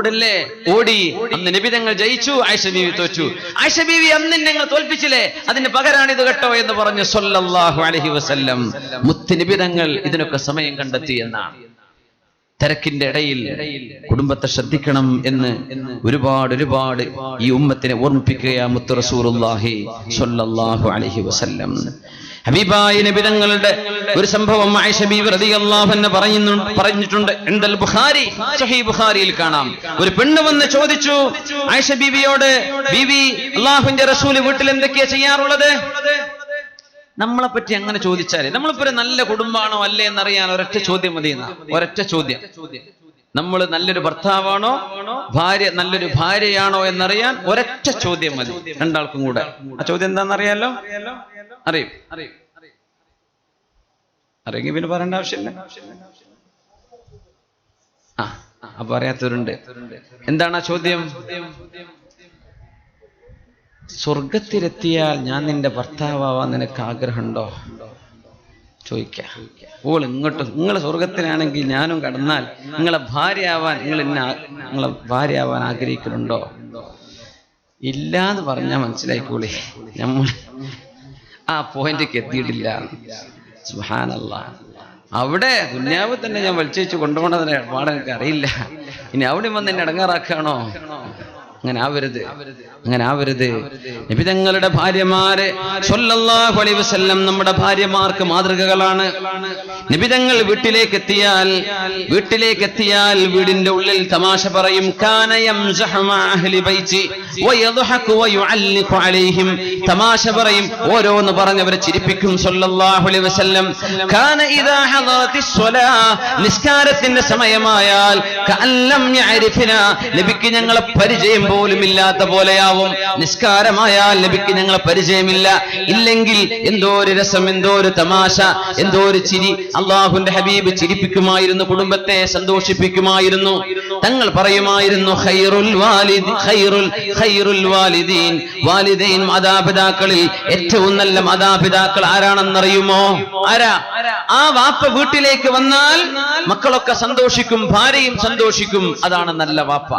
ഓടി. അന്ന് നബി തങ്ങൾ ജയിച്ചു, ആയിഷ ബീവി തോറ്റു. ആയിഷ ബീവി അന്ന് നിങ്ങൾ തോൽപ്പിച്ചില്ലേ, അതിന് പകരാണിത് കേട്ടോ എന്ന് പറഞ്ഞു സല്ലല്ലാഹു അലൈഹി വസല്ലം. മുത്ത് നബി തങ്ങൾ ഇതിനൊക്കെ സമയം കണ്ടെത്തി എന്നാണ്. തിരക്കിന്റെ ഇടയിൽ കുടുംബത്തെ ശ്രദ്ധിക്കണം എന്ന് ഒരുപാട് ഈ ഉമ്മത്തിനെ ഓർമ്മിപ്പിക്കുക മുത്ത് റസൂലുള്ളാഹി സ്വല്ലല്ലാഹു അലൈഹി വസല്ലം. ഹബീബായ നബി തങ്ങളുടെ ഒരു സംഭവം ആയിഷ ബീവി റളിയല്ലാഹു അൻഹ പറഞ്ഞിട്ടുണ്ട്. ഇൻദൽ ബുഖാരി, സഹീഹ് ബുഖാരിയിൽ കാണാം. ഒരു പെണ്ണ് വന്ന് ചോദിച്ചു ആയിഷ ബീവിയോട്, ബീവി അല്ലാഹുവിന്റെ റസൂൽ വീട്ടിൽ എന്തൊക്കെയാ ചെയ്യാറുള്ളത്? നമ്മളെ പറ്റി അങ്ങനെ ചോദിച്ചാലേ നമ്മളിപ്പോ ഒരു നല്ല കുടുംബമാണോ അല്ലേ എന്നറിയാൻ ഒരൊറ്റ ചോദ്യം മതി. ഒരൊറ്റ ചോദ്യം, നമ്മൾ നല്ലൊരു ഭർത്താവാണോ, നല്ലൊരു ഭാര്യയാണോ എന്നറിയാൻ ഒരൊറ്റ ചോദ്യം മതി രണ്ടാൾക്കും കൂടെ. ആ ചോദ്യം എന്താണെന്നറിയാലോ? അറിയെങ്കിൽ പിന്നെ പറയേണ്ട ആവശ്യമില്ല. അപ്പൊ അറിയാത്തവരുണ്ട്. എന്താണ് ആ ചോദ്യം? സ്വർഗത്തിലെത്തിയാൽ ഞാൻ നിന്റെ ഭർത്താവാൻ നിനക്ക് ആഗ്രഹമുണ്ടോ ചോദിക്ക. ഓൾ നിങ്ങൾ സ്വർഗത്തിലാണെങ്കിൽ ഞാനും കടന്നാൽ നിങ്ങളെ ഭാര്യയാവാൻ ആഗ്രഹിക്കുന്നുണ്ടോ? ഇല്ലാന്ന് പറഞ്ഞാൽ മനസ്സിലായിക്കോളി, നമ്മൾ ആ പോയിന്റിലേക്ക് എത്തിയിട്ടില്ല. സുബ്ഹാനല്ലാഹ്. അവിടെ ദുനിയാവ് തന്നെ ഞാൻ വലിച്ചു കൊണ്ടുപോകണതിന് പാടെ എനിക്ക് അറിയില്ല. ഇനി അവിടെ വന്ന് എന്നെ ഇടങ്ങാറാക്കാണോ? അങ്ങനെ ആവരുത്. നബി തങ്ങളുടെ ഭാര്യമാരെ സ്വല്ലല്ലാഹു അലൈഹി വസല്ലം നമ്മുടെ ഭാര്യമാർക്ക് മാതൃകകളാണ്. നബി തങ്ങൾ വീട്ടിലേക്ക് എത്തിയാൽ വീടിന്റെ ഉള്ളിൽ തമാശ പറയും. കാന യംസഹു മഅ അഹ്ലി ബൈതി വയദ്ഹഖു വയുഅല്ലിഖു അലൈഹിം. തമാശ പറയും, ഓരോന്ന് പറഞ്ഞവരെ ചിരിപ്പിക്കും സ്വല്ലല്ലാഹു അലൈഹി വസല്ലം. കാന ഇദാ ഹദറത്തിസ് സ്വലാ, നിസ്കാരത്തിന്റെ സമയമായാൽ കഅല്ലം യഅരിഫനാ, നബിക്ക് ഞങ്ങളെ പരിചയം പോലും ഇല്ലാത്ത പോലെയാവും. നിസ്കാരമായാൽ നബിക്ക് ഞങ്ങളെ പരിചയമില്ല. ഇല്ലെങ്കിൽ എന്തോ ഒരു രസം, എന്തോ ഒരു തമാശ, എന്തോ ഒരു ചിരി അള്ളാഹുവിന്റെ ഹബീബ് ചിരിപ്പിക്കുമായിരുന്നു, കുടുംബത്തെ സന്തോഷിപ്പിക്കുമായിരുന്നു. തങ്ങൾ പറയുമായിരുന്നു, ഖൈറുൽ വാലിദീൻ, മാതാപിതാക്കളിൽ ഏറ്റവും നല്ല മാതാപിതാക്കൾ ആരാണെന്നറിയുമോ? ആരാ? ആ വാപ്പ വീട്ടിലേക്ക് വന്നാൽ മക്കളൊക്കെ സന്തോഷിക്കും, ഭാര്യയും സന്തോഷിക്കും. അതാണ് നല്ല വാപ്പ.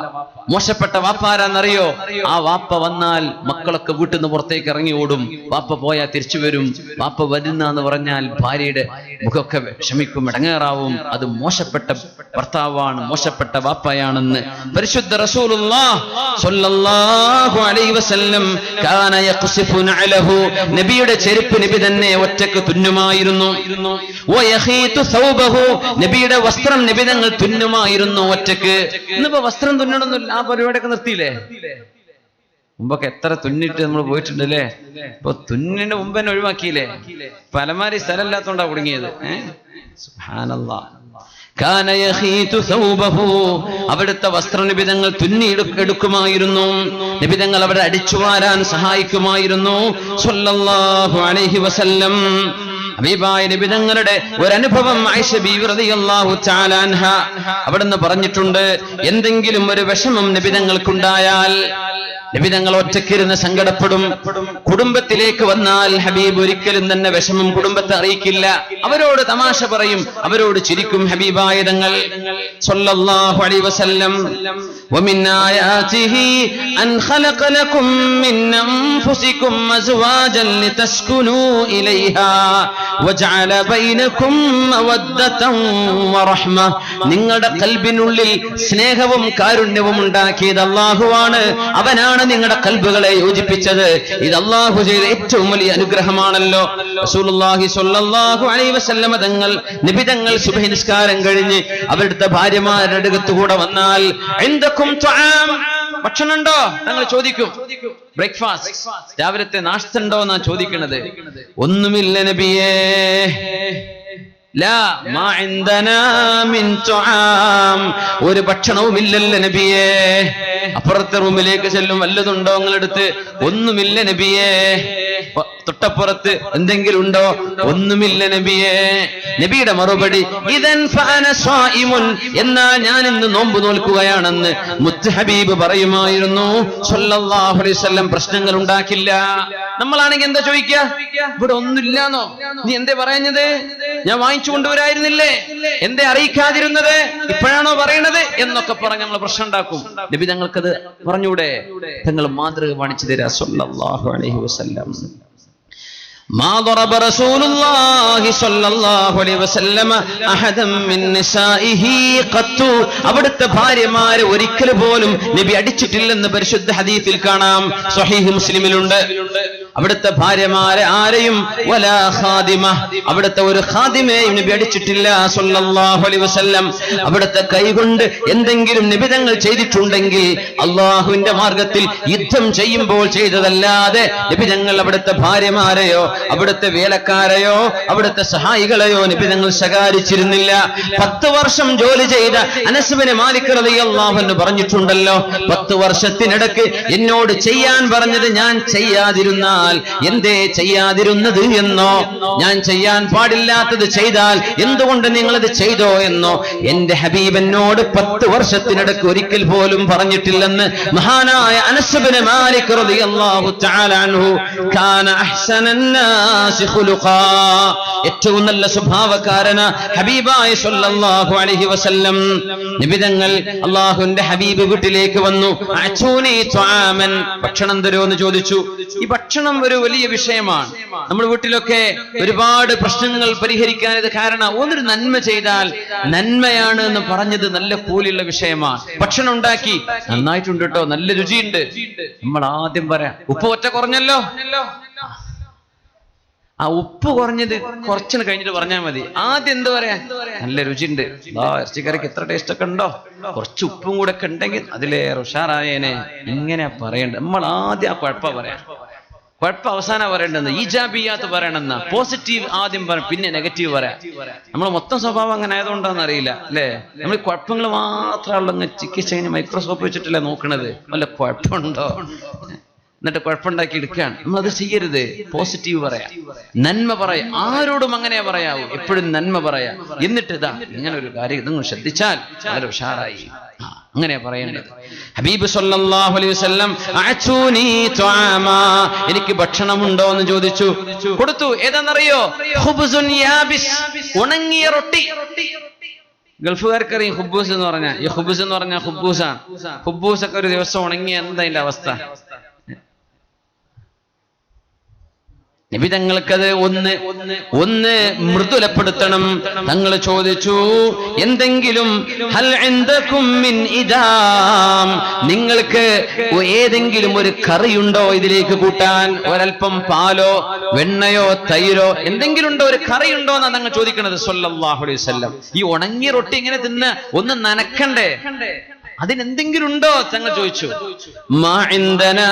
മോശപ്പെട്ട വാപ്പ ആരാന്നറിയോ? ആ വാപ്പ വന്നാൽ മക്കളൊക്കെ വീട്ടിൽ നിന്ന് പുറത്തേക്ക് ഇറങ്ങി ഓടും. വാപ്പ പോയാൽ തിരിച്ചു വരും. വാപ്പ വരുന്നെന്ന് പറഞ്ഞാൽ ഭാര്യയുടെ മുഖമൊക്കെ വിഷമിക്കും, ഇടങ്ങേറാവും. അത് മോശപ്പെട്ട ഭർത്താവാണ്, മോശപ്പെട്ട വാപ്പയാണെന്ന് പരിശുദ്ധ റസൂലുള്ളാഹി സ്വല്ലല്ലാഹു അലൈഹി വസല്ലം കാന യഖ്സിഫു നഅലഹു, നബിയുടെ ചെരുപ്പ് നബി തന്നെ ഒറ്റക്ക് തുന്നുമായിരുന്നു. വയഖീതു സൗബഹു, നബിയുടെ വസ്ത്രം നബി തങ്ങൾ തുന്നുമായിരുന്നു ഒറ്റക്ക്. ഇന്നിപ്പോ വസ്ത്രം തുന്നണമെന്നില്ല, ആ പരിപാടിയൊക്കെ നിർത്തിയില്ലേ? മുമ്പൊക്കെ എത്ര തുന്നിട്ട് നമ്മൾ പോയിട്ടുണ്ടല്ലേ. ഇപ്പൊ തുന്നിന്റെ മുമ്പ് തന്നെ ഒഴിവാക്കിയില്ലേ? പലമാരി സ്ഥലമില്ലാത്തോണ്ടാ കുടുങ്ങിയത്. സുബ്ഹാനല്ലാഹ്. കാന യഖീതു സൗബഹു, അവിടുത്തെ വസ്ത്ര നിബിതങ്ങൾ തുന്നിയെടുക്കുമായിരുന്നു. നിബിതങ്ങൾ അവിടെ അടിച്ചു വാരാൻ സഹായിക്കുമായിരുന്നു സ്വല്ലല്ലാഹു അലൈഹി വസല്ലം. ഹബീബായ നബിതങ്ങളുടെ ഒരനുഭവം ആയിഷ ബീവി റളിയല്ലാഹു തആല അൻഹ അവിടുന്ന് പറഞ്ഞിട്ടുണ്ട്. എന്തെങ്കിലും ഒരു വിഷമം നബിതങ്ങൾക്കുണ്ടായാൽ നബിതങ്ങൾ ഒറ്റക്കിരുന്ന് സങ്കടപ്പെടും. കുടുംബത്തിലേക്ക് വന്നാൽ ഹബീബ് ഒരിക്കലും തന്നെ വിഷമം കുടുംബത്തെ അറിയിക്കില്ല. അവരോട് തമാശ പറയും, അവരോട് ചിരിക്കും. ഹബീബായ തങ്ങൾ സ്വല്ലല്ലാഹു അലൈഹി വസല്ലം, വമിൻ ആയാതിഹി അൻ ഖലഖ ലക്കും മിൻ അൻഫുസികും അസ്വാജൻ ലിതസ്കുനൂ ഇലൈഹാ വജഅല ബൈനകും മവദ്ദതൻ വറഹ്മ. നിങ്ങളുടെ ഖൽബിനുള്ളിൽ സ്നേഹവും കാരുണ്യവും ഉണ്ടാക്കിയത് അല്ലാഹുവാണ്. അവനാണ് നിങ്ങളുടെ കൽബുകളെ യോജിപ്പിച്ചത്. ഇത് അല്ലാഹു ചെയ്ത ഏറ്റവും വലിയ അനുഗ്രഹമാണല്ലോ. റസൂലുള്ളാഹി സ്വല്ലല്ലാഹു അലൈഹി വസല്ലം തങ്ങൾ നബി തങ്ങൾ സുബ്ഹി നിസ്കാരം കഴിഞ്ഞ് അവരുടെ ഭാര്യമാരുടെ അടുത്തുകൂടെ വന്നാൽ ഇൻദകും തുആം, ഭക്ഷണം ഉണ്ടോ തങ്ങൾ ചോദിക്കും. ബ്രേക്ക്ഫാസ്റ്റ്, രാവിലത്തെ നാശ്ത ഉണ്ടോ എന്നാ ചോദിക്കുന്നത്. ഒന്നുമില്ല നബിയേ. ലാ മാ ഇൻദനാ മിൻ തുആം, ഒരു ഭക്ഷണവുമില്ലല്ലോ നബിയേ. അപ്പുറത്തെ റൂമിലേക്ക് ചെല്ലും, വല്ലതുണ്ടോ നിങ്ങളെടുത്ത്? ഒന്നുമില്ല നബിയേ. തൊട്ടപ്പുറത്ത് എന്തെങ്കിലും ഉണ്ടോ? ഒന്നുമില്ല നബിയേ. നബിയുടെ മറുപടി ഇദൻ ഫഅന സ്വായിമുൻ, എന്നാൽ ഞാൻ ഇന്ന് നോമ്പ് നോൽക്കുകയാണെന്ന് മുത്ത് ഹബീബ് പറയുമായിരുന്നു സ്വല്ലല്ലാഹു അലൈഹി വസല്ലം. പ്രശ്നങ്ങൾ ഉണ്ടാക്കില്ല. നമ്മളാണെങ്കിൽ എന്താ ചോദിക്കുക? ഇവിടെ ഒന്നുമില്ലാന്നോ? നീ എന്തേ പറയുന്നത്? ഞാൻ വാങ്ങിച്ചു കൊണ്ടുവരായിരുന്നില്ലേ? എന്തേ അറിയിക്കാതിരുന്നത്? ഇപ്പോഴാണോ പറയണത് എന്നൊക്കെ പറഞ്ഞ് നമ്മൾ പ്രശ്നം ഉണ്ടാക്കും. നബി തങ്ങൾക്കത് പറഞ്ഞൂടെ? തങ്ങൾ മാതൃക കാണിച്ചു തരാ സ്വല്ലല്ലാഹു അലൈഹി വസല്ലം. ما ضرب رسول الله صلى الله عليه وسلم احدا من نسائه قط, അവിടുത്തെ ഭാര്യമാരെ ഒരിക്കൽ പോലും നബി അടിച്ചിട്ടില്ലെന്ന് പരിശുദ്ധ ഹദീസിൽ കാണാം. സ്വഹീഹ് മുസ്ലിമിലുണ്ട്. അവിടുത്തെ ഭാര്യമാരെ ആരെയും വലാ ഖാദിമ, അവിടുത്തെ ഒരു ഖാദിമയെയും നബി അടിച്ചിട്ടില്ല സ്വല്ലല്ലാഹു അലൈഹി വസല്ലം. അവിടുത്തെ കൈകൊണ്ട് എന്തെങ്കിലും നിബിധങ്ങൾ ചെയ്തിട്ടുണ്ടെങ്കിൽ അള്ളാഹുവിന്റെ മാർഗത്തിൽ യുദ്ധം ചെയ്യുമ്പോൾ ചെയ്തതല്ലാതെ നിബിധങ്ങൾ അവിടുത്തെ ഭാര്യമാരെയോ അവിടുത്തെ വേലക്കാരെയോ അവിടുത്തെ സഹായികളെയോ നിബിധങ്ങൾ ശകാരിച്ചിരുന്നില്ല. 10 വർഷം ജോലി ചെയ്ത അനസ് ഇബ്നു മാലിക് റളിയല്ലാഹു അൻഹു പറഞ്ഞിട്ടുണ്ടല്ലോ, 10 വർഷത്തിനിടയ്ക്ക് എന്നോട് ചെയ്യാൻ പറഞ്ഞത് ഞാൻ ചെയ്യാതിരുന്നാൽ എന്തേ ചെയ്യാതിരുന്നത് എന്നോ, ഞാൻ ചെയ്യാൻ പാടില്ലാത്തത് ചെയ്താൽ എന്തുകൊണ്ട് നിങ്ങളത് ചെയ്തോ എന്നോ എന്റെ ഹബീബ് എന്നോട് 10 വർഷത്തിനിടയ്ക്ക് ഒരിക്കൽ പോലും പറഞ്ഞിട്ടില്ലെന്ന് മഹാനായ അനസ് ഇബ്നു മാലിക് റളിയല്ലാഹു തആല അൻഹു. കാന അഹ്സനന്നാസി ഖുലുഖാ, ഏറ്റവും നല്ല സ്വഭാവക്കാരന ഹബീബായ സ്വല്ലല്ലാഹു അലൈഹി വസല്ലം. നിബിതങ്ങൾ അല്ലാഹുവിന്റെ ഹബീബ് വീട്ടിലേക്ക് വന്നു. അചൂനി തുആമൻ, ഭക്ഷണം തരുമോ എന്ന് ചോദിച്ചു. ഈ ഭക്ഷണം ഒരു വലിയ വിഷയമാണ്. നമ്മുടെ വീട്ടിലൊക്കെ ഒരുപാട് പ്രശ്നങ്ങൾ പരിഹരിക്കാൻ ഇത് കാരണം ഒന്നൊരു നന്മ ചെയ്താൽ നന്മയാണ് എന്ന് പറഞ്ഞത് നല്ല കൂലിയുള്ള വിഷയമാണ്. ഭക്ഷണം ഉണ്ടാക്കി, നന്നായിട്ടുണ്ട് കേട്ടോ, നല്ല രുചിയുണ്ട്. നമ്മൾ ആദ്യം പറയാം ഉപ്പ് ഒറ്റ കുറഞ്ഞല്ലോ. ആ ഉപ്പ് കുറഞ്ഞത് കുറച്ചിന് കഴിഞ്ഞിട്ട് പറഞ്ഞാൽ മതി. ആദ്യം എന്ത് പറയാ? നല്ല രുചിയുണ്ട്, ഇറച്ചിക്കറിക്ക് എത്ര ടേസ്റ്റ് ഒക്കെ ഉണ്ടോ, കുറച്ച് ഉപ്പും കൂടെ ഒക്കെ ഉണ്ടെങ്കിൽ അതിലേറെ ഉഷാറായേനെ. ഇങ്ങനെ പറയണ്ട. നമ്മൾ ആദ്യം ആ കുഴപ്പം പറയാം. കുഴപ്പം അവസാനം പറയേണ്ടെന്ന്, ഈജാബിയാത്ത് പറയണമെന്ന, പോസിറ്റീവ് ആദ്യം പറയാം, പിന്നെ നെഗറ്റീവ് പറയാം. നമ്മൾ മൊത്തം സ്വഭാവം അങ്ങനെ ആയതുകൊണ്ടാന്ന് അറിയില്ല അല്ലേ? നമ്മൾ കുഴപ്പങ്ങൾ മാത്രമുള്ള ചികിത്സ കഴിഞ്ഞ് മൈക്രോസ്കോപ്പ് വെച്ചിട്ടല്ലേ നോക്കണത്. വല്ല കുഴപ്പമുണ്ടോ എന്നിട്ട് കുഴപ്പമുണ്ടാക്കി എടുക്കുകയാണ്. നമ്മളത് ചെയ്യരുത്. പോസിറ്റീവ് പറയാം, നന്മ പറയാം. ആരോടും അങ്ങനെ പറയാവൂ. എപ്പോഴും നന്മ പറയാം. എന്നിട്ട് ഇതാ ഇങ്ങനെ ഒരു കാര്യം ഇതൊന്നും ശ്രദ്ധിച്ചാൽ വളരെ ഉഷാറായി, അങ്ങനെ പറയേണ്ടത്. ഹബീബ് സല്ലല്ലാഹു അലൈഹി വസല്ലം അഅതൂനി തുആമാ, എനിക്ക് ഭക്ഷണമുണ്ടോ എന്ന് ചോദിച്ചു. കൊടുത്തു. ഏതാണെന്നറിയോ? ഖുബ്സുൻ യാബിസ്, ഉണങ്ങിയ റൊട്ടി. ഗൾഫുകാർക്കറിയും ഹുബൂസ് എന്ന് പറഞ്ഞാൽ. ഈ ഹുബൂസ് എന്ന് പറഞ്ഞാൽ ഹുബൂസാണ്. ഹുബൂസ് ഒക്കെ ഒരു ദിവസം ഉണങ്ങിയ എന്താ അതിന്റെ അവസ്ഥ? നബി തങ്ങൾക്കത് ഒന്ന് മൃദുലപ്പെടുത്തണം. തങ്ങൾ ചോദിച്ചു, എന്തെങ്കിലും ഹൽ ഇൻദകും മിൻ ഇദാം, നിങ്ങൾക്ക് ഏതെങ്കിലും ഒരു കറിയുണ്ടോ ഇതിലേക്ക് കൂട്ടാൻ? ഒരൽപ്പം പാലോ വെണ്ണയോ തൈരോ എന്തെങ്കിലും ഉണ്ടോ? ഒരു കറിയുണ്ടോ എന്നാ തങ്ങൾ ചോദിക്കണത് സ്വല്ലല്ലാഹു അലൈഹി വസല്ലം. ഈ ഉണങ്ങിയ റൊട്ടി ഇങ്ങനെ തിന്ന് ഒന്ന് നനക്കണ്ടേ? അതിനെന്തെങ്കിലും ഉണ്ടോ? തങ്ങൾ ചോദിച്ചു. മാ ഇൻദനാ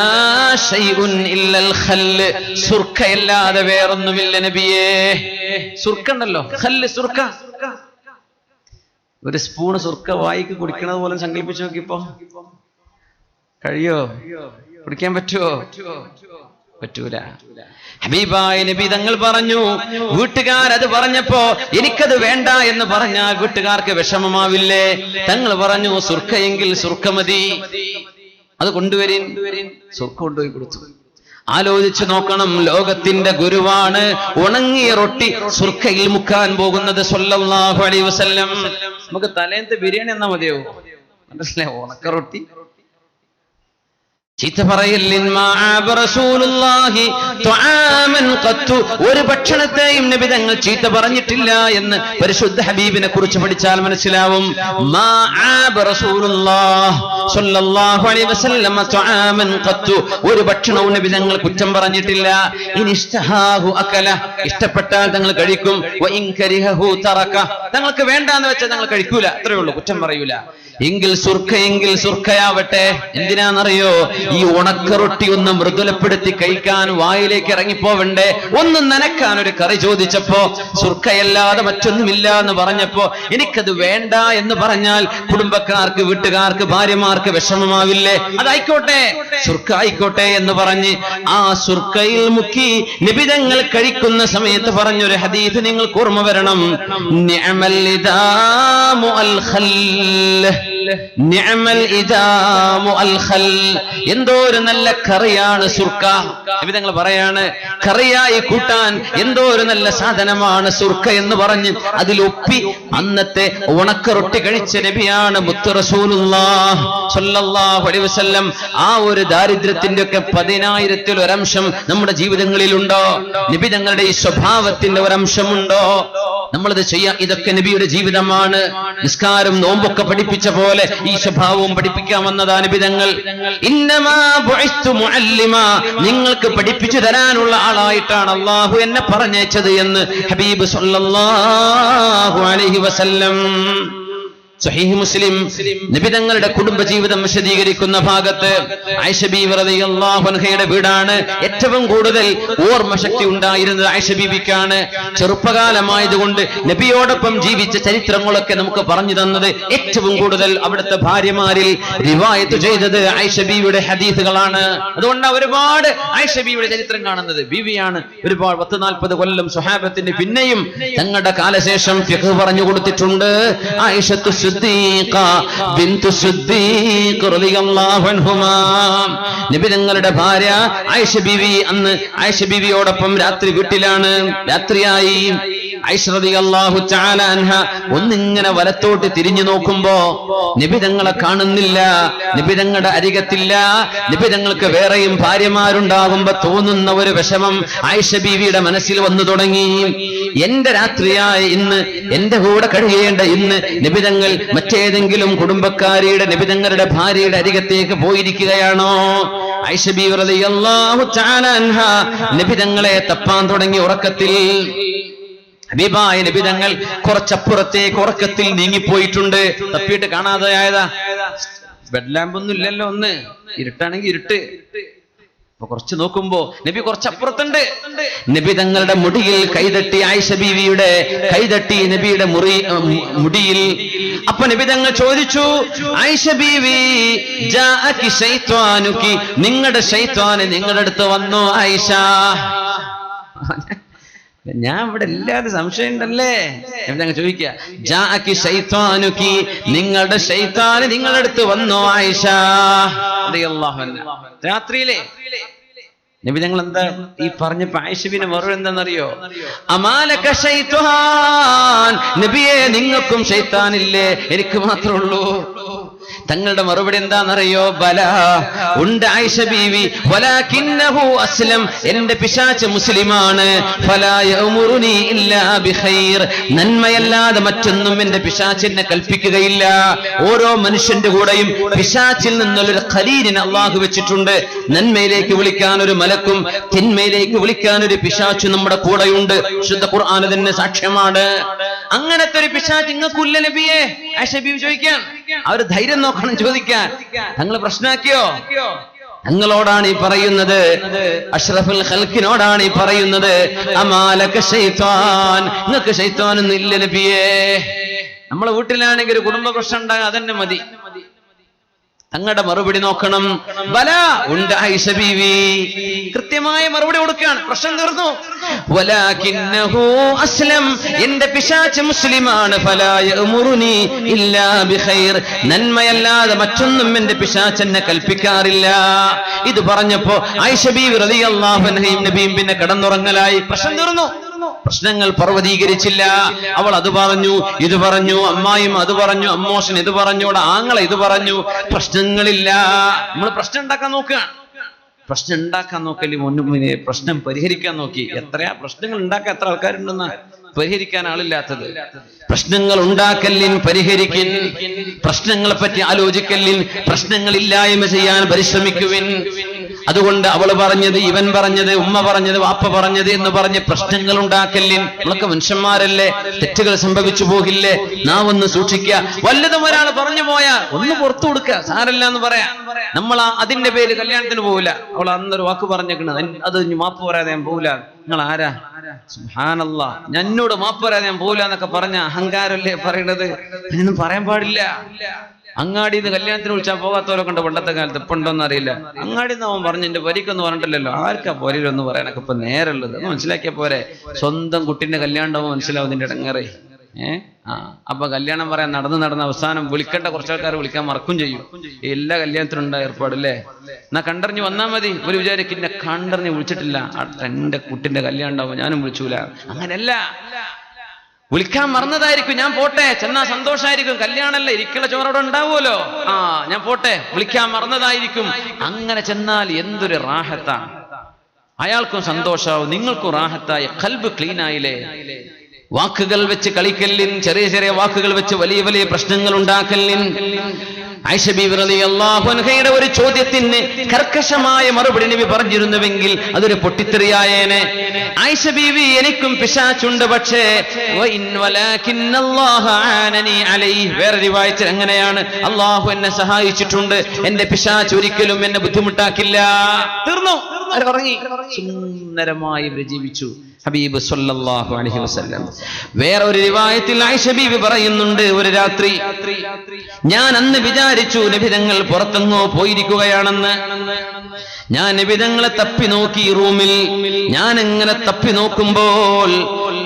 ശൈഉൻ ഇല്ലൽ ഖല്ല്, സുർക്കയല്ലാതെ വേറൊന്നുമില്ല നബിയേ. സുർക്ക ഉണ്ടല്ലോ, ഖല്ല്, സുർക്ക. ഒരു സ്പൂണ് സുർക്ക വായിക്ക് കുടിക്കണത് പോലെ സങ്കല്പിച്ചു നോക്കിപ്പോ. കഴിയോ? കുടിക്കാൻ പറ്റുമോ? പറ്റൂല. ഹബീബായ നബി തങ്ങൾ പറഞ്ഞു, വീട്ടുകാരത് പറഞ്ഞപ്പോ എനിക്കത് വേണ്ട എന്ന് പറഞ്ഞാൽ വീട്ടുകാർക്ക് വിഷമമാവില്ലേ? തങ്ങൾ പറഞ്ഞു, സുർക്കയെങ്കിൽ സുർക്ക മതി, അത് കൊണ്ടുവരീൻ. സുർക്ക കൊണ്ടുപോയി കൊടുത്തു. ആലോചിച്ചു നോക്കണം, ലോകത്തിന്റെ ഗുരുവാണ് ഉണങ്ങിയ റൊട്ടി സുർക്കയിൽ മുക്കാൻ പോകുന്നത് സ്വല്ലല്ലാഹു അലൈഹി വസല്ലം. നമുക്ക് തലേന്നത്തെ ബിരിയാണി എന്നാ മതിയോ? മനസ്സിലായി? ഉണക്ക റൊട്ടി ചീത്ത പറയലിൻ. ഒരു ഭക്ഷണത്തെയും നബി തങ്ങൾ ചീത്ത പറഞ്ഞിട്ടില്ല എന്ന് പരിശുദ്ധ ഹബീബിനെ കുറിച്ച് പഠിച്ചാൽ മനസ്സിലാവും. ഒരു ഭക്ഷണവും നബി തങ്ങൾ കുറ്റം പറഞ്ഞിട്ടില്ല. ഇഷ്ടപ്പെട്ടാൽ തങ്ങൾ കഴിക്കും, തങ്ങൾക്ക് വേണ്ടാന്ന് വെച്ചാൽ തങ്ങൾ കഴിക്കൂല. അത്രേ ഉള്ളൂ, കുറ്റം പറയൂല. എങ്കിൽ സുർക്കയാവട്ടെ. എന്തിനാണെന്നറിയോ? ഈ ഉണക്കറൊട്ടി ഒന്ന് മൃദുലപ്പെടുത്തി കഴിക്കാൻ വായിലേക്ക് ഇറങ്ങിപ്പോവണ്ടേ, ഒന്ന് നനക്കാൻ ഒരു കറി ചോദിച്ചപ്പോ സുർക്കയല്ലാതെ മറ്റൊന്നുമില്ല എന്ന് പറഞ്ഞപ്പോ എനിക്കത് വേണ്ട എന്ന് പറഞ്ഞാൽ കുടുംബക്കാർക്ക്, വീട്ടുകാർക്ക്, ഭാര്യമാർക്ക് വിഷമമാവില്ലേ? അതായിക്കോട്ടെ, സുർക്ക ആയിക്കോട്ടെ എന്ന് പറഞ്ഞ് ആ സുർക്കയിൽ മുക്കി നിബിതങ്ങൾ കഴിക്കുന്ന സമയത്ത് പറഞ്ഞൊരു ഹദീസ് നിങ്ങൾക്ക് ഓർമ്മ വരണം. നിഅമൽ ഇദാമു അൽ ഖൽ, നിഅമൽ ഇദാമു അൽ ഖൽ, എന്തോ ഒരു നല്ല കറിയാണ് സുർക്ക. നിബിതങ്ങൾ പറയാണ്, കറിയായി കൂട്ടാൻ എന്തോ ഒരു നല്ല സാധനമാണ് സുർക്ക എന്ന് പറഞ്ഞ് അതിലൊപ്പി അന്നത്തെ ഉണക്കറൊട്ടി കഴിച്ച നബിയാണ് മുത്ത് റസൂലുള്ളാഹി സ്വല്ലല്ലാഹു അലൈഹി വസല്ലം. ആ ഒരു ദാരിദ്ര്യത്തിന്റെ ഒക്കെ 10,000-ൽ ഒരംശം നമ്മുടെ ജീവിതങ്ങളിലുണ്ടോ? നബി തങ്ങളുടെ ഈ സ്വഭാവത്തിന്റെ ഒരംശമുണ്ടോ? നമ്മളത് ചെയ്യാം. ഇതൊക്കെ നബിയുടെ ജീവിതമാണ്. നിസ്കാരം, നോമ്പൊക്കെ പഠിപ്പിച്ച പോലെ ഈ സ്വഭാവവും പഠിപ്പിക്കാമെന്നതാ നബി തങ്ങൾ. ഇന്നമാ ബുഇസ്തു മുഅല്ലിമ, നിങ്ങൾക്ക് പഠിപ്പിച്ചു തരാനുള്ള ആളായിട്ടാണ് അല്ലാഹു എന്നെ പറഞ്ഞയച്ചത് എന്ന് ഹബീബ് സ്വല്ലല്ലാഹു അലൈഹി വസല്ലം. സഹീഹ് മുസ്ലിം നബി തങ്ങളുടെ കുടുംബജീവിതം വിശദീകരിക്കുന്ന ഭാഗത്ത് ആയിഷ ബീവി റളിയല്ലാഹു അൻഹയുടെ വീടാണ്. ഏറ്റവും കൂടുതൽ ഓർമ്മശക്തി ഉണ്ടായിരുന്നത് ആയിഷ ബീവിക്കാണ്. ചെറുപ്പകാലമായതുകൊണ്ട് നബിയോടൊപ്പം ജീവിച്ച ചരിത്രങ്ങളൊക്കെ നമുക്ക് പറഞ്ഞു തന്നത് ഏറ്റവും കൂടുതൽ അവിടുത്തെ ഭാര്യമാരിൽ റിവായത്ത് ചെയ്തത് ആയിഷ ബീവിയുടെ ഹദീസുകളാണ്. അതുകൊണ്ടാണ് ഒരുപാട് ആയിഷ ബീവിയുടെ ചരിത്രം കാണുന്നത്. ബീവിയാണ് ഒരുപാട് 40 കൊല്ലം സ്വഹാബത്തിന് പിന്നെയും തങ്ങളുടെ കാലശേഷം ഫിഖ് പറഞ്ഞു കൊടുത്തിട്ടുണ്ട്. ആയിഷത്തു സിദ്ദീഖ ബിൻതു സിദ്ദീഖ് റളിയല്ലാഹു അൻഹുമാ, നബി തങ്ങളുടെ ഭാര്യ ആയിഷ ബീവി. അന്ന് ആയിഷ ബീവിയോടൊപ്പം രാത്രി വീട്ടിലാണ്. രാത്രിയായി ആയിഷ റളിയല്ലാഹു തആല അൻഹ ഒന്നിങ്ങനെ വലത്തോട്ട് തിരിഞ്ഞു നോക്കുമ്പോ നബി തങ്ങളെ കാണുന്നില്ല, നബി തങ്ങളുടെ അരികത്തില്ല. നബി തങ്ങൾക്ക് വേറെയും ഭാര്യമാരുണ്ടാകുമ്പോ തോന്നുന്ന ഒരു വിഷമം ആയിഷ ബീവിയുടെ മനസ്സിൽ വന്നു തുടങ്ങി. എന്റെ രാത്രിയായ ഇന്ന്, എന്റെ കൂടെ കഴിയേണ്ട ഇന്ന് നബി തങ്ങൾ മറ്റേതെങ്കിലും കുടുംബക്കാരിയുടെ, നബി തങ്ങളുടെ ഭാര്യയുടെ അരികത്തേക്ക് പോയിരിക്കുകയാണോ? ആയിഷ ബീവി റളിയല്ലാഹു തആല അൻഹ നബി തങ്ങളെ തപ്പാൻ തുടങ്ങി ഉറക്കത്തിൽ. ഹബീബായ നബി തങ്ങൾ കുറച്ചപ്പുറത്തേക്ക് ഉറക്കത്തിൽ നീങ്ങിപ്പോയിട്ടുണ്ട്. തപ്പിയിട്ട് കാണാതെ ആയതാ. ബെഡ് ലാമ്പൊന്നും ഇല്ലല്ലോ, ഒന്ന് ഇരുട്ടാണെങ്കിൽ ഇരുട്ട്. അപ്പൊ കുറച്ച് നോക്കുമ്പോ നബി കുറച്ചപ്പുറത്തുണ്ട്. നബി തങ്ങളുടെ മുടിയിൽ കൈതട്ടി, ആയിഷ ബീവിയുടെ കൈതട്ടി നബിയുടെ മുടിയിൽ. അപ്പൊ നബി തങ്ങൾ ചോദിച്ചു, ആയിഷ ബീവി, ജാഅകി ശൈത്വാനുകി, നിങ്ങളുടെ ശൈത്വാന് നിങ്ങളുടെ അടുത്ത് വന്നു ആയിഷ. ഞാൻ ഇവിടെ ഇല്ലാതെ സംശയം ഉണ്ടല്ലേ? ഞങ്ങൾ ചോദിക്കുക, ജാഅകി ശൈത്വാനുകി, നിങ്ങളുടെ ശൈത്താന് നിങ്ങളുടെ അടുത്ത് വന്നോ ആയിഷ റളിയല്ലാഹു അൻഹ? രാത്രിയിലെ നബി ഞങ്ങൾ എന്താ ഈ പറഞ്ഞപ്പോ ആയിഷ ബീവിന്റെ മറുപടി എന്താണെന്നറിയോ? അമാലക ശൈത്വാൻ, നബിയെ നിങ്ങൾക്കും ശൈത്താനില്ലേ? എനിക്ക് മാത്രമേ ഉള്ളൂ. തങ്ങളുടെ മറുപടി എന്താണെന്നറിയോ? ബല, ഉണ്ട് ആയിഷ ബീവി, വലാകിന്നഹു അസ്ലം, എന്റെ പിശാച് മുസ്ലിമാണ്. ഫലാ യഅ്മുറുനി ഇല്ലാ ബിഖൈർ, നന്മയല്ലാതെ മറ്റൊന്നും എന്റെ പിശാചിനെ കൽപ്പിക്കുകയില്ല. ഓരോ മനുഷ്യന്റെ കൂടെയും പിശാചിൽ നിന്നുള്ളൊരു ഖലീലിനെ അല്ലാഹു വെച്ചിട്ടുണ്ട്. നന്മയിലേക്ക് വിളിക്കാൻ ഒരു മലക്കും തിന്മയിലേക്ക് വിളിക്കാൻ ഒരു പിശാചും നമ്മുടെ കൂടെയുണ്ട്. ശുദ്ധ ഖുർആൻ തന്നെ സാക്ഷ്യമാണ്. അങ്ങനത്തെ ഒരു പിശാച് നിങ്ങൾക്കില്ല നബിയെ? ആയിഷ ബീവി ചോദിക്കാൻ. അവർ ധൈര്യം നോക്കണം ചോദിക്കാൻ. തങ്ങൾ പ്രശ്നമാക്കിയോ? തങ്ങളോടാണ് ഈ പറയുന്നത്, അഷ്റഫുൽ ഖൽഖിനോടാണ് ഈ പറയുന്നത്. അമാലക ശൈത്താൻ, നിങ്ങൾക്ക് ശൈത്താനൊന്നും ഇല്ല നബിയേ. നമ്മളെ വീട്ടിലാണെങ്കിൽ ഒരു കുടുംബ പ്രശ്നം ഉണ്ടാകാൻ അതന്നെ മതി. തങ്ങളുടെ മറുപടി നോക്കണം. ബല, ഉണ്ട് ആയിഷ ബീവി, കൃത്യമായ മറുപടി കൊടുക്കുകയാണ്. പ്രശ്നം തീർന്നു. വലാകിന്നഹു അസ്ലം, എന്റെ പിശാച് മുസ്ലിമാണ്. ഫലാ യഅ്മുറുനി ഇല്ലാ ബിഖൈർ, നന്മയല്ലാതെ മറ്റൊന്നും എന്റെ പിശാച് എന്നെ കൽപ്പിക്കാറില്ല. ഇത് പറഞ്ഞപ്പോ ആയിഷ ബീവി റളിയല്ലാഹു അൻഹയും നബിയും പിന്നെ കിടന്നുറങ്ങലായി. പ്രശ്നം തീർന്നു. പ്രശ്നങ്ങൾ പർവ്വതീകരിച്ചില്ല. അവൾ അത് പറഞ്ഞു, ഇത് പറഞ്ഞു, അമ്മായും അത് പറഞ്ഞു, അമ്മോഷൻ ഇത് പറഞ്ഞു, ആങ്ങളെ ഇത് പറഞ്ഞു. പ്രശ്നങ്ങളില്ല. നമ്മൾ പ്രശ്നം ഉണ്ടാക്കാൻ നോക്കുകയാണ്. പ്രശ്നം ഉണ്ടാക്കാൻ നോക്കല് മുന്നേ പ്രശ്നം പരിഹരിക്കാൻ നോക്കി. എത്രയാ പ്രശ്നങ്ങൾ ഉണ്ടാക്കാൻ എത്ര ആൾക്കാരുണ്ടെന്ന് പരിഹരിക്കാൻ ആളില്ലാത്തത്. പ്രശ്നങ്ങൾ ഉണ്ടാക്കലിൻ പരിഹരിക്കിൻ, പ്രശ്നങ്ങളെ പറ്റി ആലോചിക്കലിൻ, പ്രശ്നങ്ങൾ ഇല്ലായ്മ ചെയ്യാൻ പരിശ്രമിക്കുവിൻ. അതുകൊണ്ട് അവള് പറഞ്ഞത്, ഇവൻ പറഞ്ഞത്, ഉമ്മ പറഞ്ഞത്, വാപ്പ പറഞ്ഞത് എന്ന് പറഞ്ഞ് പ്രശ്നങ്ങൾ ഉണ്ടാക്കല്ലേ. നമ്മളൊക്കെ മനുഷ്യന്മാരല്ലേ, തെറ്റുകൾ സംഭവിച്ചു പോകില്ലേ, നാം ഒന്ന് സൂക്ഷിക്കുക. വല്ലതും ഒരാൾ പറഞ്ഞു പോയാൽ ഒന്ന് പുറത്തു കൊടുക്കുക, സാരല്ല എന്ന് പറയാം. നമ്മൾ അതിന്റെ പേര് കല്യാണത്തിന് പോകില്ല. അവൾ അന്നൊരു വാക്ക് പറഞ്ഞേക്കണത്, അത് മാപ്പ് പറയാതെ ഞാൻ പോകില്ല. നിങ്ങൾ ആരാ? സുബ്ഹാനല്ലാഹ്, എന്നോട് മാപ്പ് പറയാതെ ഞാൻ പോകില്ല എന്നൊക്കെ പറഞ്ഞ അഹങ്കാരല്ലേ പറയണത്? അങ്ങനെയൊന്നും പറയാൻ പാടില്ല. അങ്ങാടിന്ന് കല്യാണത്തിന് വിളിച്ചാൽ പോകാത്തവരൊക്കെ ഉണ്ട് പണ്ടത്തെ കാലത്ത്. ഇപ്പൊ ഉണ്ടോന്ന് അറിയില്ല. അങ്ങാടിന്ന് അവൻ പറഞ്ഞു എന്റെ വരിക്കൊന്നും പറഞ്ഞിട്ടില്ലല്ലോ. ആർക്കാ പോരൊന്ന് പറയാനൊക്കെ ഇപ്പൊ നേരമുള്ളത്? മനസ്സിലാക്കിയ പോരെ. സ്വന്തം കുട്ടീന്റെ കല്യാണം മനസ്സിലാവും നിന്റെ ഇടങ്ങേറെ. അപ്പൊ കല്യാണം പറയാൻ നടന്ന് അവസാനം വിളിക്കേണ്ട കുറച്ചാൾക്കാർ വിളിക്കാൻ മറക്കും ചെയ്യും. എല്ലാ കല്യാണത്തിനും ഉണ്ടായ ഏർപ്പാടല്ലേ. എന്നാ കണ്ടറിഞ്ഞ് വന്നാൽ മതി. ഒരു വിചാരിക്കും എന്നെ കണ്ടറിഞ്ഞ് വിളിച്ചിട്ടില്ല, എന്റെ കുട്ടിന്റെ കല്യാണം ഉണ്ടാവും, ഞാനും വിളിച്ചൂല. അങ്ങനെയല്ല, വിളിക്കാൻ മറന്നതായിരിക്കും. ഞാൻ പോട്ടെ, ചെന്നാ സന്തോഷമായിരിക്കും, കല്യാണല്ലേ, ഇരിക്കുള്ള ചോറോടെ ഉണ്ടാവുമല്ലോ, ഞാൻ പോട്ടെ, വിളിക്കാൻ മറന്നതായിരിക്കും. അങ്ങനെ ചെന്നാൽ എന്തൊരു റാഹത്താണ്. അയാൾക്കും സന്തോഷാവും, നിങ്ങൾക്കും റാഹത്തായി, ഖൽബ് ക്ലീൻ ആയില്ലേ. വാക്കുകൾ വെച്ച് കളിക്കല്ലിൻ, ചെറിയ ചെറിയ വാക്കുകൾ വെച്ച് വലിയ വലിയ പ്രശ്നങ്ങൾ ഉണ്ടാക്കല്ലിൻ. ആയിഷ ബീവി റളിയല്ലാഹു അൻഹയുടെ ഒരു ചോദ്യത്തിന് കർക്കശമായ മറുപടി നബി പറഞ്ഞിരുന്നുവെങ്കിൽ അതൊരു പൊട്ടിത്തെറിയായേനെ. ആയിഷ ബീവി, എനിക്കും പിശാചുണ്ട്, പക്ഷേ വേറെ റിവായത്തിൽ അങ്ങനെയാണ്, അള്ളാഹു എന്നെ സഹായിച്ചിട്ടുണ്ട്, എന്റെ പിശാച് ഒരിക്കലും എന്നെ ബുദ്ധിമുട്ടാക്കില്ല. തീർന്നു, ഉറങ്ങി, സുന്ദരമായി ജീവിച്ചു ഹബീബ് സല്ലല്ലാഹു അലൈഹി വസല്ലം. വേറെ ഒരു റിവായത്തിൽ ആയിഷ ബീവി പറയുന്നുണ്ട്, ഒരു രാത്രി ഞാൻ അന്ന് വിചാരിച്ചു നബി തങ്ങൾ പുറത്തെങ്ങോ പോയിരിക്കുകയാണെന്ന്. ഞാൻ നബി തങ്ങളെ തപ്പി നോക്കി റൂമിൽ. ഞാൻ എങ്ങനെ തപ്പി നോക്കുമ്പോൾ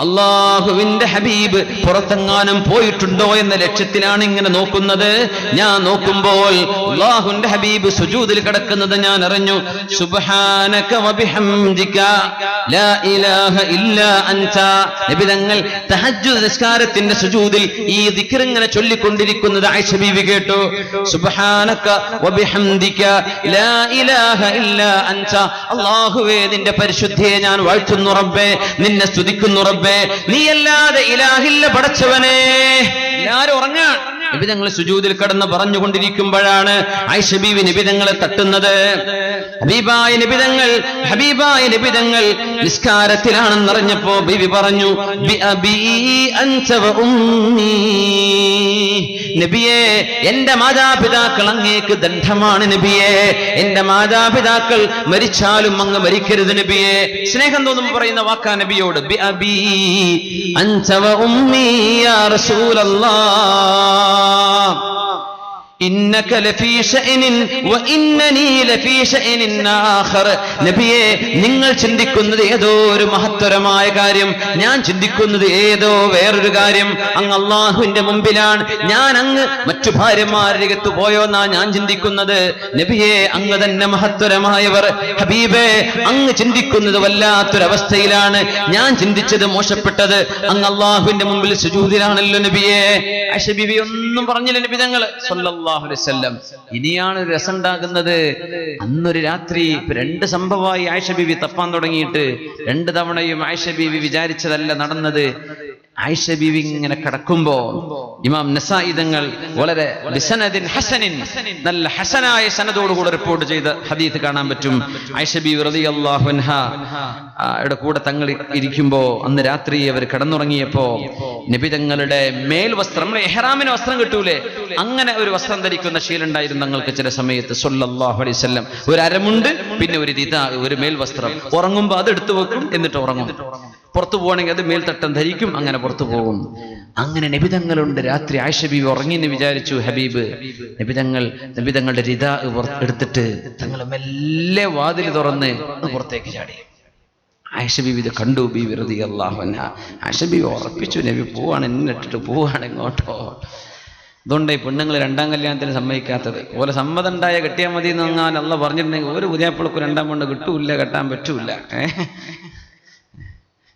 അള്ളാഹുവിന്റെ ഹബീബ് പുറത്തെങ്ങാനും പോയിട്ടുണ്ടോ എന്ന ലക്ഷ്യത്തിലാണ് ഇങ്ങനെ നോക്കുന്നത്. ഞാൻ നോക്കുമ്പോൾ അള്ളാഹുവിന്റെ ഹബീബ് സുജൂദിൽ കിടക്കുന്നത് ഞാൻ അറിഞ്ഞു. സുബ്ഹാനക വബിഹംദിക ലാ ഇലാഹ ഇല്ലാ അൻത. നബി തങ്ങൾ തഹജ്ജുദ് നിസ്കാരത്തിന്റെ സുജൂദിൽ ഈ ദിക്ർ ഇങ്ങനെ ചൊല്ലിക്കൊണ്ടിരിക്കുന്നത് ആയിഷ ബീവി കേട്ടു. സുബ്ഹാനക വബിഹംദിക ലാ ഇലാഹ ഇല്ലാ അൻത. അല്ലാഹുവേ, നിന്റെ പരിശുദ്ധിയെ ഞാൻ വാഴ്ത്തുന്നു റബ്ബേ, നിന്നെ സ്തുതിക്കുന്നു റബ്ബേ, നീയല്ലാതെ ഇലാഹില്ല പടച്ചവനെ. എല്ലാരും ഉറങ്ങാൻ. നബി തങ്ങൾ സുജൂദിൽ കിടന്ന് പറഞ്ഞുകൊണ്ടിരിക്കുമ്പോഴാണ് ആയിഷ ബീവി നബി തങ്ങളെ തട്ടുന്നത്. ഹബീബായ നബി തങ്ങൾ നിസ്കാരത്തിലാണെന്നറിഞ്ഞപ്പോ ബീവി പറഞ്ഞു, ബിഅബീ അൻത വ ഉമ്മീ. നബിയേ, എന്റെ മാതാപിതാക്കൾ അങ്ങേക്ക് ദണ്ഡമാണ് നബിയേ, എന്റെ മാതാപിതാക്കൾ മരിച്ചാലും അങ്ങ് മരിക്കരുത് നബിയേ. സ്നേഹം തോന്നുമ്പോൾ പറയുന്ന വാക്കാ നബിയോട്. ബിഅബീ അൻത വ ഉമ്മീ യാ റസൂലല്ലാഹ് ഇന്നക ലഫീ ശഅനിൻ വ ഇന്നനീ ലഫീ ശഅനിൻ ആഖർ. നബിയേ, നിങ്ങൾ ചിന്തിക്കുന്നത് ഏതോ ഒരു മഹത്തരമായ കാര്യം, ഞാൻ ചിന്തിക്കുന്നത് ഏതോ വേറൊരു കാര്യം. അങ്ങ് അല്ലാഹുവിന്റെ മുമ്പിലാണ്, ഞാൻ അങ്ങ് മറ്റു ഭാര്യമാരകത്ത് പോയോന്നാ ഞാൻ ചിന്തിക്കുന്നത്. നബിയേ, അങ്ങ് തന്നെ മഹത്തരമായവർ. ഹബീബേ, അങ്ങ് ചിന്തിക്കുന്നത് വല്ലാത്തൊരവസ്ഥയിലാണ്, ഞാൻ ചിന്തിച്ചത് മോശപ്പെട്ടത്. അങ്ങ് അല്ലാഹുവിന്റെ മുമ്പിൽ സുജൂദിലാണല്ലോ നബിയേ. ആയിഷ ബീവി ഒന്നും പറഞ്ഞില്ല നബി തങ്ങൾ സല്ലല്ലാഹു അലൈഹി വസല്ലം. ഇനിയാണ് ഒരു രസം ഉണ്ടാകുന്നത്. അന്നൊരു രാത്രി 2 സംഭവമായി ആയിഷ ബീവി തപ്പാൻ തുടങ്ങിയിട്ട്. 2 തവണയും ആയിഷ ബീവി വിചാരിച്ചതല്ല നടന്നത്. ആയിഷ ബീവി ഇങ്ങനെ കിടക്കുമ്പോ ഇമാം നസായി തങ്ങൾ വളരെ ബിസനദിൻ ഹസനിൻ, നല്ല ഹസനായ സനദോടുകൂടെ റിപ്പോർട്ട് ചെയ്ത ഹദീസ് കാണാൻ പറ്റും. ആയിഷ ബീവി റളിയല്ലാഹു അൻഹയുടെ കൂടെ തങ്ങൾ ഇരിക്കുമ്പോ അന്ന് രാത്രി അവർ കിടന്നുറങ്ങിയപ്പോ നബി തങ്ങളുടെ മേൽവസ്ത്രം, നമ്മുടെ ഇഹ്റാമിന് വസ്ത്രം കിട്ടൂലേ, അങ്ങനെ ഒരു വസ്ത്രം ധരിക്കുന്ന ശീലമുണ്ടായിരുന്നു തങ്ങൾക്ക് ചില സമയത്ത് സല്ലല്ലാഹു അലൈഹി വസല്ലം. ഒരു അരമുണ്ട്, പിന്നെ ഒരു ദിദാ, ഒരു മേൽവസ്ത്രം. ഉറങ്ങുമ്പോ അത് എടുത്തു വെക്കും, എന്നിട്ട് ഉറങ്ങും. പുറത്തു പോകണമെങ്കിൽ അത് മേൽത്തട്ടം ധരിക്കും, അങ്ങനെ പുറത്തു പോകും. അങ്ങനെ നബിതങ്ങളുണ്ട്. രാത്രി ആയിഷ ബീവി ഉറങ്ങിയെന്ന് വിചാരിച്ചു ഹബീബ്. നബിതങ്ങളുടെ റിദാ എടുത്തിട്ട് തങ്ങൾ മെല്ലെ വാതിൽ തുറന്ന് പുറത്തേക്ക് ചാടി. ആയിഷ ബീവി ഇത് കണ്ടു. ബീവി റളിയല്ലാഹു അൻഹ, ആയിഷ ബീവി ഉറപ്പിച്ചു, നബി പോവാണ്, എന്നിട്ടിട്ട് പോവാണ് ഇങ്ങോട്ടോ. അതുകൊണ്ട് ഈ പെണ്ണുങ്ങൾ 2ാം കല്യാണത്തിന് സമ്മതിക്കാത്തത്. ഓലെ സമ്മതം ഉണ്ടായ കെട്ടിയാൽ മതി എന്ന് പറഞ്ഞാൽ അള്ള പറഞ്ഞിട്ടുണ്ടെങ്കിൽ ഒരു പുതിയാപ്പിളക്ക് 2ാം പെണ്ണ് കിട്ടൂല്ല, കെട്ടാൻ പറ്റൂല.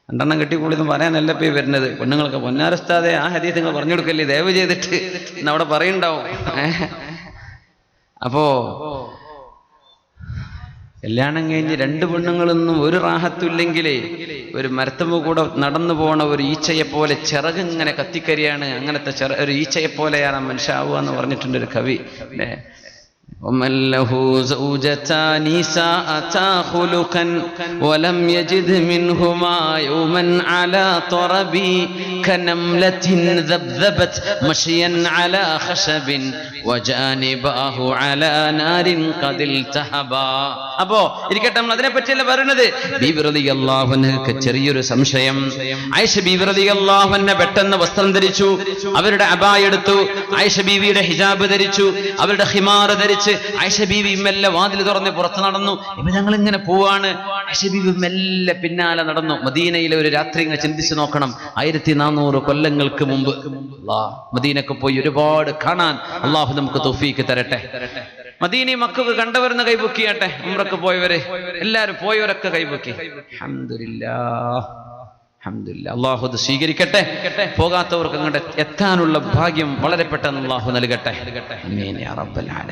2എണ്ണം കെട്ടിക്കൂടിയെന്ന് പറയാനല്ല ഇപ്പൊ വരുന്നത്. പെണ്ണുങ്ങൾക്ക് പൊന്നാരസ്താതെ ആ ഹദീസ് നിങ്ങൾ പറഞ്ഞു കൊടുക്കല്ലേ, ദയവ് ചെയ്തിട്ട് എന്നവിടെ പറയുണ്ടാവും. അപ്പോ കല്യാണം കഴിഞ്ഞ് 2 പെണ്ണുങ്ങളൊന്നും ഒരു റാഹത്തുമില്ലെങ്കിലേ ഒരു മരത്തുമ്പ് കൂടെ നടന്നു പോണ ഒരു ഈച്ചയെ പോലെ ചിറകിങ്ങനെ കത്തിക്കരിയാണ്. അങ്ങനത്തെ ഒരു ഈച്ചയെ പോലെയാണ് മനുഷ്യാവുക എന്ന് പറഞ്ഞിട്ടുണ്ട് ഒരു കവി. ومن له زوجتان ساءتا خلقا ولم يجد منهما يوما على طربي كنملة ذبذبت مشيا على خشب وجانباه على نار قد التهبا. അപ്പോ ഇരിക്കട്ടെ, നമ്മൾ അതിനെ പറ്റിയല്ല പറയുന്നത്. ബീബി റളിയല്ലാഹു അൻഹയ്ക്ക് ചെറിയൊരു സംശയം. ആയിഷ ബീബി റളിയല്ലാഹു അൻഹ പെട്ടെന്ന് വസ്ത്രം ധരിച്ചു, അവരുടെ അബായ എടുത്തു. ആയിഷ ബീവിയുടെ ഹിജാബ് ധരിച്ചു, അവരുടെ ഹിമാർ ധരിച്ച് ആയിഷ ബീവി മെല്ലെ വാതിൽ തുറന്ന് പുറത്ത് നടന്നു. ഇപ്പൊ ഞങ്ങൾ ഇങ്ങനെ പോവാണ്. ആയിഷ ബീവി മെല്ലെ പിന്നാലെ നടന്നു. മദീനയിലെ ഒരു രാത്രി ഇങ്ങനെ ചിന്തിച്ചു നോക്കണം. 1400 കൊല്ലങ്ങൾക്ക് മുമ്പ് മദീനക്ക് പോയി ഒരുപാട് കാണാൻ അള്ളാഹു നമുക്ക് തൗഫീക്ക് തരട്ടെ. മദീനയും മക്കൾക്ക് കണ്ടവരെന്ന് കൈപൊക്കിയാട്ടെ. ഉംറക്ക് പോയവര് എല്ലാവരും പോയവരൊക്കെ കൈപൊക്കി. അൽഹംദുലില്ലാഹ്, അൽഹംദുലില്ലാഹ്. അള്ളാഹു അത് സ്വീകരിക്കട്ടെ. പോകാത്തവർക്ക് അങ്ങോട്ട് എത്താനുള്ള ഭാഗ്യം വളരെ പെട്ടെന്ന് അള്ളാഹു നൽകട്ടെ. ആമീൻ യാ റബ്ബൽ ആലമീൻ.